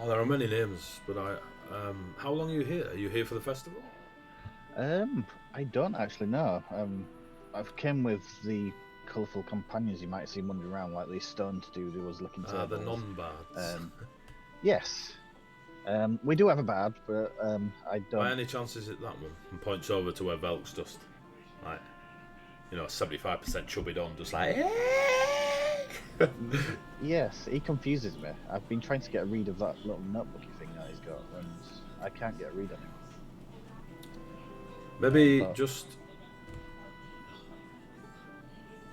Oh, there are many names, but how long are you here? Are you here for the festival? I don't actually know. I've came with the colourful companions you might see wandering around, like these stoned dude who was looking tables. The non-bards. Yes. We do have a bard, but I don't. By any chance is it that one? And points over to where Velk's just, like, 75% chubbied on, just like. Yes, he confuses me. I've been trying to get a read of that little notebooky thing that he's got, and I can't get a read on him. Maybe just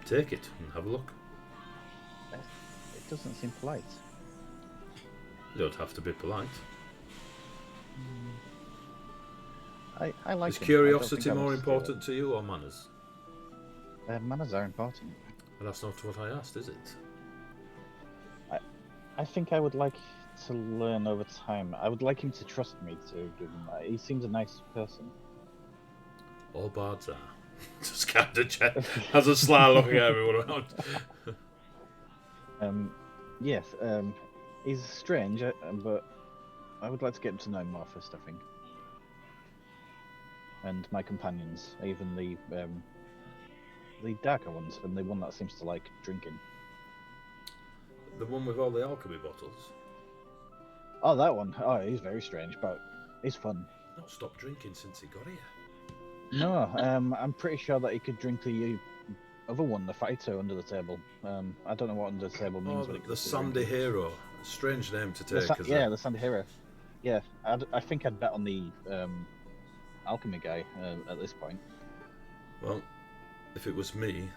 take it and have a look. It doesn't seem polite. You don't have to be polite. I like Is him. curiosity I don't think I more want to steal important to you or manners? it. Manners are important. Well, that's not what I asked, is it? I think I would like to learn over time. I would like him to trust me to give him that. He seems a nice person. All bards are. Just kind of check. Has a sly look at everyone around. Yes, he's strange, but I would like to get him to know more first, I think. And my companions, even the darker ones, and the one that seems to like drinking. The one with all the alchemy bottles. Oh, that one. Oh, he's very strange, but he's fun. Not stopped drinking since he got here. No, I'm pretty sure that he could drink the other one, the fighter, under the table. I don't know what under the table means. Oh, but the Sandy Hero. A strange name to take. The Sandy Hero. Yeah, I think I'd bet on the alchemy guy at this point. Well, if it was me,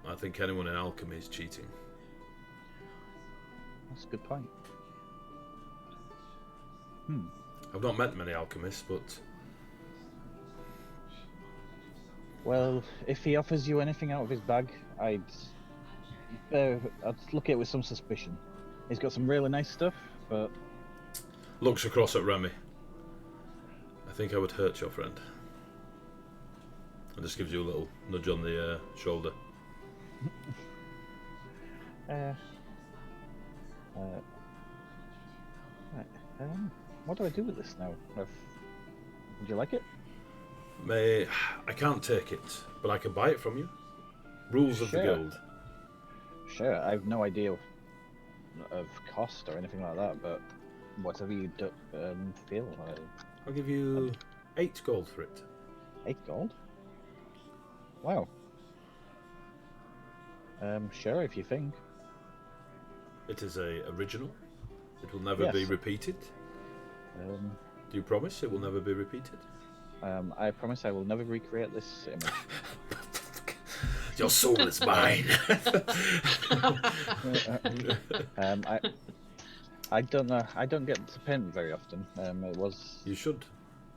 I think anyone in alchemy is cheating. That's a good point. I've not met many alchemists, but... Well, if he offers you anything out of his bag, I'd look at it with some suspicion. He's got some really nice stuff, but... Looks across at Remy. I think I would hurt your friend. And just gives you a little nudge on the shoulder. What do I do with this now? Would you like it? I can't take it, but I can buy it from you. Rules of the Sure. guild. Sure, I have no idea of cost or anything like that, but whatever you feel. I'll give you 8 gold for it. 8 gold? Wow. Sure, if you think. It is a original. It will never be Yes. repeated. Do you promise it will never be repeated? I promise I will never recreate this image. Your soul is mine. I don't know. I don't get to paint very often. You should.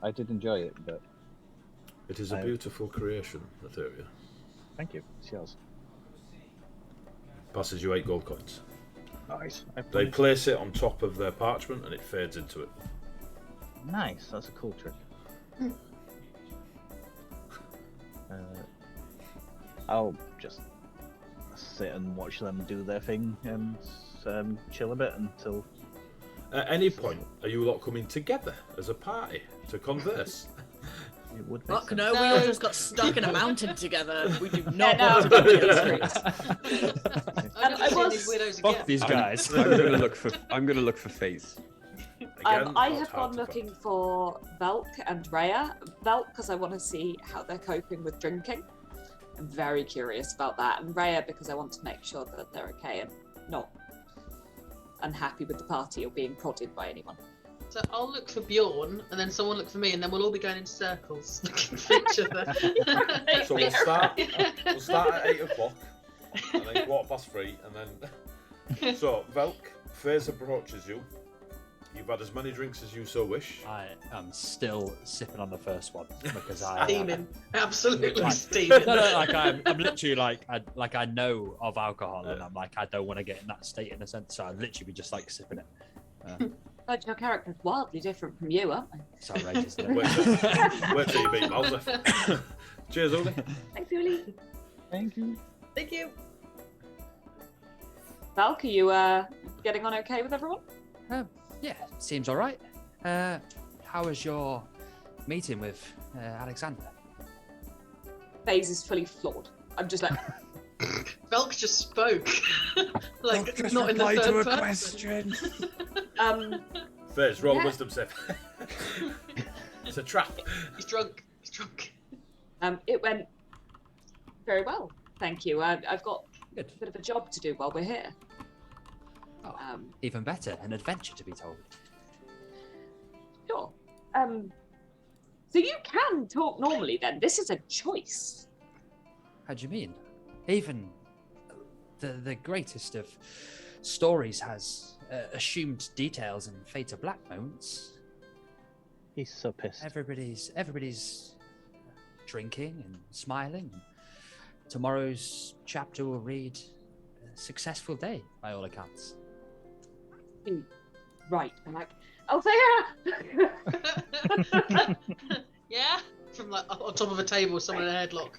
I did enjoy it, but It is a beautiful creation, Etheria. thank you. It's yours. Passes you 8 gold coins. Nice. They place it on top of their parchment and it fades into it. Nice. That's a cool trick. I'll just sit and watch them do their thing and chill a bit until. At any point, are you lot coming together as a party to converse? It would Fuck make no, sense. we all just got stuck in a mountain together. We do not no. want to go to the streets. I'm I just seeing was- these widows Fuck again. these guys. I'm gonna look for Faze. Again, I not have hard gone to looking find. for Velk and Rhea. Velk because I want to see how they're coping with drinking. I'm very curious about that. And Rhea because I want to make sure that they're okay and not unhappy with the party or being prodded by anyone. So I'll look for Bjorn, and then someone look for me, and then we'll all be going in circles looking for each other. So we'll start at 8 o'clock, and then 3:15, and then... So, Velk, Faze approaches you. You've had as many drinks as you so wish. I am still sipping on the first one because I. Steaming. Absolutely Like- steaming. No, like I'm literally like I know of alcohol and I'm like I don't want to get in that state in a sense, so I literally be just like sipping it. But your character's wildly different from you, aren't they? It's outrageous. Isn't Wait it? wait till you beat Malza. Cheers, Uli. Thanks, Uli. Thank you. Thank you. Velk, are you getting on okay with everyone? Yeah, seems all right. How was your meeting with Alexander? Phase is fully flawed. I'm just like, Velk just spoke. Like, not in the third person. question. Faze, roll Yeah. wisdom save. It's a trap. He's drunk. He's drunk. it went very well. Thank you. I've got Good. a bit of a job to do while we're here. Oh, even better, an adventure to be told. Sure. So you can talk normally then. This is a choice. How do you mean? Even the greatest of stories has assumed details and fade to black moments. He's so pissed. Everybody's drinking and smiling. Tomorrow's chapter will read a successful day by all accounts. right. I'm like, Althea! Yeah? From like on top of a table, someone in a headlock.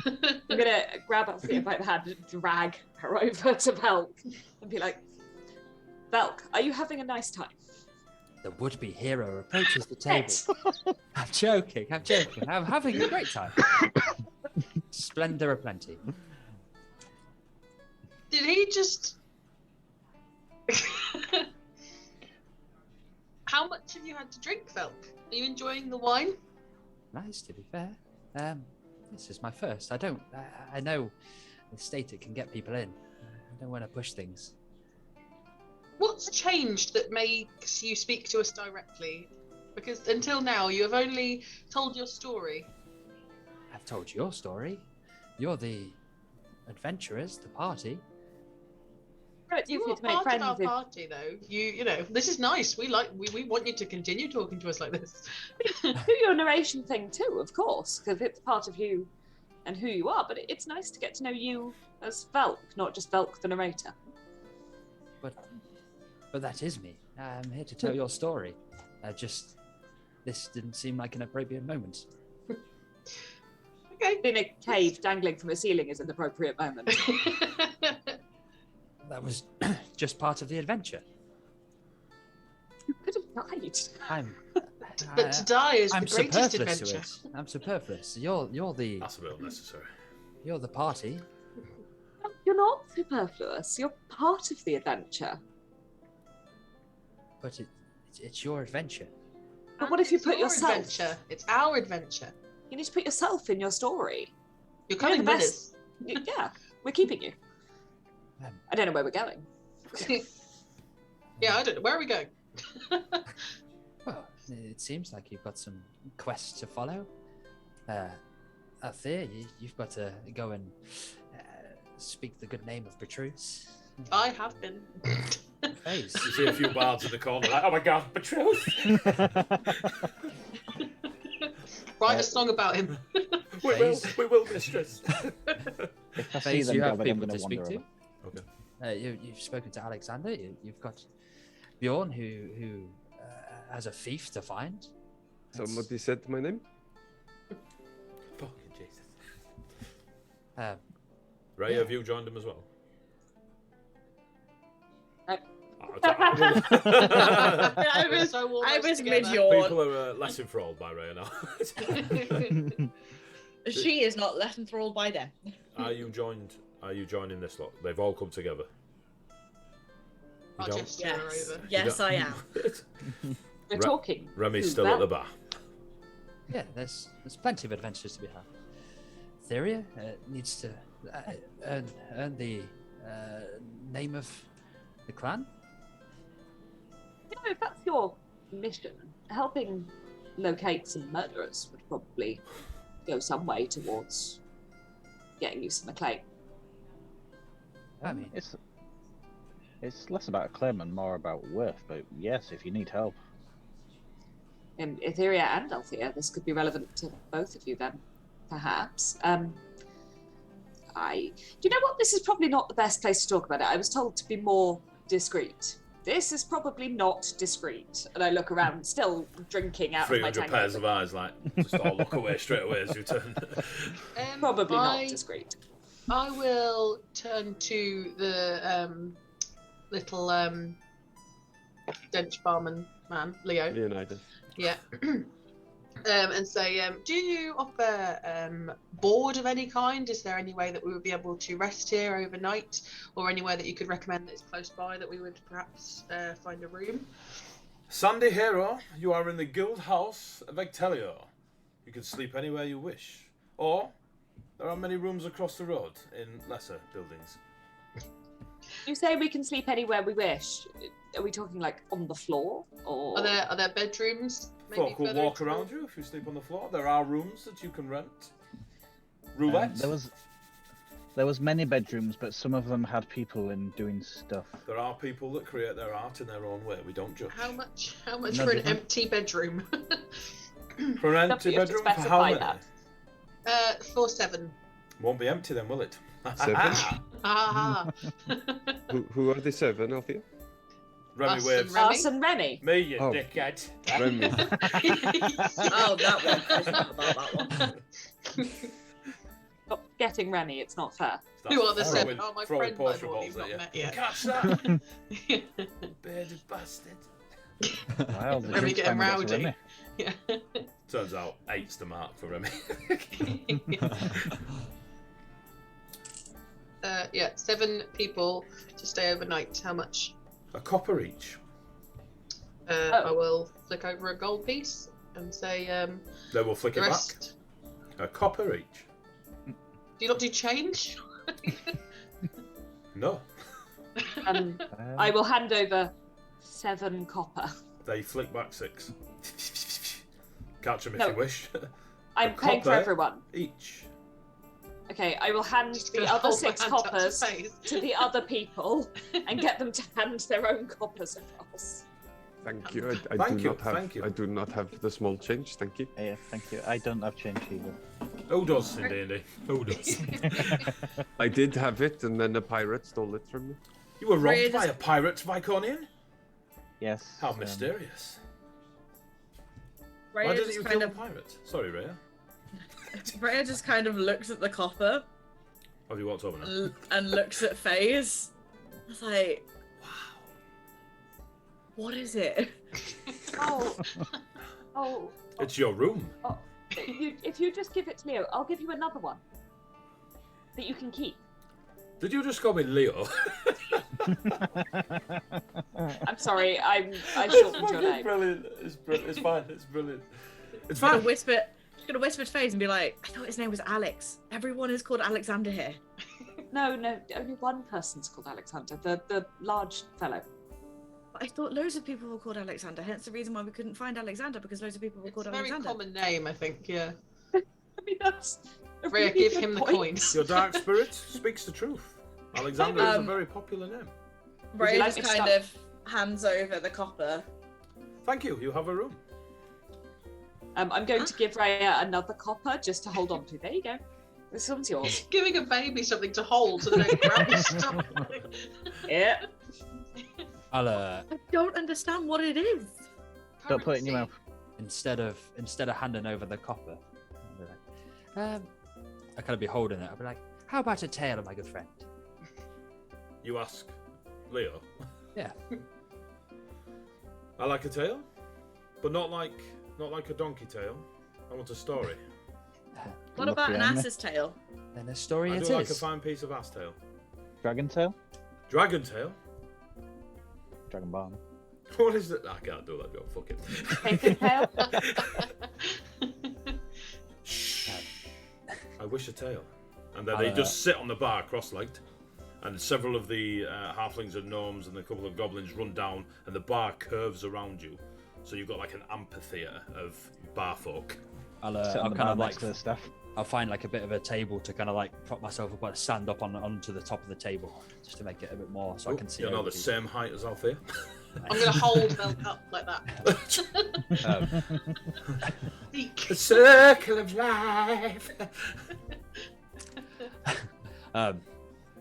I'm gonna grab Althea by the hand and drag her over to Velk and be like, Velk, are you having a nice time? The would-be hero approaches the table. I'm joking. I'm having a great time. Splendor aplenty. Did he just... How much have you had to drink, Velk? Are you enjoying the wine? Nice, to be fair. This is my first. I know the state it can get people in. I don't want to push things. What's changed that makes you speak to us directly? Because until now, you have only told your story. I've told your story. You're the adventurers, the party. You're You to make part friends of our with party, though. You know, this is nice. We want you to continue talking to us like this. do your narration thing too, of course, because it's part of you and who you are. But it's nice to get to know you as Velk, not just Velk the narrator. But that is me. I'm here to tell your story. This didn't seem like an appropriate moment. Okay. In a cave dangling from a ceiling is an appropriate moment. That was just part of the adventure. You could have died. But to die is I'm the greatest superfluous adventure. to it. I'm superfluous. You're the That's a bit unnecessary. You're the party. You're not superfluous. You're part of the adventure. But it's your adventure. But what if you It's put your yourself? Adventure. It's our adventure. You need to put yourself in your story. You're You're coming the with best. Yeah, we're keeping you. Um, I don't know where we're going. us. Yeah, I don't know. Where are we going? Well, it seems like you've got some quests to follow. Althea, you've got to go and speak the good name of Beatrice. I have been. Face. You see a few bards in the corner like, oh my god, Betrothed! Write a song about him. we will, mistress. If I see Face, them you go, have then I'm people going to speak to. Okay. You've spoken to Alexander. You've got Bjorn, who has a thief to find. Somebody said my name? Fucking Jesus. Um, Ray, Yeah. have you joined them as well? No. I was So almost I was together. mid-yawn. People are less enthralled by Ray now. She is not less enthralled by them. Are you joining this lot? They've all come together. I'll don't? just turn her Yes, over. yes, I am. We're Re- talking. Remy's to still at the Velk. bar. yeah, there's plenty of adventures to be had. Theria needs to earn the name of the clan. You know, if that's your mission, helping locate some murderers would probably go some way towards getting you some acclaim. I mean, It's less about acclaim and more about worth, but yes, if you need help. In Etheria and Althea, this could be relevant to both of you then, perhaps. Do you know what? This is probably not the best place to talk about it. I was told to be more discreet. This is probably not discreet. And I look around, still drinking out of my 300 tank. pairs of eyes, like, just all look away straight away as you turn. Probably not I discreet. will turn to the little dench barman man, Leo. Leonidas. Yeah. And say, do you offer board of any kind? Is there any way that we would be able to rest here overnight, or anywhere that you could recommend that is close by that we would perhaps find a room? Sandy Hero, you are in the guild house of Ectelio. You can sleep anywhere you wish. Or, there are many rooms across the road in lesser buildings. You say we can sleep anywhere we wish. Are we talking like on the floor, or Are there bedrooms? Maybe Folk will further walk into the- around you if you sleep on the floor. There are rooms that you can rent. Roulette. There was many bedrooms, but some of them had people in doing stuff. There are people that create their art in their own way. We don't judge. How much No, for an different. empty bedroom? For an Don't empty you have to bedroom, for how specify many? that? For 7. Won't be empty then, will it? 7? Ah. Who are the 7 of you? Remy Us waves. and Remy? Us and Remy. Me, you Oh. dickhead. Remy. Oh, that one. I forgot about that one. Stop getting Remy. It's not fair. Who are the Throwing- seven? Oh, my throwing friend I've portrait already balls not at you. met yet. Catch that, bearded bastard. Wow, the Remy drinks getting finally got to rowdy. Remy. Yeah. Turns out 8's the mark for Remy. Yeah, 7 people to stay overnight. How much? A copper each. I will flick over a gold piece and say They will flick the it back. rest. A copper each. Do you not do change? No. And I will hand over 7 copper. They flick back 6. Catch them if No. you wish. I'm paying for copper everyone. Each. Okay, I will hand Just the gonna other hold my 6 hand up to coppers face. to the other people and get them to hand their own coppers across. Thank you. I Thank do you, not have. thank you. I do not have the small change. Thank you. Yeah, thank you. I don't have change either. Who does in D&D? Who does? I did have it, and then a pirate stole it from me. You were robbed Rhea by just- a pirate, Viconian? Yes. How mysterious. Rhea Why didn't just you kind kill of the pirate? Sorry, Rhea. Rhea just kind of looks at the copper Have you walked over now? and looks at FaZe. I was like, Wow. what is it? Oh, It's your room. if you just give it to Leo, I'll give you another one that you can keep. Did you just call me Leo? I'm sorry, I shortened your name. Brilliant. It's fine. It's brilliant. It's I'm fine. gonna whisper to FaZe and be like, I thought his name was Alex. Everyone is called Alexander here. No, only one person's called Alexander, the large fellow. But I thought loads of people were called Alexander, hence the reason why we couldn't find Alexander, because loads of people were It's called a very Alexander. common name, I think. Yeah. I mean, that's a Rhea, really give good him the point. coins. Your dark spirit speaks the truth. Alexander is a very popular name. Would you Rhea like just me to kind start? of hands over the copper. Thank you. You have a room. I'm going to give Rhea another copper just to hold on to. There you go. This one's yours. Giving a baby something to hold so they don't grab your stuff. Yeah. I'll I don't understand what it is. Don't put it in your mouth. instead of handing over the copper, I'll be like, I kind of be holding it. I'll be like, how about a tale, my good friend? You ask Leo. Yeah. I like a tale, but not like a donkey tale. I want a story. What about an Lucky, aren't ass's tail? Then a story I it do like a is. fine piece of ass tail. Dragon tail? Dragon tail? Dragon bomb. What is it? I can't do that joke. Fuck it. Paper tail. Shh. I wish a tail. And then they just sit on the bar cross-legged, and several of the halflings and gnomes and a couple of goblins run down, and the bar curves around you. So you've got like an amphitheatre of bar folk. I'll Sit on the kind bar of next like to the staff. I'll find like a bit of a table to kind of like prop myself up, like stand up onto the top of the table, just to make it a bit more so I can see. You're not over the people. same height as Althea. I'm going to hold Milk up like that. Eek. The circle of life.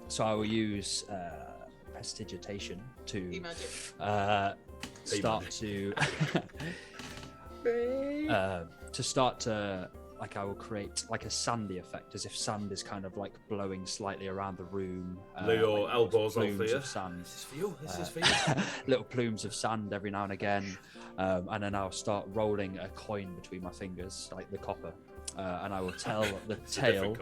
So I will use prestidigitation to E-magic. start to like I will create like a sandy effect, as if sand is kind of like blowing slightly around the room. Leo like elbows plumes Althea. of sand. This is for you. This is for you. Little plumes of sand every now and again, and then I'll start rolling a coin between my fingers, like the copper, and I will tell the It's a tale. different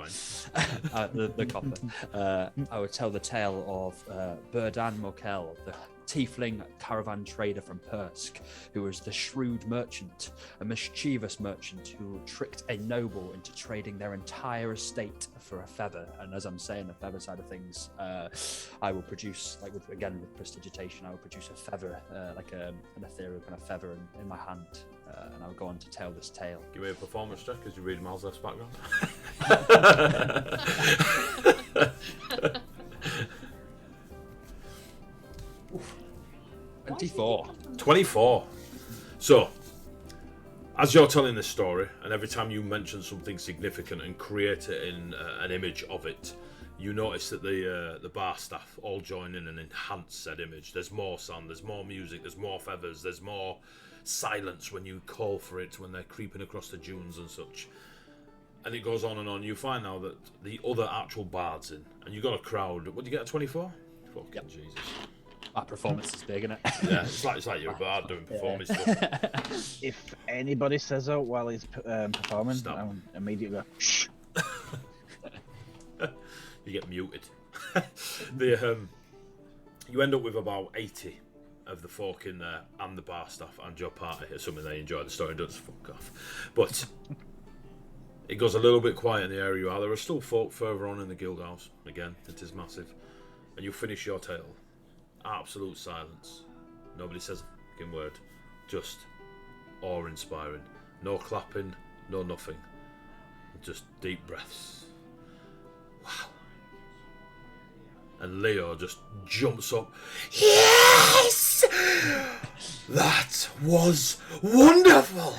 coin. The copper. I will tell the tale of Burdan Mokel, the tiefling caravan trader from Persk, who was the shrewd merchant, a mischievous merchant who tricked a noble into trading their entire estate for a feather. And as I'm saying, the feather side of things, I will produce, like with prestidigitation, I will produce a feather, like an ethereal kind of feather in my hand, and I'll go on to tell this tale. Give me a performance check as you read Miles Left's background. 24. 24. So, as you're telling this story, and every time you mention something significant and create it in an image of it, you notice that the bar staff all join in and enhance said image. There's more sound, there's more music, there's more feathers, there's more silence when you call for it, when they're creeping across the dunes and such. And it goes on and on. You find now that the other actual bard's in, and you got a crowd. What do you get, a 24? Fucking Jesus. Our performance is big, isn't it? Yeah, it's like you're a bard doing performance stuff. If anybody says out while he's performing, Stop. I'll immediately go, shh. You get muted. You end up with about 80 of the folk in there and the bar staff and your party. It's something they enjoy. The story does fuck off. But it goes a little bit quiet in the area you are. There are still folk further on in the guild house. Again, it is massive. And you finish your tale. Absolute silence. Nobody says a fucking word. Just awe-inspiring. No clapping, no nothing. Just deep breaths. Wow. And Leo just jumps up. Yes! That was wonderful!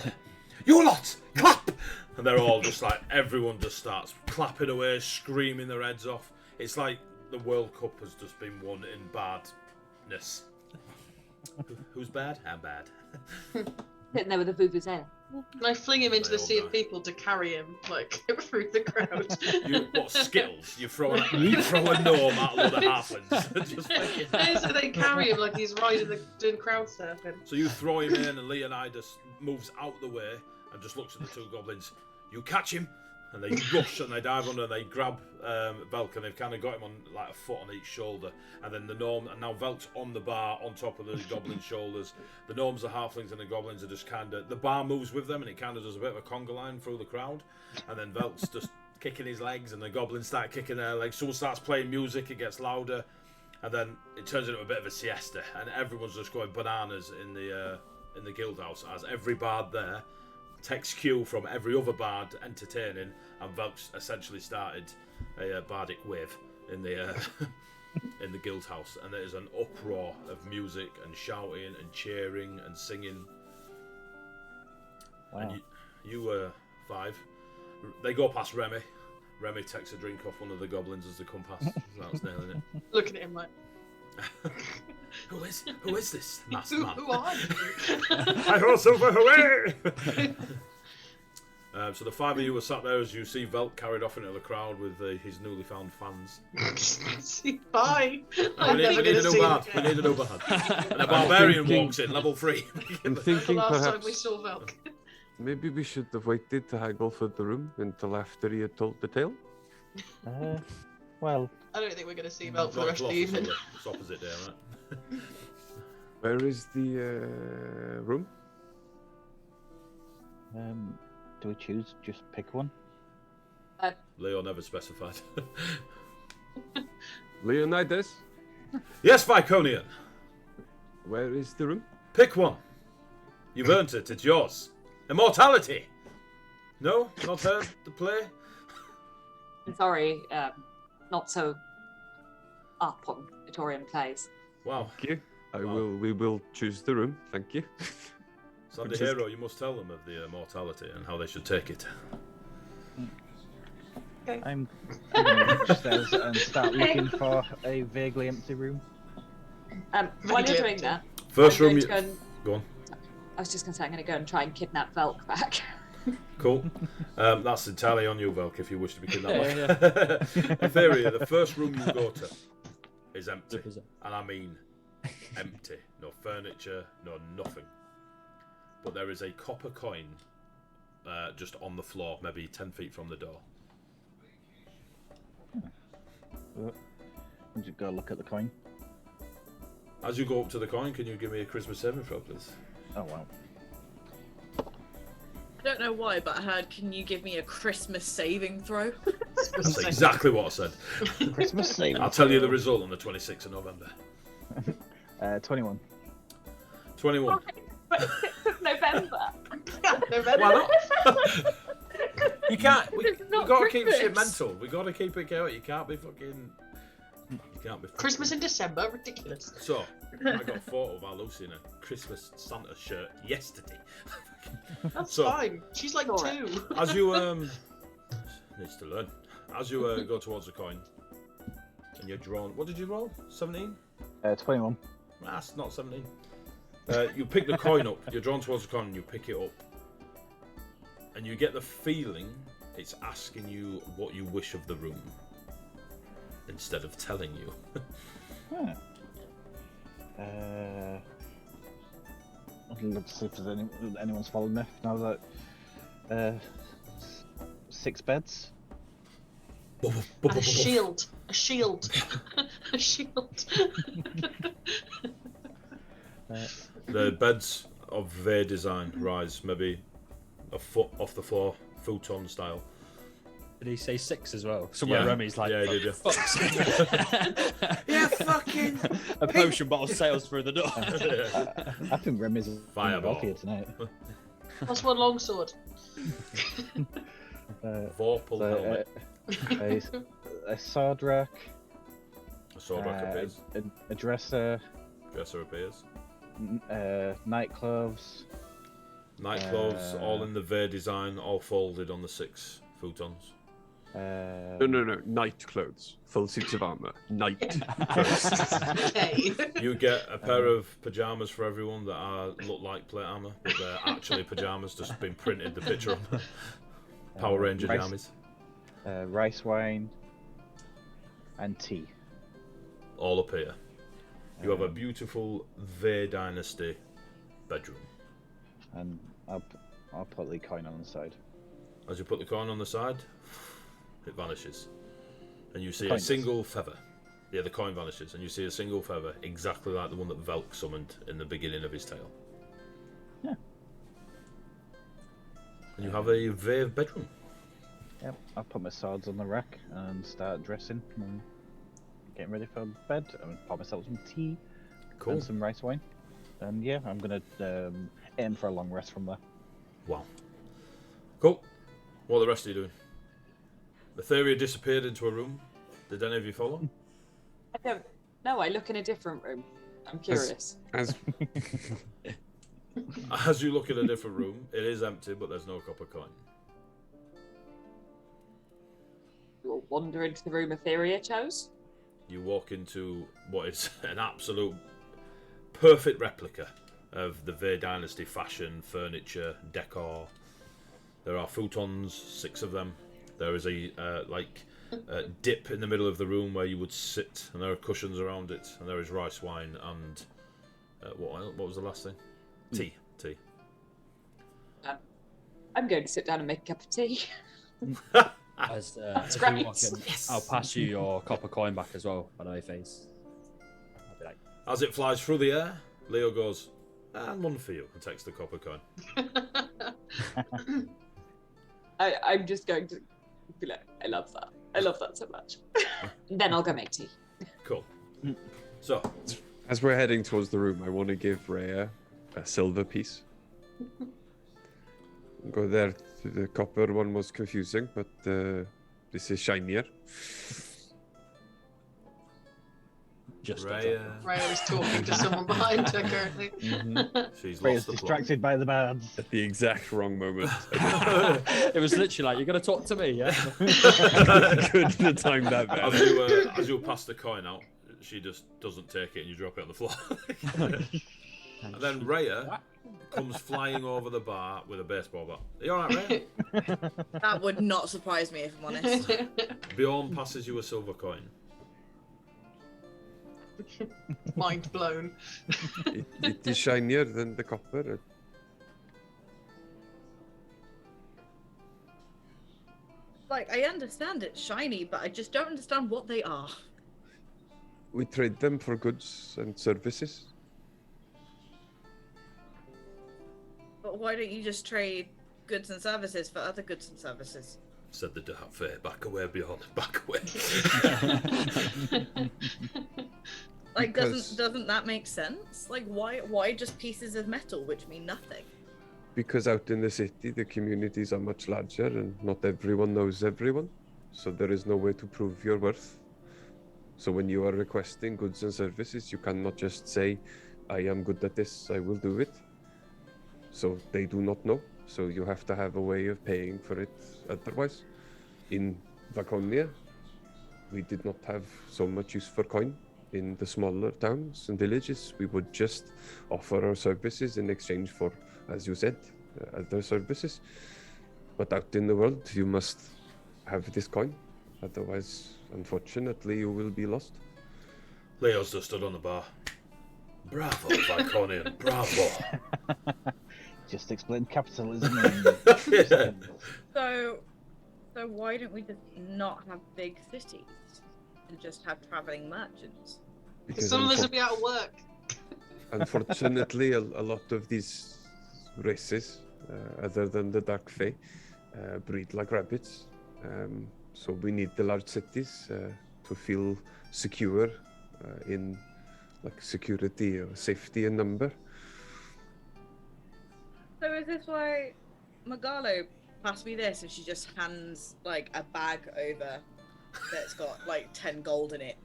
You lot, clap! And they're all just like, everyone just starts clapping away, screaming their heads off. It's like the World Cup has just been won in badness. Who's bad? I'm bad. Sitting there with a vuvuzela. And I fling him into the sea of people to carry him, like, through the crowd. You, what, Skittles? You throw a gnome at a load of halflings. Just fucking... So they carry him like he's doing crowd surfing. So you throw him in, and Leonidas moves out the way and just looks at the two goblins. You catch him, and they rush and they dive under and they grab Velk, and they've kind of got him on like a foot on each shoulder. And then the gnome, and now Velk's on the bar on top of the goblin's shoulders. The gnomes are halflings and the goblins are just kind of, the bar moves with them and it kind of does a bit of a conga line through the crowd. And then Velk's just kicking his legs and the goblins start kicking their legs. Someone starts playing music, it gets louder. And then it turns into a bit of a siesta and everyone's just going bananas in the guild house as every bard there takes cue from every other bard entertaining, and Velk's essentially started a bardic wave in the in the guild house, and there is an uproar of music and shouting and cheering and singing. Wow. And you five, they go past Remy. Remy takes a drink off one of the goblins as they come past. That was nailing it. Looking at him like, Who is this masked man? who are you? I hold silver away! So the five of you were sat there as you see Velk carried off into the crowd with his newly found fans. Bye. We I'm need never a going to new see him bard. We again. need a new bard. And a barbarian thinking- walks in, level 3. I'm The thinking last time perhaps we saw Velk. maybe we should have waited to haggle for the room until after he had told the tale. Well, I don't think we're going to see Velk for the rest of the evening. It's opposite there, right? Where is the room? do we choose? Just pick one? Leo never specified. Leonidas, Yes, Viconian. where is the room? Pick one. You've earned it. It's yours. Immortality. No? Not heard the play? Sorry, not so up on Victorian plays. Wow. Thank you. Wow. We will choose the room. Thank you. Sandy Which is- Hero, you must tell them of the immortality and how they should take it. I'm going to upstairs and start looking for a vaguely empty room. While you're Vaguely doing empty. that, First I'm room going you... to go and, Go on. I was just going to say I'm going to go and try and kidnap Velk back. Cool. That's entirely on you, Velk, if you wish to be kidnapped. Etheria, the first room you go to is empty. And I mean empty. No furniture, no nothing. But there is a copper coin just on the floor, maybe 10 feet from the door. I'll just go look at the coin. As you go up to the coin, can you give me a Christmas saving throw, please? Oh wow. I don't know why, but I heard, can you give me a Christmas saving throw? That's exactly what I said. Christmas saving. I'll tell you the result on the 26th of November. 21. 21. November. November. Why not? You can't. We It's not got to keep shit Christmas. mental. We got to keep it chaotic. You can't be fucking. You can't be. Christmas in December, ridiculous. So, I got a photo of our Lucy in a Christmas Santa shirt yesterday. That's So- fine. She's like Sure. 2. As you needs to learn. As you go towards the coin, and you're drawn. What did you roll? 17? 21. That's not 17. You pick the coin up. You're drawn towards the coin, and you pick it up, and you get the feeling it's asking you what you wish of the room instead of telling you. Huh. Let's see if there's anyone's followed me. Now that 6 beds. And a shield. A shield. A shield. The beds of their design rise maybe a foot off the floor, futon style. Did he say 6 as well? Somewhere Yeah. Remy's like, Yeah, he did, yeah. fuck's Yeah, fucking. a potion bottle sails through the door. I think Remy's Fireball. here tonight. That's one longsword. Vorpal helmet. A sword rack. A sword rack appears. A dresser. Dresser appears. Night clothes. Night clothes, all in the Ver design, all folded on the 6 futons. No. Night clothes. Full suits of armor. Night clothes. Okay. You get a pair of pajamas for everyone that look like plate armor, but they're actually pajamas, just been printed the picture on. Power Ranger rice- jammies. Rice wine. And tea. All appear. You have a beautiful Ver Dynasty bedroom. And I'll put the coin on the side. As you put the coin on the side, it vanishes. And you see a Pointless. single feather. Yeah, the coin vanishes, and you see a single feather, exactly like the one that Velk summoned in the beginning of his tale. Yeah. And you have a Ver bedroom. Yep. I'll put my swords on the rack and start dressing and getting ready for bed. And pour myself some tea Cool. and some rice wine. And yeah, I'm gonna aim for a long rest from there. Wow. Cool. What are the rest of you doing? Etheria disappeared into a room. Did any of you follow? I don't know. I look in a different room. I'm curious. As As you look in a different room, it is empty, but there's no copper coin. You'll wander into the room Etheria chose. You walk into what is an absolute perfect replica of the Ver Dynasty fashion, furniture, decor. There are futons, 6 of them. There is a dip in the middle of the room where you would sit, and there are cushions around it, and there is rice wine and what was the last thing? Tea. I'm going to sit down and make a cup of tea. As That's we great. walk in, I'll pass you your copper coin back as well, by my face. I'll be like, As it flies through the air, Leo goes, and one for you, and takes the copper coin. I'm just going to be like, I love that. I love that so much. Then I'll go make tea. Cool. So, as we're heading towards the room, I want to give Rhea a silver piece. Go there. The copper one was confusing, but this is shinier. just Raya, Raya is talking to someone behind her currently. she's Rhea's lost the plot. distracted by the bards. At the exact wrong moment. It was literally like, you're going to talk to me, yeah? Couldn't have timed that better. As you pass the coin out, she just doesn't take it and you drop it on the floor. And then Raya comes flying over the bar with a baseball bat. Are you alright, Raya? That would not surprise me if I'm honest. Bjorn passes you a silver coin. Mind blown. It is shinier than the copper. Like, I understand it's shiny, but I just don't understand what they are. We trade them for goods and services. But why don't you just trade goods and services for other goods and services? Said the dark fair. Back away, Bjorn. Back away. Like, Because- doesn't that make sense? Like, why just pieces of metal which mean nothing? Because out in the city, the communities are much larger and not everyone knows everyone. So there is no way to prove your worth. So when you are requesting goods and services, you cannot just say, I am good at this, I will do it. So they do not know. So you have to have a way of paying for it otherwise. In Vaconia, we did not have so much use for coin in the smaller towns and villages, we would just offer our services in exchange for, as you said, other services. But out in the world, you must have this coin. Otherwise, unfortunately, you will be lost. Leo's just stood on the bar. Bravo, Viconian, bravo. Just explain capitalism. And... So why don't we just not have big cities and just have traveling merchants? Because Some of us will be out of work. unfortunately, a lot of these races, other than the Dark Fae, breed like rabbits. So we need the large cities to feel secure in like security or safety in number. So is this why Magalo passed me this and she just hands like a bag over that's got like 10 gold in it?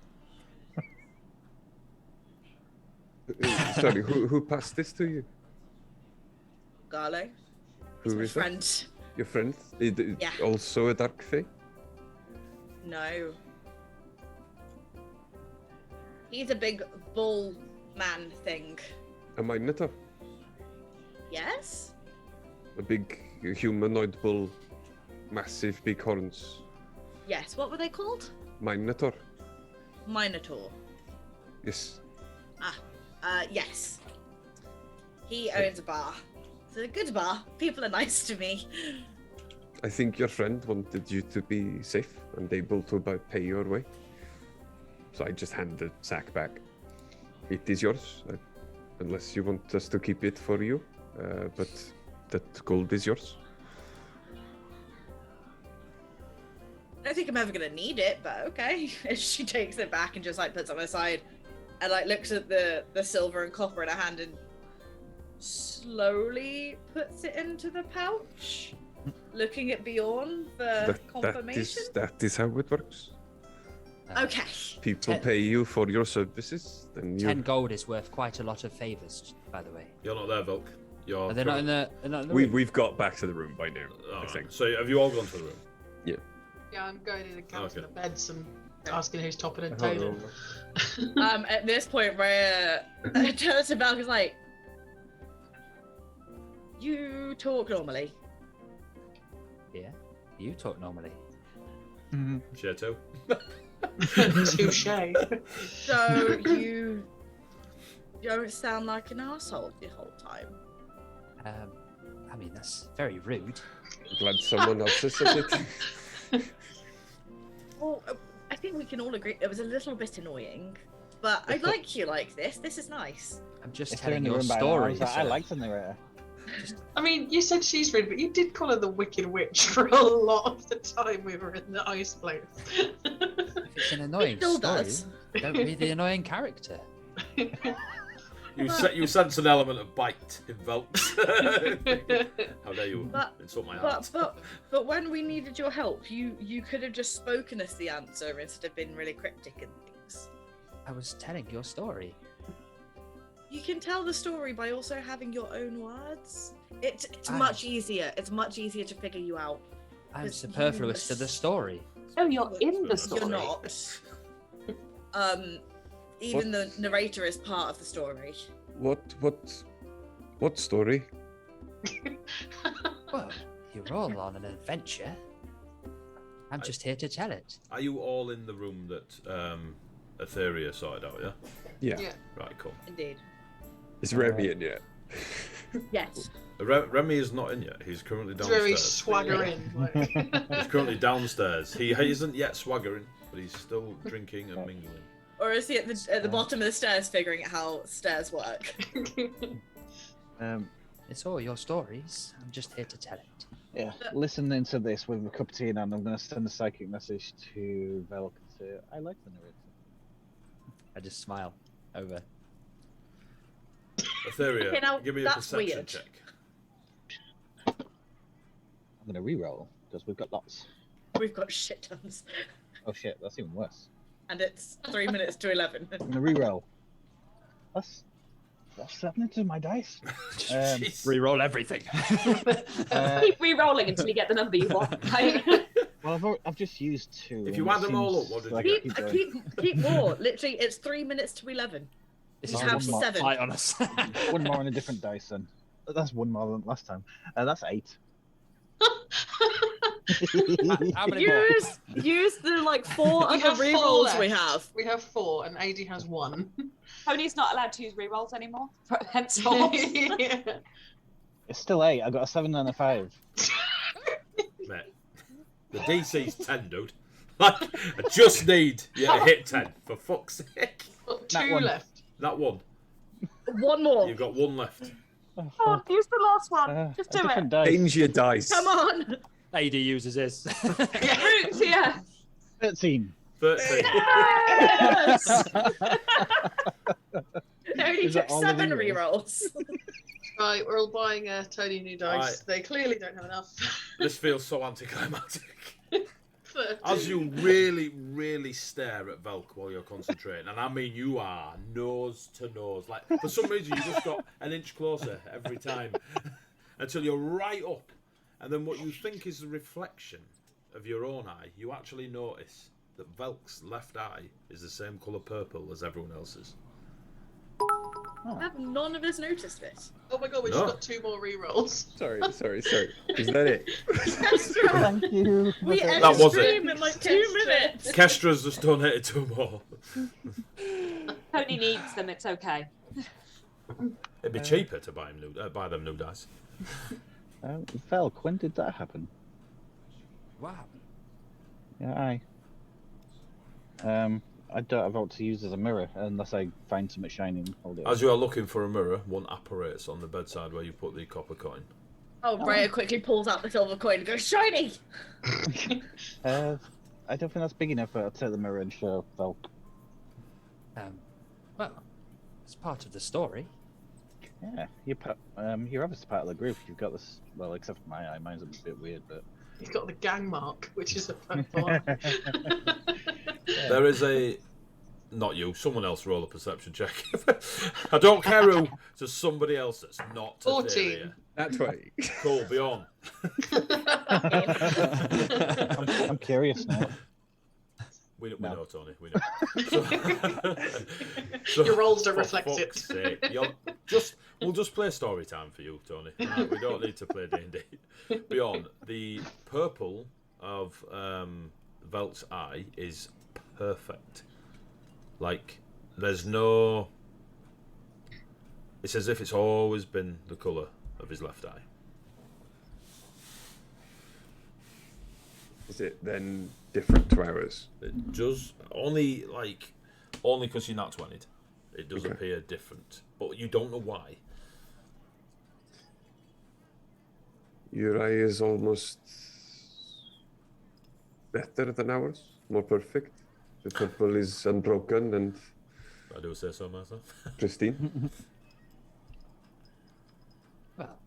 Sorry, who passed this to you? Magalo? Who My is that? friend. Your friend? Yeah. Also a Dark Fae? No. He's a big bull man thing. A Minotaur? Yes? A big humanoid bull, massive big horns. Yes. What were they called? Minotaur? Minotaur. Yes. Yes. He owns a bar. It's a good bar. People are nice to me. I think your friend wanted you to be safe and able to pay your way. So I just hand the sack back. It is yours, unless you want us to keep it for you. But that gold is yours. I don't think I'm ever gonna need it, but okay. She takes it back and just like puts it on her side and like looks at the silver and copper in her hand and slowly puts it into the pouch, looking at Bjorn for confirmation. That is how it works. Okay. People pay you for your services, then you... 10 gold is worth quite a lot of favors, by the way. You're not there, Volk. Are they not in the room? We've got back to the room by now, All I right. think. So have you all gone to the room? Yeah, I'm going in and counting Okay. the beds and asking who's topping and Oh, tailing. At this point, Rhea turns to Balk is like, "You talk normally." Yeah, you talk normally. Share two. Touche. So you don't sound like an asshole the whole time. I mean, that's very rude. Glad someone else has said it. Well, I think we can all agree it was a little bit annoying, but I like you like this. This is nice. I'm just If they're in telling the your room by now, I story. was like, I sir. like the narrator. I mean, you said she's rude, but you did call her the Wicked Witch for a lot of the time we were in the ice place. If it's an annoying still story, does. don't be the annoying character. You sense an element of bite in Volk's. How dare you But- insult my heart? But when we needed your help, you could have just spoken us the answer instead of being really cryptic and things. I was telling your story. You can tell the story by also having your own words. It's Ah. much easier. It's much easier to figure you out. I'm But superfluous to the story. Oh, you're in the story. You're not. Even the narrator is part of the story. What story? Well, you're all on an adventure. I'm just here to tell it. Are you all in the room that Etheria sorted out, yeah? Yeah. Yeah. Right, cool. Indeed. Is Remy in yet? Yes. Remy is not in yet. He's currently It's very downstairs. swaggering. Like. He's currently downstairs. He isn't yet swaggering, but he's still drinking and mingling. Or is he at the bottom of the stairs figuring out how stairs work? It's all your stories. I'm just here to tell it. Yeah, listening to this with a cup of tea in hand, I'm going to send a psychic message to Velk and say, I like the narrator. I just smile over. Etheria, Okay, now, give me a that's perception weird. check. I'm going to re-roll, because we've got lots. We've got shit tons. Oh shit, that's even worse. And it's 3 minutes to 11. I'm going to re-roll. What's happening to my dice? Jeez. Reroll everything. Keep re-rolling until you get the number you want. Like, Well, I've just used 2. If and you it add them all seems up, what did like you I get? keep going. Keep more. Literally, it's 3 minutes to 11. This You is have one more 7. fight on us. One more on a different dice then. That's one more than last time. That's 8. How many more? Use the like 4 We other have 4 rerolls left. we have. We have 4, and AD has 1. Tony's not allowed to use rerolls anymore. Henceforth. Yeah. It's still 8. I got a 7 and a 5. Mate, the DC's 10, dude. Like, I just need you to hit 10, for fuck's sake. Got That 2 one. left. That one. One more. You've got 1 left. Oh, use the last one. Just do it. Dice. Change your dice. Come on. AD uses his. Roots, yeah. 13. 13. Yes! It only Is that took all the 7 rerolls? rerolls. Right, we're all buying Tony new dice. Right. They clearly don't have enough. This feels so anticlimactic. 13. As you really, really stare at Velk while you're concentrating, and I mean you are nose to nose. Like, for some reason, you just got an inch closer every time until you're right up. And then what you think is the reflection of your own eye, you actually notice that Velk's left eye is the same colour purple as everyone else's. Have none of us noticed this? Oh my god, we No. just got 2 more rerolls. Sorry. Is that it? Thank you. We Okay. end That the was it. stream in like 2 minutes. Kestra's just donated 2 more. Tony needs them. It's okay. It'd be cheaper to buy them new dice. Velk, when did that happen? Wow. Yeah, I don't have out to use as a mirror unless I find something shiny and hold it up. As you are looking for a mirror, one apparatus on the bedside where you put the copper coin. Oh, Rhea quickly pulls out the silver coin and goes, shiny! I don't think that's big enough. I'll take the mirror and show Velk. Well, it's part of the story. Yeah, you're obviously part of the group. You've got this, well, except for my eye. Mine's a bit weird, but... He's got the gang mark, which is a purple one. There is a... Not you, someone else roll a perception check. I don't care who, to somebody else that's not 14. That's right. Cool, be on. I'm curious now. We No. know, Tony, we know. Your rolls don't for reflect it. fuck's sake, we'll just play story time for you, Tony. Right, we don't need to play D&D. Beyond, the purple of Velt's eye is perfect. Like, there's no... It's as if it's always been the colour of his left eye. Is it then different to ours? It does only because you're not 20'd. It does Okay. appear different, but you don't know why. Your eye is almost better than ours, more perfect. The purple is unbroken and I do say so myself. pristine. Well,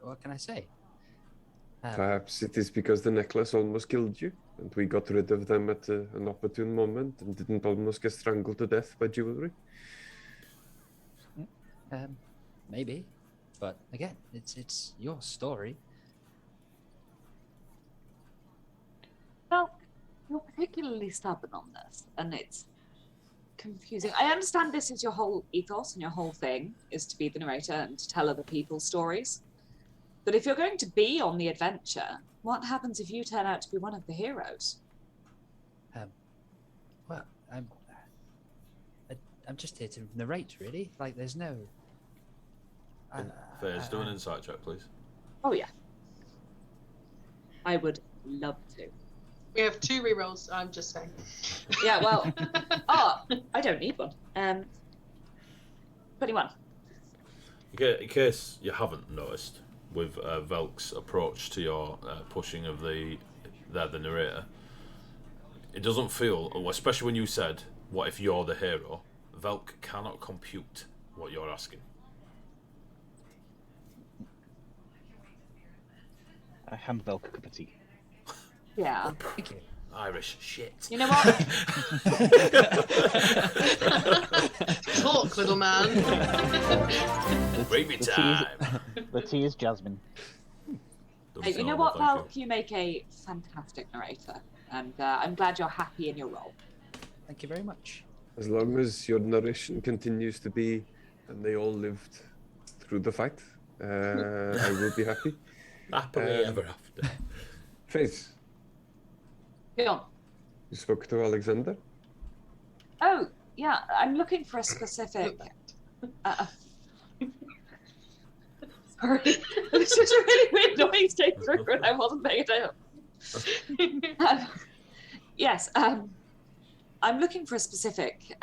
what can I say? Perhaps it is because the necklace almost killed you, and we got rid of them at an opportune moment and didn't almost get strangled to death by jewelry. Maybe, but again, it's your story. Well, you're particularly stubborn on this, and it's confusing. I understand this is your whole ethos and your whole thing is to be the narrator and to tell other people's stories. But if you're going to be on the adventure, what happens if you turn out to be one of the heroes? Well, I'm just here to narrate, really. Like, there's no. Fairs, do an insight check, please. Oh yeah, I would love to. We have 2 rerolls, I'm just saying. Yeah, well, I don't need one. 21. In case you haven't noticed, with Velk's approach to your pushing of the narrator, it doesn't feel, especially when you said, "What if you're the hero?" Velk cannot compute what you're asking. I hand Velk a cup of tea. Yeah. Thank you. Irish shit. You know what? Talk, little man. Baby time. The tea is jasmine. The Don't You know normal, what, thank Val? You make a fantastic narrator, and I'm glad you're happy in your role. Thank you very much. As long as your narration continues to be, and they all lived through the fight, I will be happy. Happily ever after. Faith, Go on. you spoke to Alexander? Oh, yeah, I'm looking for a specific. Sorry, this is a really weird noise came through, and I wasn't paying attention. Yes, I'm looking for a specific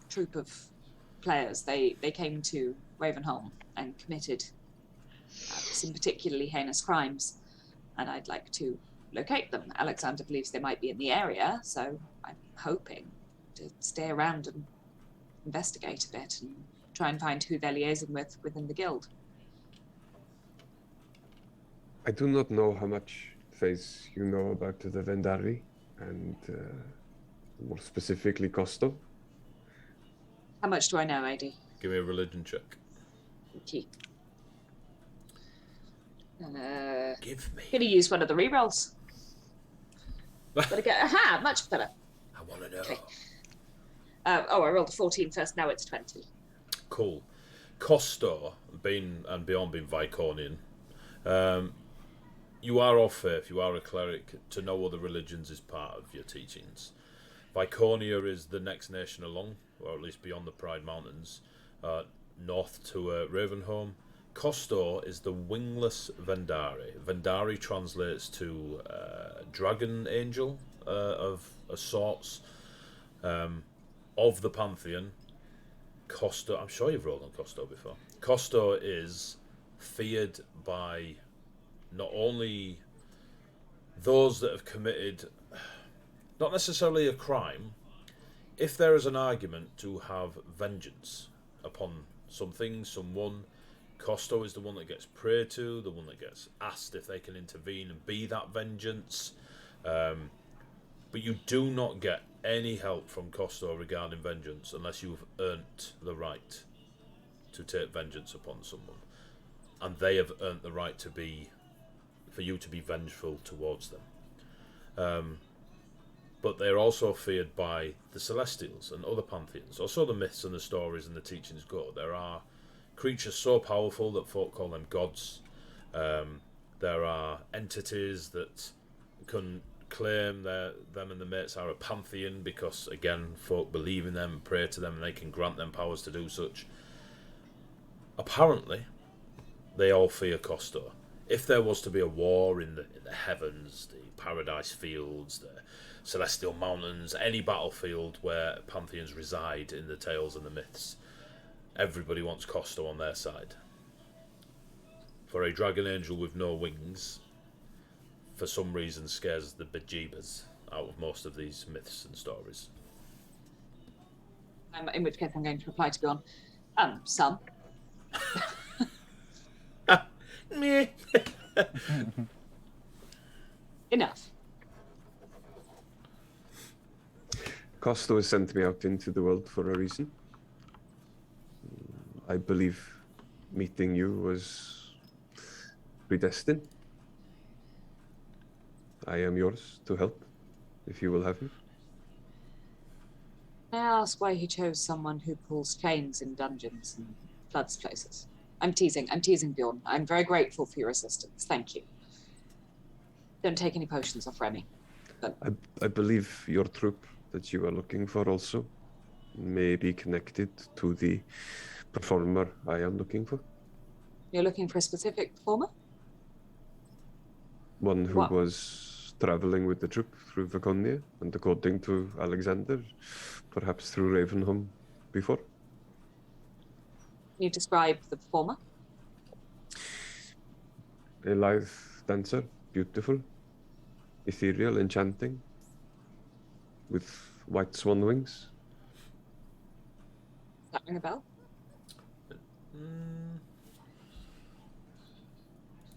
troop of players. They came to Ravenholm and committed some particularly heinous crimes, and I'd like to locate them. Alexander believes they might be in the area, so I'm hoping to stay around and investigate a bit and try and find who they're liaising with within the guild. I do not know how much, Faith, you know about the Vendari and more specifically Costo. How much do I know, AD? Give me a religion check. Okay. Give me. Gonna use one of the rerolls. Gotta get much better. I want to know. Okay. I rolled a 14 first. Now it's 20. Cool. Costo, being and beyond being Viconian, you are of faith. You are a cleric. To know other religions is part of your teachings. Viconia is the next nation along, or at least beyond the Pride Mountains, north to Ravenholm. Costo is the wingless Vendari. Vendari translates to dragon angel of sorts. Of the Pantheon, Costo, I'm sure you've rolled on Costo before. Costo is feared by not only those that have committed, not necessarily a crime, if there is an argument to have vengeance upon something, someone, Costo is the one that gets prayed to, the one that gets asked if they can intervene and be that vengeance. But you do not get any help from Costo regarding vengeance unless you've earned the right to take vengeance upon someone. And they have earned the right for you to be vengeful towards them. But they're also feared by the Celestials and other pantheons. Also the myths and the stories and the teachings go. There are creatures so powerful that folk call them gods. There are entities that can claim them and the mates are a pantheon because, again, folk believe in them and pray to them and they can grant them powers to do such. Apparently, they all fear Costo. If there was to be a war in the heavens, the paradise fields, the celestial mountains, any battlefield where pantheons reside in the tales and the myths, everybody wants Costo on their side. For a dragon angel with no wings, for some reason scares the bejeebers out of most of these myths and stories. In which case I'm going to reply to go on. Some. Meh. Enough. Costo has sent me out into the world for a reason. I believe meeting you was predestined. I am yours to help, if you will have me. May I ask why he chose someone who pulls chains in dungeons and floods places? I'm teasing Bjorn. I'm very grateful for your assistance. Thank you. Don't take any potions off Remy. But... I believe your troop that you are looking for also may be connected to the performer I am looking for. You're looking for a specific performer? One who was traveling with the troop through Vaconia, and according to Alexander, perhaps through Ravenholm before. Can you describe the performer? A lithe dancer, beautiful, ethereal, enchanting, with white swan wings. Does that ring a bell?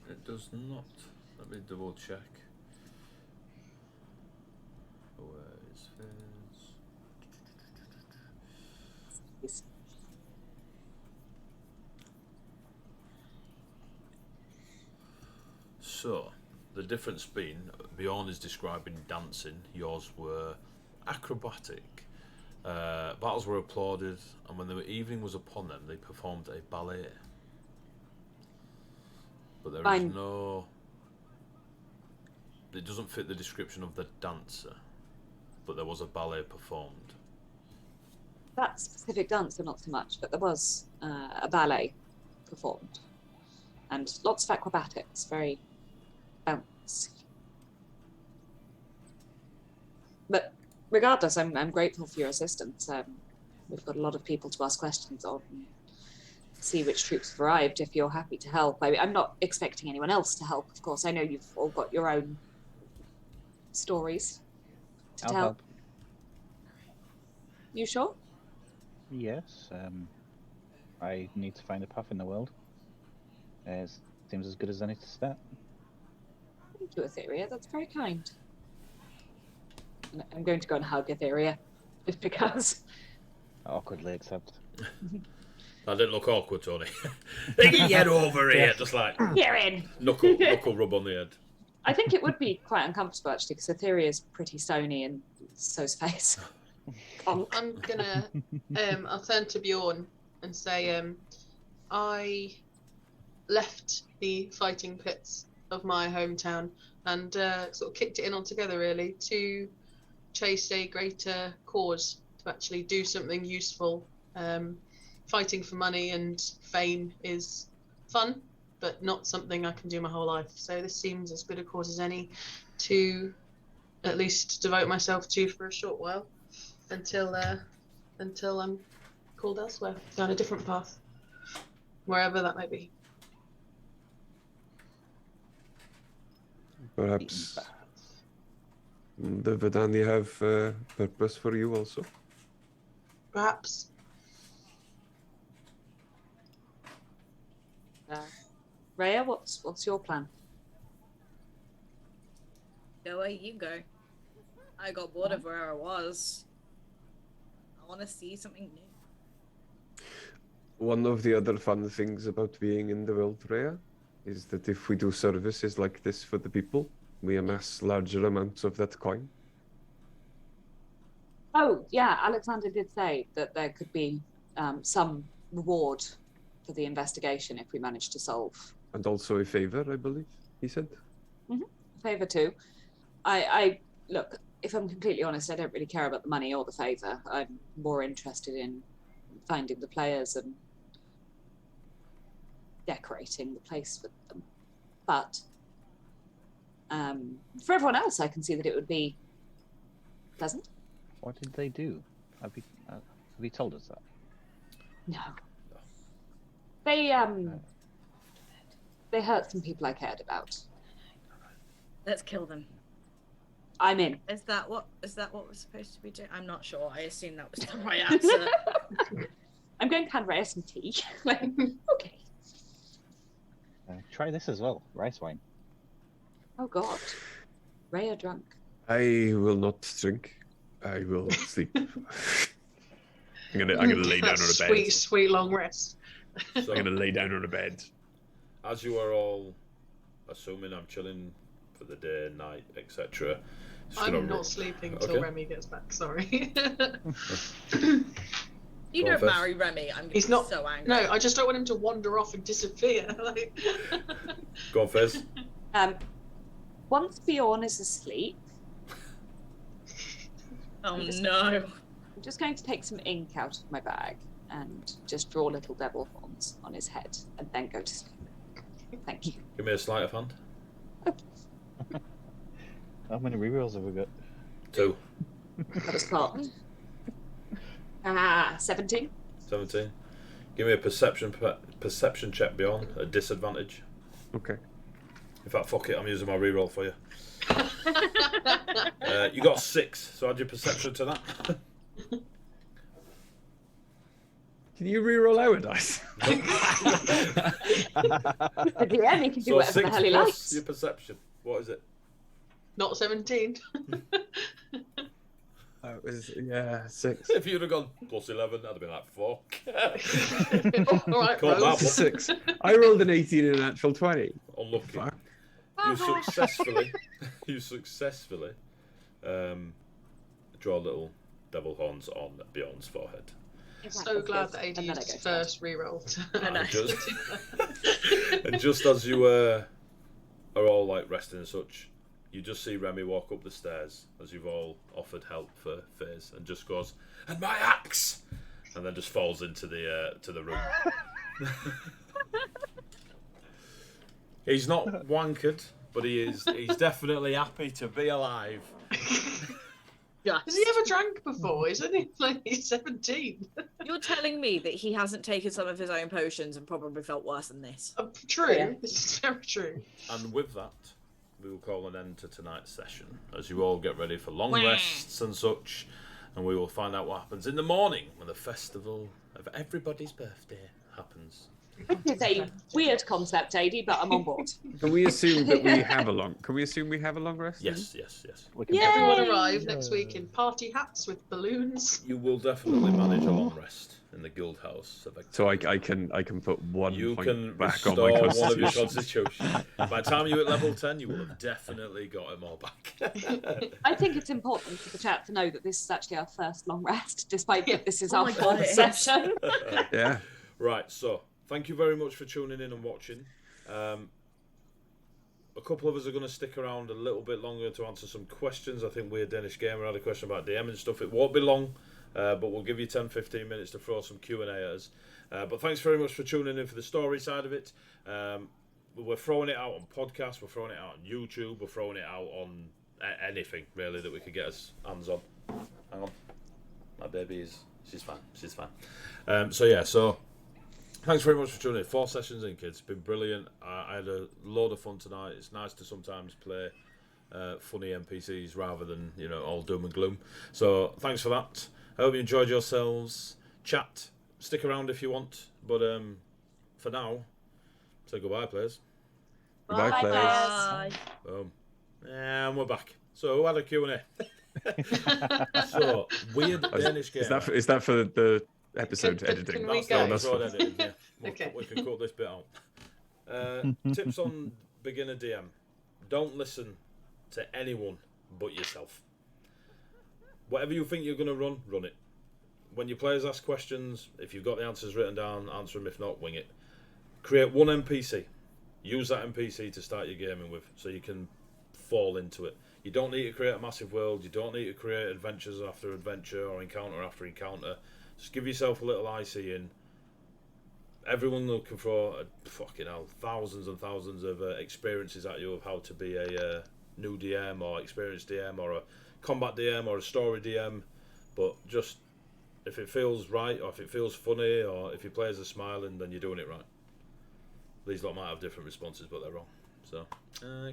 It does not. Let me double check. Where is Fizz? Yes. So, the difference being, Bjorn is describing dancing, yours were acrobatic. Battles were applauded, and when the evening was upon them, they performed a ballet. But there is Fine. no... It doesn't fit the description of the dancer, but there was a ballet performed. That specific dancer, not so much, but there was a ballet performed. And lots of acrobatics, very bouncy. But regardless, I'm grateful for your assistance. We've got a lot of people to ask questions of and see which troops have arrived if you're happy to help. I'm not expecting anyone else to help, of course. I know you've all got your own stories to I'll tell. help. You sure? Yes. I need to find a path in the world. It seems as good as any to start. Thank you, Etheria. That's very kind. And I'm going to go and hug Etheria, just because. Awkwardly accept. That didn't look awkward, Tony. Get over here, just like You're in. knuckle rub on the head. I think it would be quite uncomfortable actually, because Etheria is pretty stony and so's face. I'm gonna I'll turn to Bjorn and say I left the fighting pits of my hometown and sort of kicked it in altogether really to chase a greater cause, to actually do something useful. Fighting for money and fame is fun, but not something I can do my whole life. So this seems as good a cause as any to at least devote myself to for a short while until I'm called elsewhere, down a different path, wherever that might be. Perhaps the Vedani have purpose for you also. Perhaps. Rhea, what's your plan? Go where you go. I got bored of where I was. I want to see something new. One of the other fun things about being in the world, Rhea, is that if we do services like this for the people, we amass larger amounts of that coin. Oh, yeah, Alexander did say that there could be some reward for the investigation if we manage to solve. And also a favor, I believe, he said. Favor too. I look, if I'm completely honest, I don't really care about the money or the favor. I'm more interested in finding the players and decorating the place with them. But for everyone else, I can see that it would be pleasant. What did they do? Have you told us that? No. They hurt some people I cared about. Let's kill them. I'm in. Is that what we're supposed to be doing? I'm not sure. I assume that was the right answer. I'm going to hand Rhea some tea. Okay. Try this as well, rice wine. Oh God. Rhea drunk. I will not drink. I will sleep. I'm gonna lay down on a bed. Sweet long rest. So, I'm gonna lay down on a bed. as you are all assuming I'm chilling for the day, night, etc. I'm not sleeping until Okay. Remy gets back, sorry. You Go on don't first. marry Remy, I'm gonna He's be not- so angry. No, I just don't want him to wander off and disappear. Like... Go on, Fizz. Once Bjorn is asleep, Oh just- no. I'm just going to take some ink out of my bag and just draw little devil horns on his head and then go to sleep. Thank you. Give me a sleight of hand. How many rerolls have we got? 2. That was caught. 17. 17. Give me a perception check, Bjorn. A disadvantage. Okay. In fact, fuck it, I'm using my reroll for you. You got 6, so add your perception to that. Can you reroll our dice? The DM, he can do So whatever 6 the hell he plus likes. your perception. What is it? Not 17. That was, yeah, 6. If you'd have gone plus 11, that'd have been like, fuck. All right, Call Rose. that one. 6. I rolled an 18 and a natural 20. Unlucky. Fuck. you successfully draw little devil horns on Bjorn's forehead. So glad that AD used his first reroll. And just as you are all like resting and such, you just see Remy walk up the stairs as you've all offered help for Faze, and just goes, "And my axe!" and then just falls into the room. He's not wankered, but he's definitely happy to be alive. Yes. Has he ever drank before? Isn't he like he's 17? You're telling me that he hasn't taken some of his own potions and probably felt worse than this? True. Yeah. This is very true. And with that, we will call an end to tonight's session, as you all get ready for long rests and such, and we will find out what happens in the morning when the festival of everybody's birthday happens. It's a weird concept, AD, but I'm on board. Can we assume that we have a long? Can we assume we have a long rest? Yes. Everyone arrive next week in party hats with balloons. You will definitely manage a long rest in the guild house. So I can put 1 You point can back on restore my one of your constitution. constitution. By the time you're at level 10, you will have definitely got them all back. I think it's important for the chat to know that this is actually our first long rest, despite that this is Oh our my God, fourth it is. session. Yeah. Right, so thank you very much for tuning in and watching. A couple of us are going to stick around a little bit longer to answer some questions. I think Weird Danish Gamer had a question about DM and stuff. It won't be long, but we'll give you 10-15 minutes to throw some Q&A at us. But thanks very much for tuning in for the story side of it. We're throwing it out on podcasts, we're throwing it out on YouTube, we're throwing it out on anything, really, that we could get us hands on. Hang on. My baby she's fine. So thanks very much for tuning in. 4 sessions in, kids. It's been brilliant. I had a load of fun tonight. It's nice to sometimes play funny NPCs rather than, all doom and gloom. So thanks for that. I hope you enjoyed yourselves. Chat. Stick around if you want. But for now, say goodbye, players. Goodbye, Bye, players. Bye. Boom. And we're back. So who had a Q&A? So, Weird Danish Gamer. Is that for the episode Can editing? we That's go? the episode editing, yeah. Okay. We can cut this bit out. Tips on beginner DM. Don't listen to anyone but yourself. Whatever you think you're going to run it. When your players ask questions, if you've got the answers written down, answer them. If not, wing it. Create one NPC. Use that NPC to start your gaming with, so you can fall into it. You don't need to create a massive world. You don't need to create adventures after adventure or encounter after encounter. Just give yourself a little IC in. Everyone can throw thousands and thousands of experiences at you of how to be a new DM or experienced DM or a combat DM or a story DM. But just if it feels right or if it feels funny or if your players are smiling, then you're doing it right. These lot might have different responses, but they're wrong. So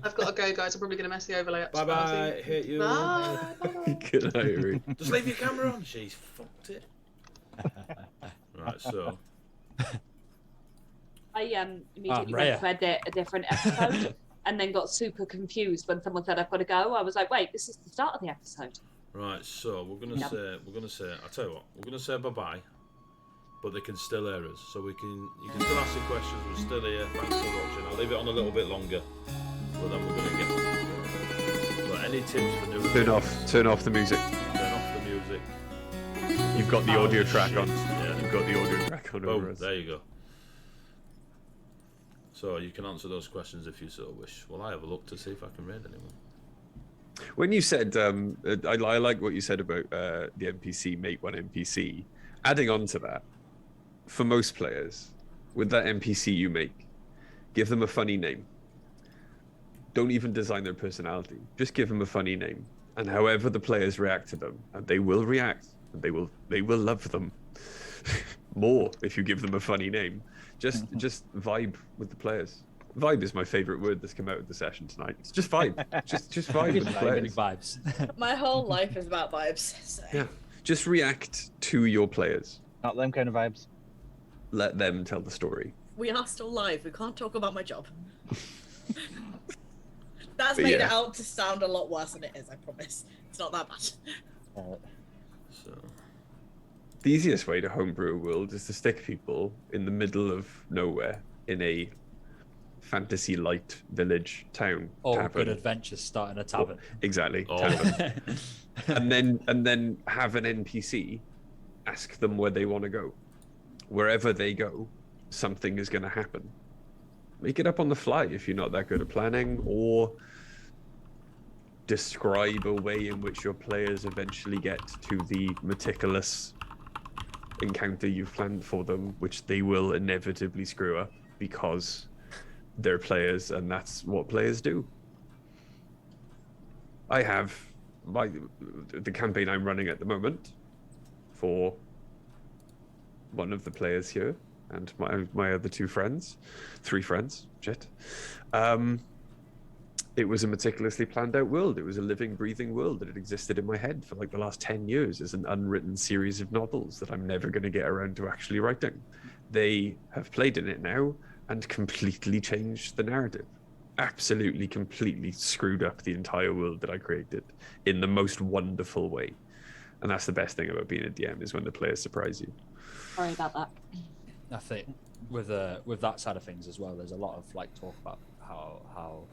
I've got to go, guys. I'm probably going to mess the overlay up. bye bye. Hate you. Bye. Good night, Reed. Just leave your camera on. She's fucked it. Right, so I immediately Rhea. went to edit a different episode and then got super confused when someone said I've got to go. I was like, wait, this is the start of the episode. right, so we're gonna say. I tell you what, we're gonna say bye bye, but they can still hear us, so you can still ask your questions. We're still here. Thanks for watching. I'll leave it on a little bit longer, but then we're gonna get on. But any tips for new? Turn off the music. Turn off the music. You've got the audio track on. Yeah. You've got the audio track on over Boom. us. There you go. So you can answer those questions if you so wish. Well, I have a look to see if I can read anyone. When you said, I like what you said about the NPC, make one NPC. Adding on to that, for most players, with that NPC you make, give them a funny name. Don't even design their personality. Just give them a funny name. And however the players react to them, and they will react, and they will love them more if you give them a funny name. Just vibe with the players. Vibe is my favorite word that's come out of the session tonight. It's just vibe. just vibe with the Getting players. vibes. My whole life is about vibes. So. Yeah. Just react to your players. Not them kind of vibes. Let them tell the story. We are still live. We can't talk about my job. That's But made yeah. it out to sound a lot worse than it is, I promise. It's not that bad. So The easiest way to homebrew a world is to stick people in the middle of nowhere in a fantasy light village town All tavern. good adventures start in a tavern. Exactly. Oh. Tavern. and then have an NPC ask them where they want to go. Wherever they go, something is going to happen. Make it up on the fly if you're not that good at planning, or describe a way in which your players eventually get to the meticulous encounter you've planned for them, which they will inevitably screw up because they're players and that's what players do. I have the campaign I'm running at the moment for one of the players here and my other three friends, shit. It was a meticulously planned out world. It was a living, breathing world that had existed in my head for like the last 10 years as an unwritten series of novels that I'm never going to get around to actually writing. They have played in it now and completely changed the narrative. Absolutely, completely screwed up the entire world that I created in the most wonderful way. And that's the best thing about being a DM, is when the players surprise you. Sorry about that. I think with that side of things as well, there's a lot of like talk about how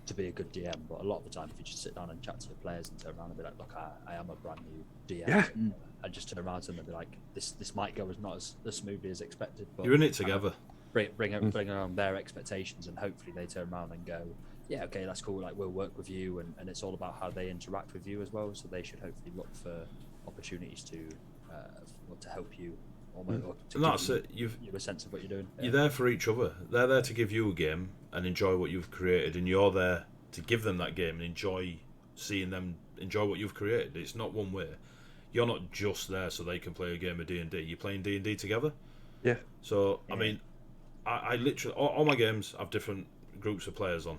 to be a good DM, but a lot of the time if you just sit down and chat to your players and turn around and be like, look, I am a brand new DM, Yeah. and just turn around to them and be like, this might go not as smoothly as expected, but You're in it together. bring around their expectations, and hopefully they turn around and go, yeah, okay, that's cool, like we'll work with you, and it's all about how they interact with you as well, so they should hopefully look for opportunities to help you, almost, or to And give that's you, it. you a sense of what you're doing. You're there for each other. They're there to give you a game and enjoy what you've created, and you're there to give them that game and enjoy seeing them enjoy what you've created. It's not one way. You're not just there so they can play a game of D&D. You're playing D&D together. Yeah. So, I mean, I literally... All my games have different groups of players on,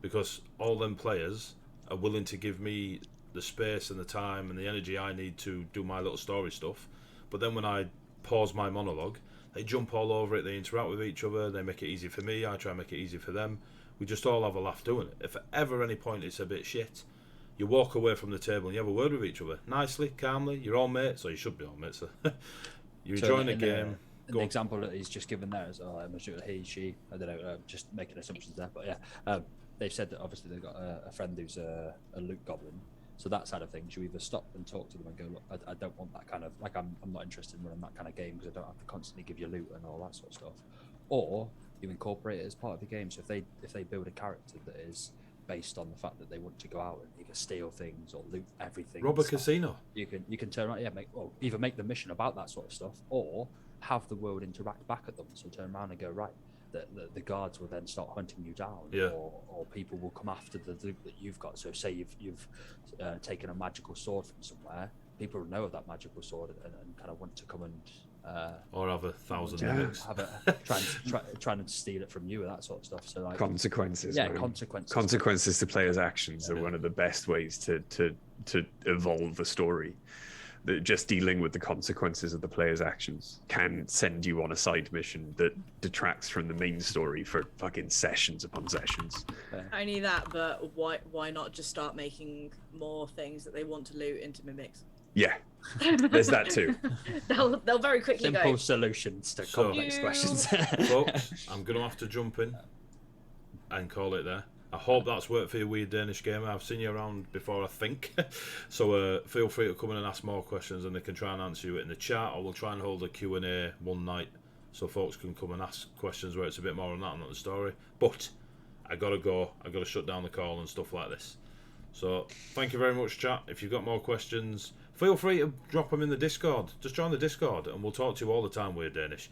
because all them players are willing to give me the space and the time and the energy I need to do my little story stuff. But then when I pause my monologue, they jump all over it, they interact with each other, they make it easy for me, I try and make it easy for them. We just all have a laugh doing it. If at ever any point it's a bit shit, you walk away from the table and you have a word with each other, nicely, calmly. You're all mates, or you should be all mates. You're enjoying the game. The example that he's just given there is, I'm not sure he, she, I don't know, just making assumptions there, but yeah, they've said that obviously they've got a friend who's a loot goblin. So that side of things, you either stop and talk to them and go, look, I don't want that kind of, like, I'm not interested in running that kind of game because I don't have to constantly give you loot and all that sort of stuff. Or you incorporate it as part of the game. So if they build a character that is based on the fact that they want to go out and either steal things or loot everything, Rob a casino. You can turn around, either make the mission about that sort of stuff, or have the world interact back at them. So turn around and go, right, the guards will then start hunting you down, or people will come after the loot that you've got. So say you've taken a magical sword from somewhere, people will know of that magical sword and kind of want to come and or have 1,000 mimics. Trying to steal it from you and that sort of stuff. So like Consequences. Yeah, man. consequences to players' actions are one of the best ways to evolve a story. Just dealing with the consequences of the player's actions can send you on a side mission that detracts from the main story for fucking sessions upon sessions. I need that, but why not just start making more things that they want to loot into mimics? Yeah, there's that too. they'll very quickly simple go. solutions to complex questions. Folks, I'm going to have to jump in and call it there. I hope that's worked for you, Weird Danish Gamer. I've seen you around before, I think. So feel free to come in and ask more questions, and they can try and answer you in the chat, or we'll try and hold a Q&A one night so folks can come and ask questions where it's a bit more on that and not the story. But I got to go. I got to shut down the call and stuff like this. So thank you very much, chat. If you've got more questions, feel free to drop them in the Discord. Just join the Discord and we'll talk to you all the time, Weird Danish.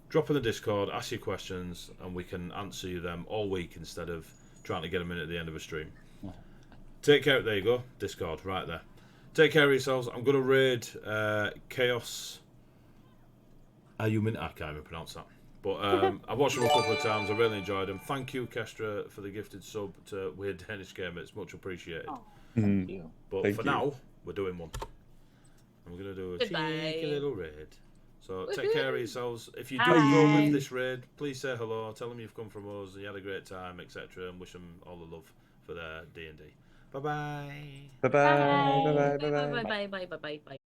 Drop in the Discord, ask your questions, and we can answer you them all week instead of trying to get them in at the end of a stream. Take care. There you go. Discord right there. Take care of yourselves. I'm going to raid Chaos. I can't even pronounce that. But I've watched them a couple of times. I really enjoyed them. Thank you, Kestra, for the gifted sub to Weird Danish Gamer. It's much appreciated. Thank you. But Thank for you. now, we're doing one. And we're going to do a Goodbye. cheeky little raid. So take Woohoo. care of yourselves. If you do Bye. go with this raid, please say hello. Tell them you've come from us and you had a great time, etc. And wish them all the love for their D&D. Bye-bye. Bye bye. Bye bye. Bye bye. Bye bye bye bye bye bye.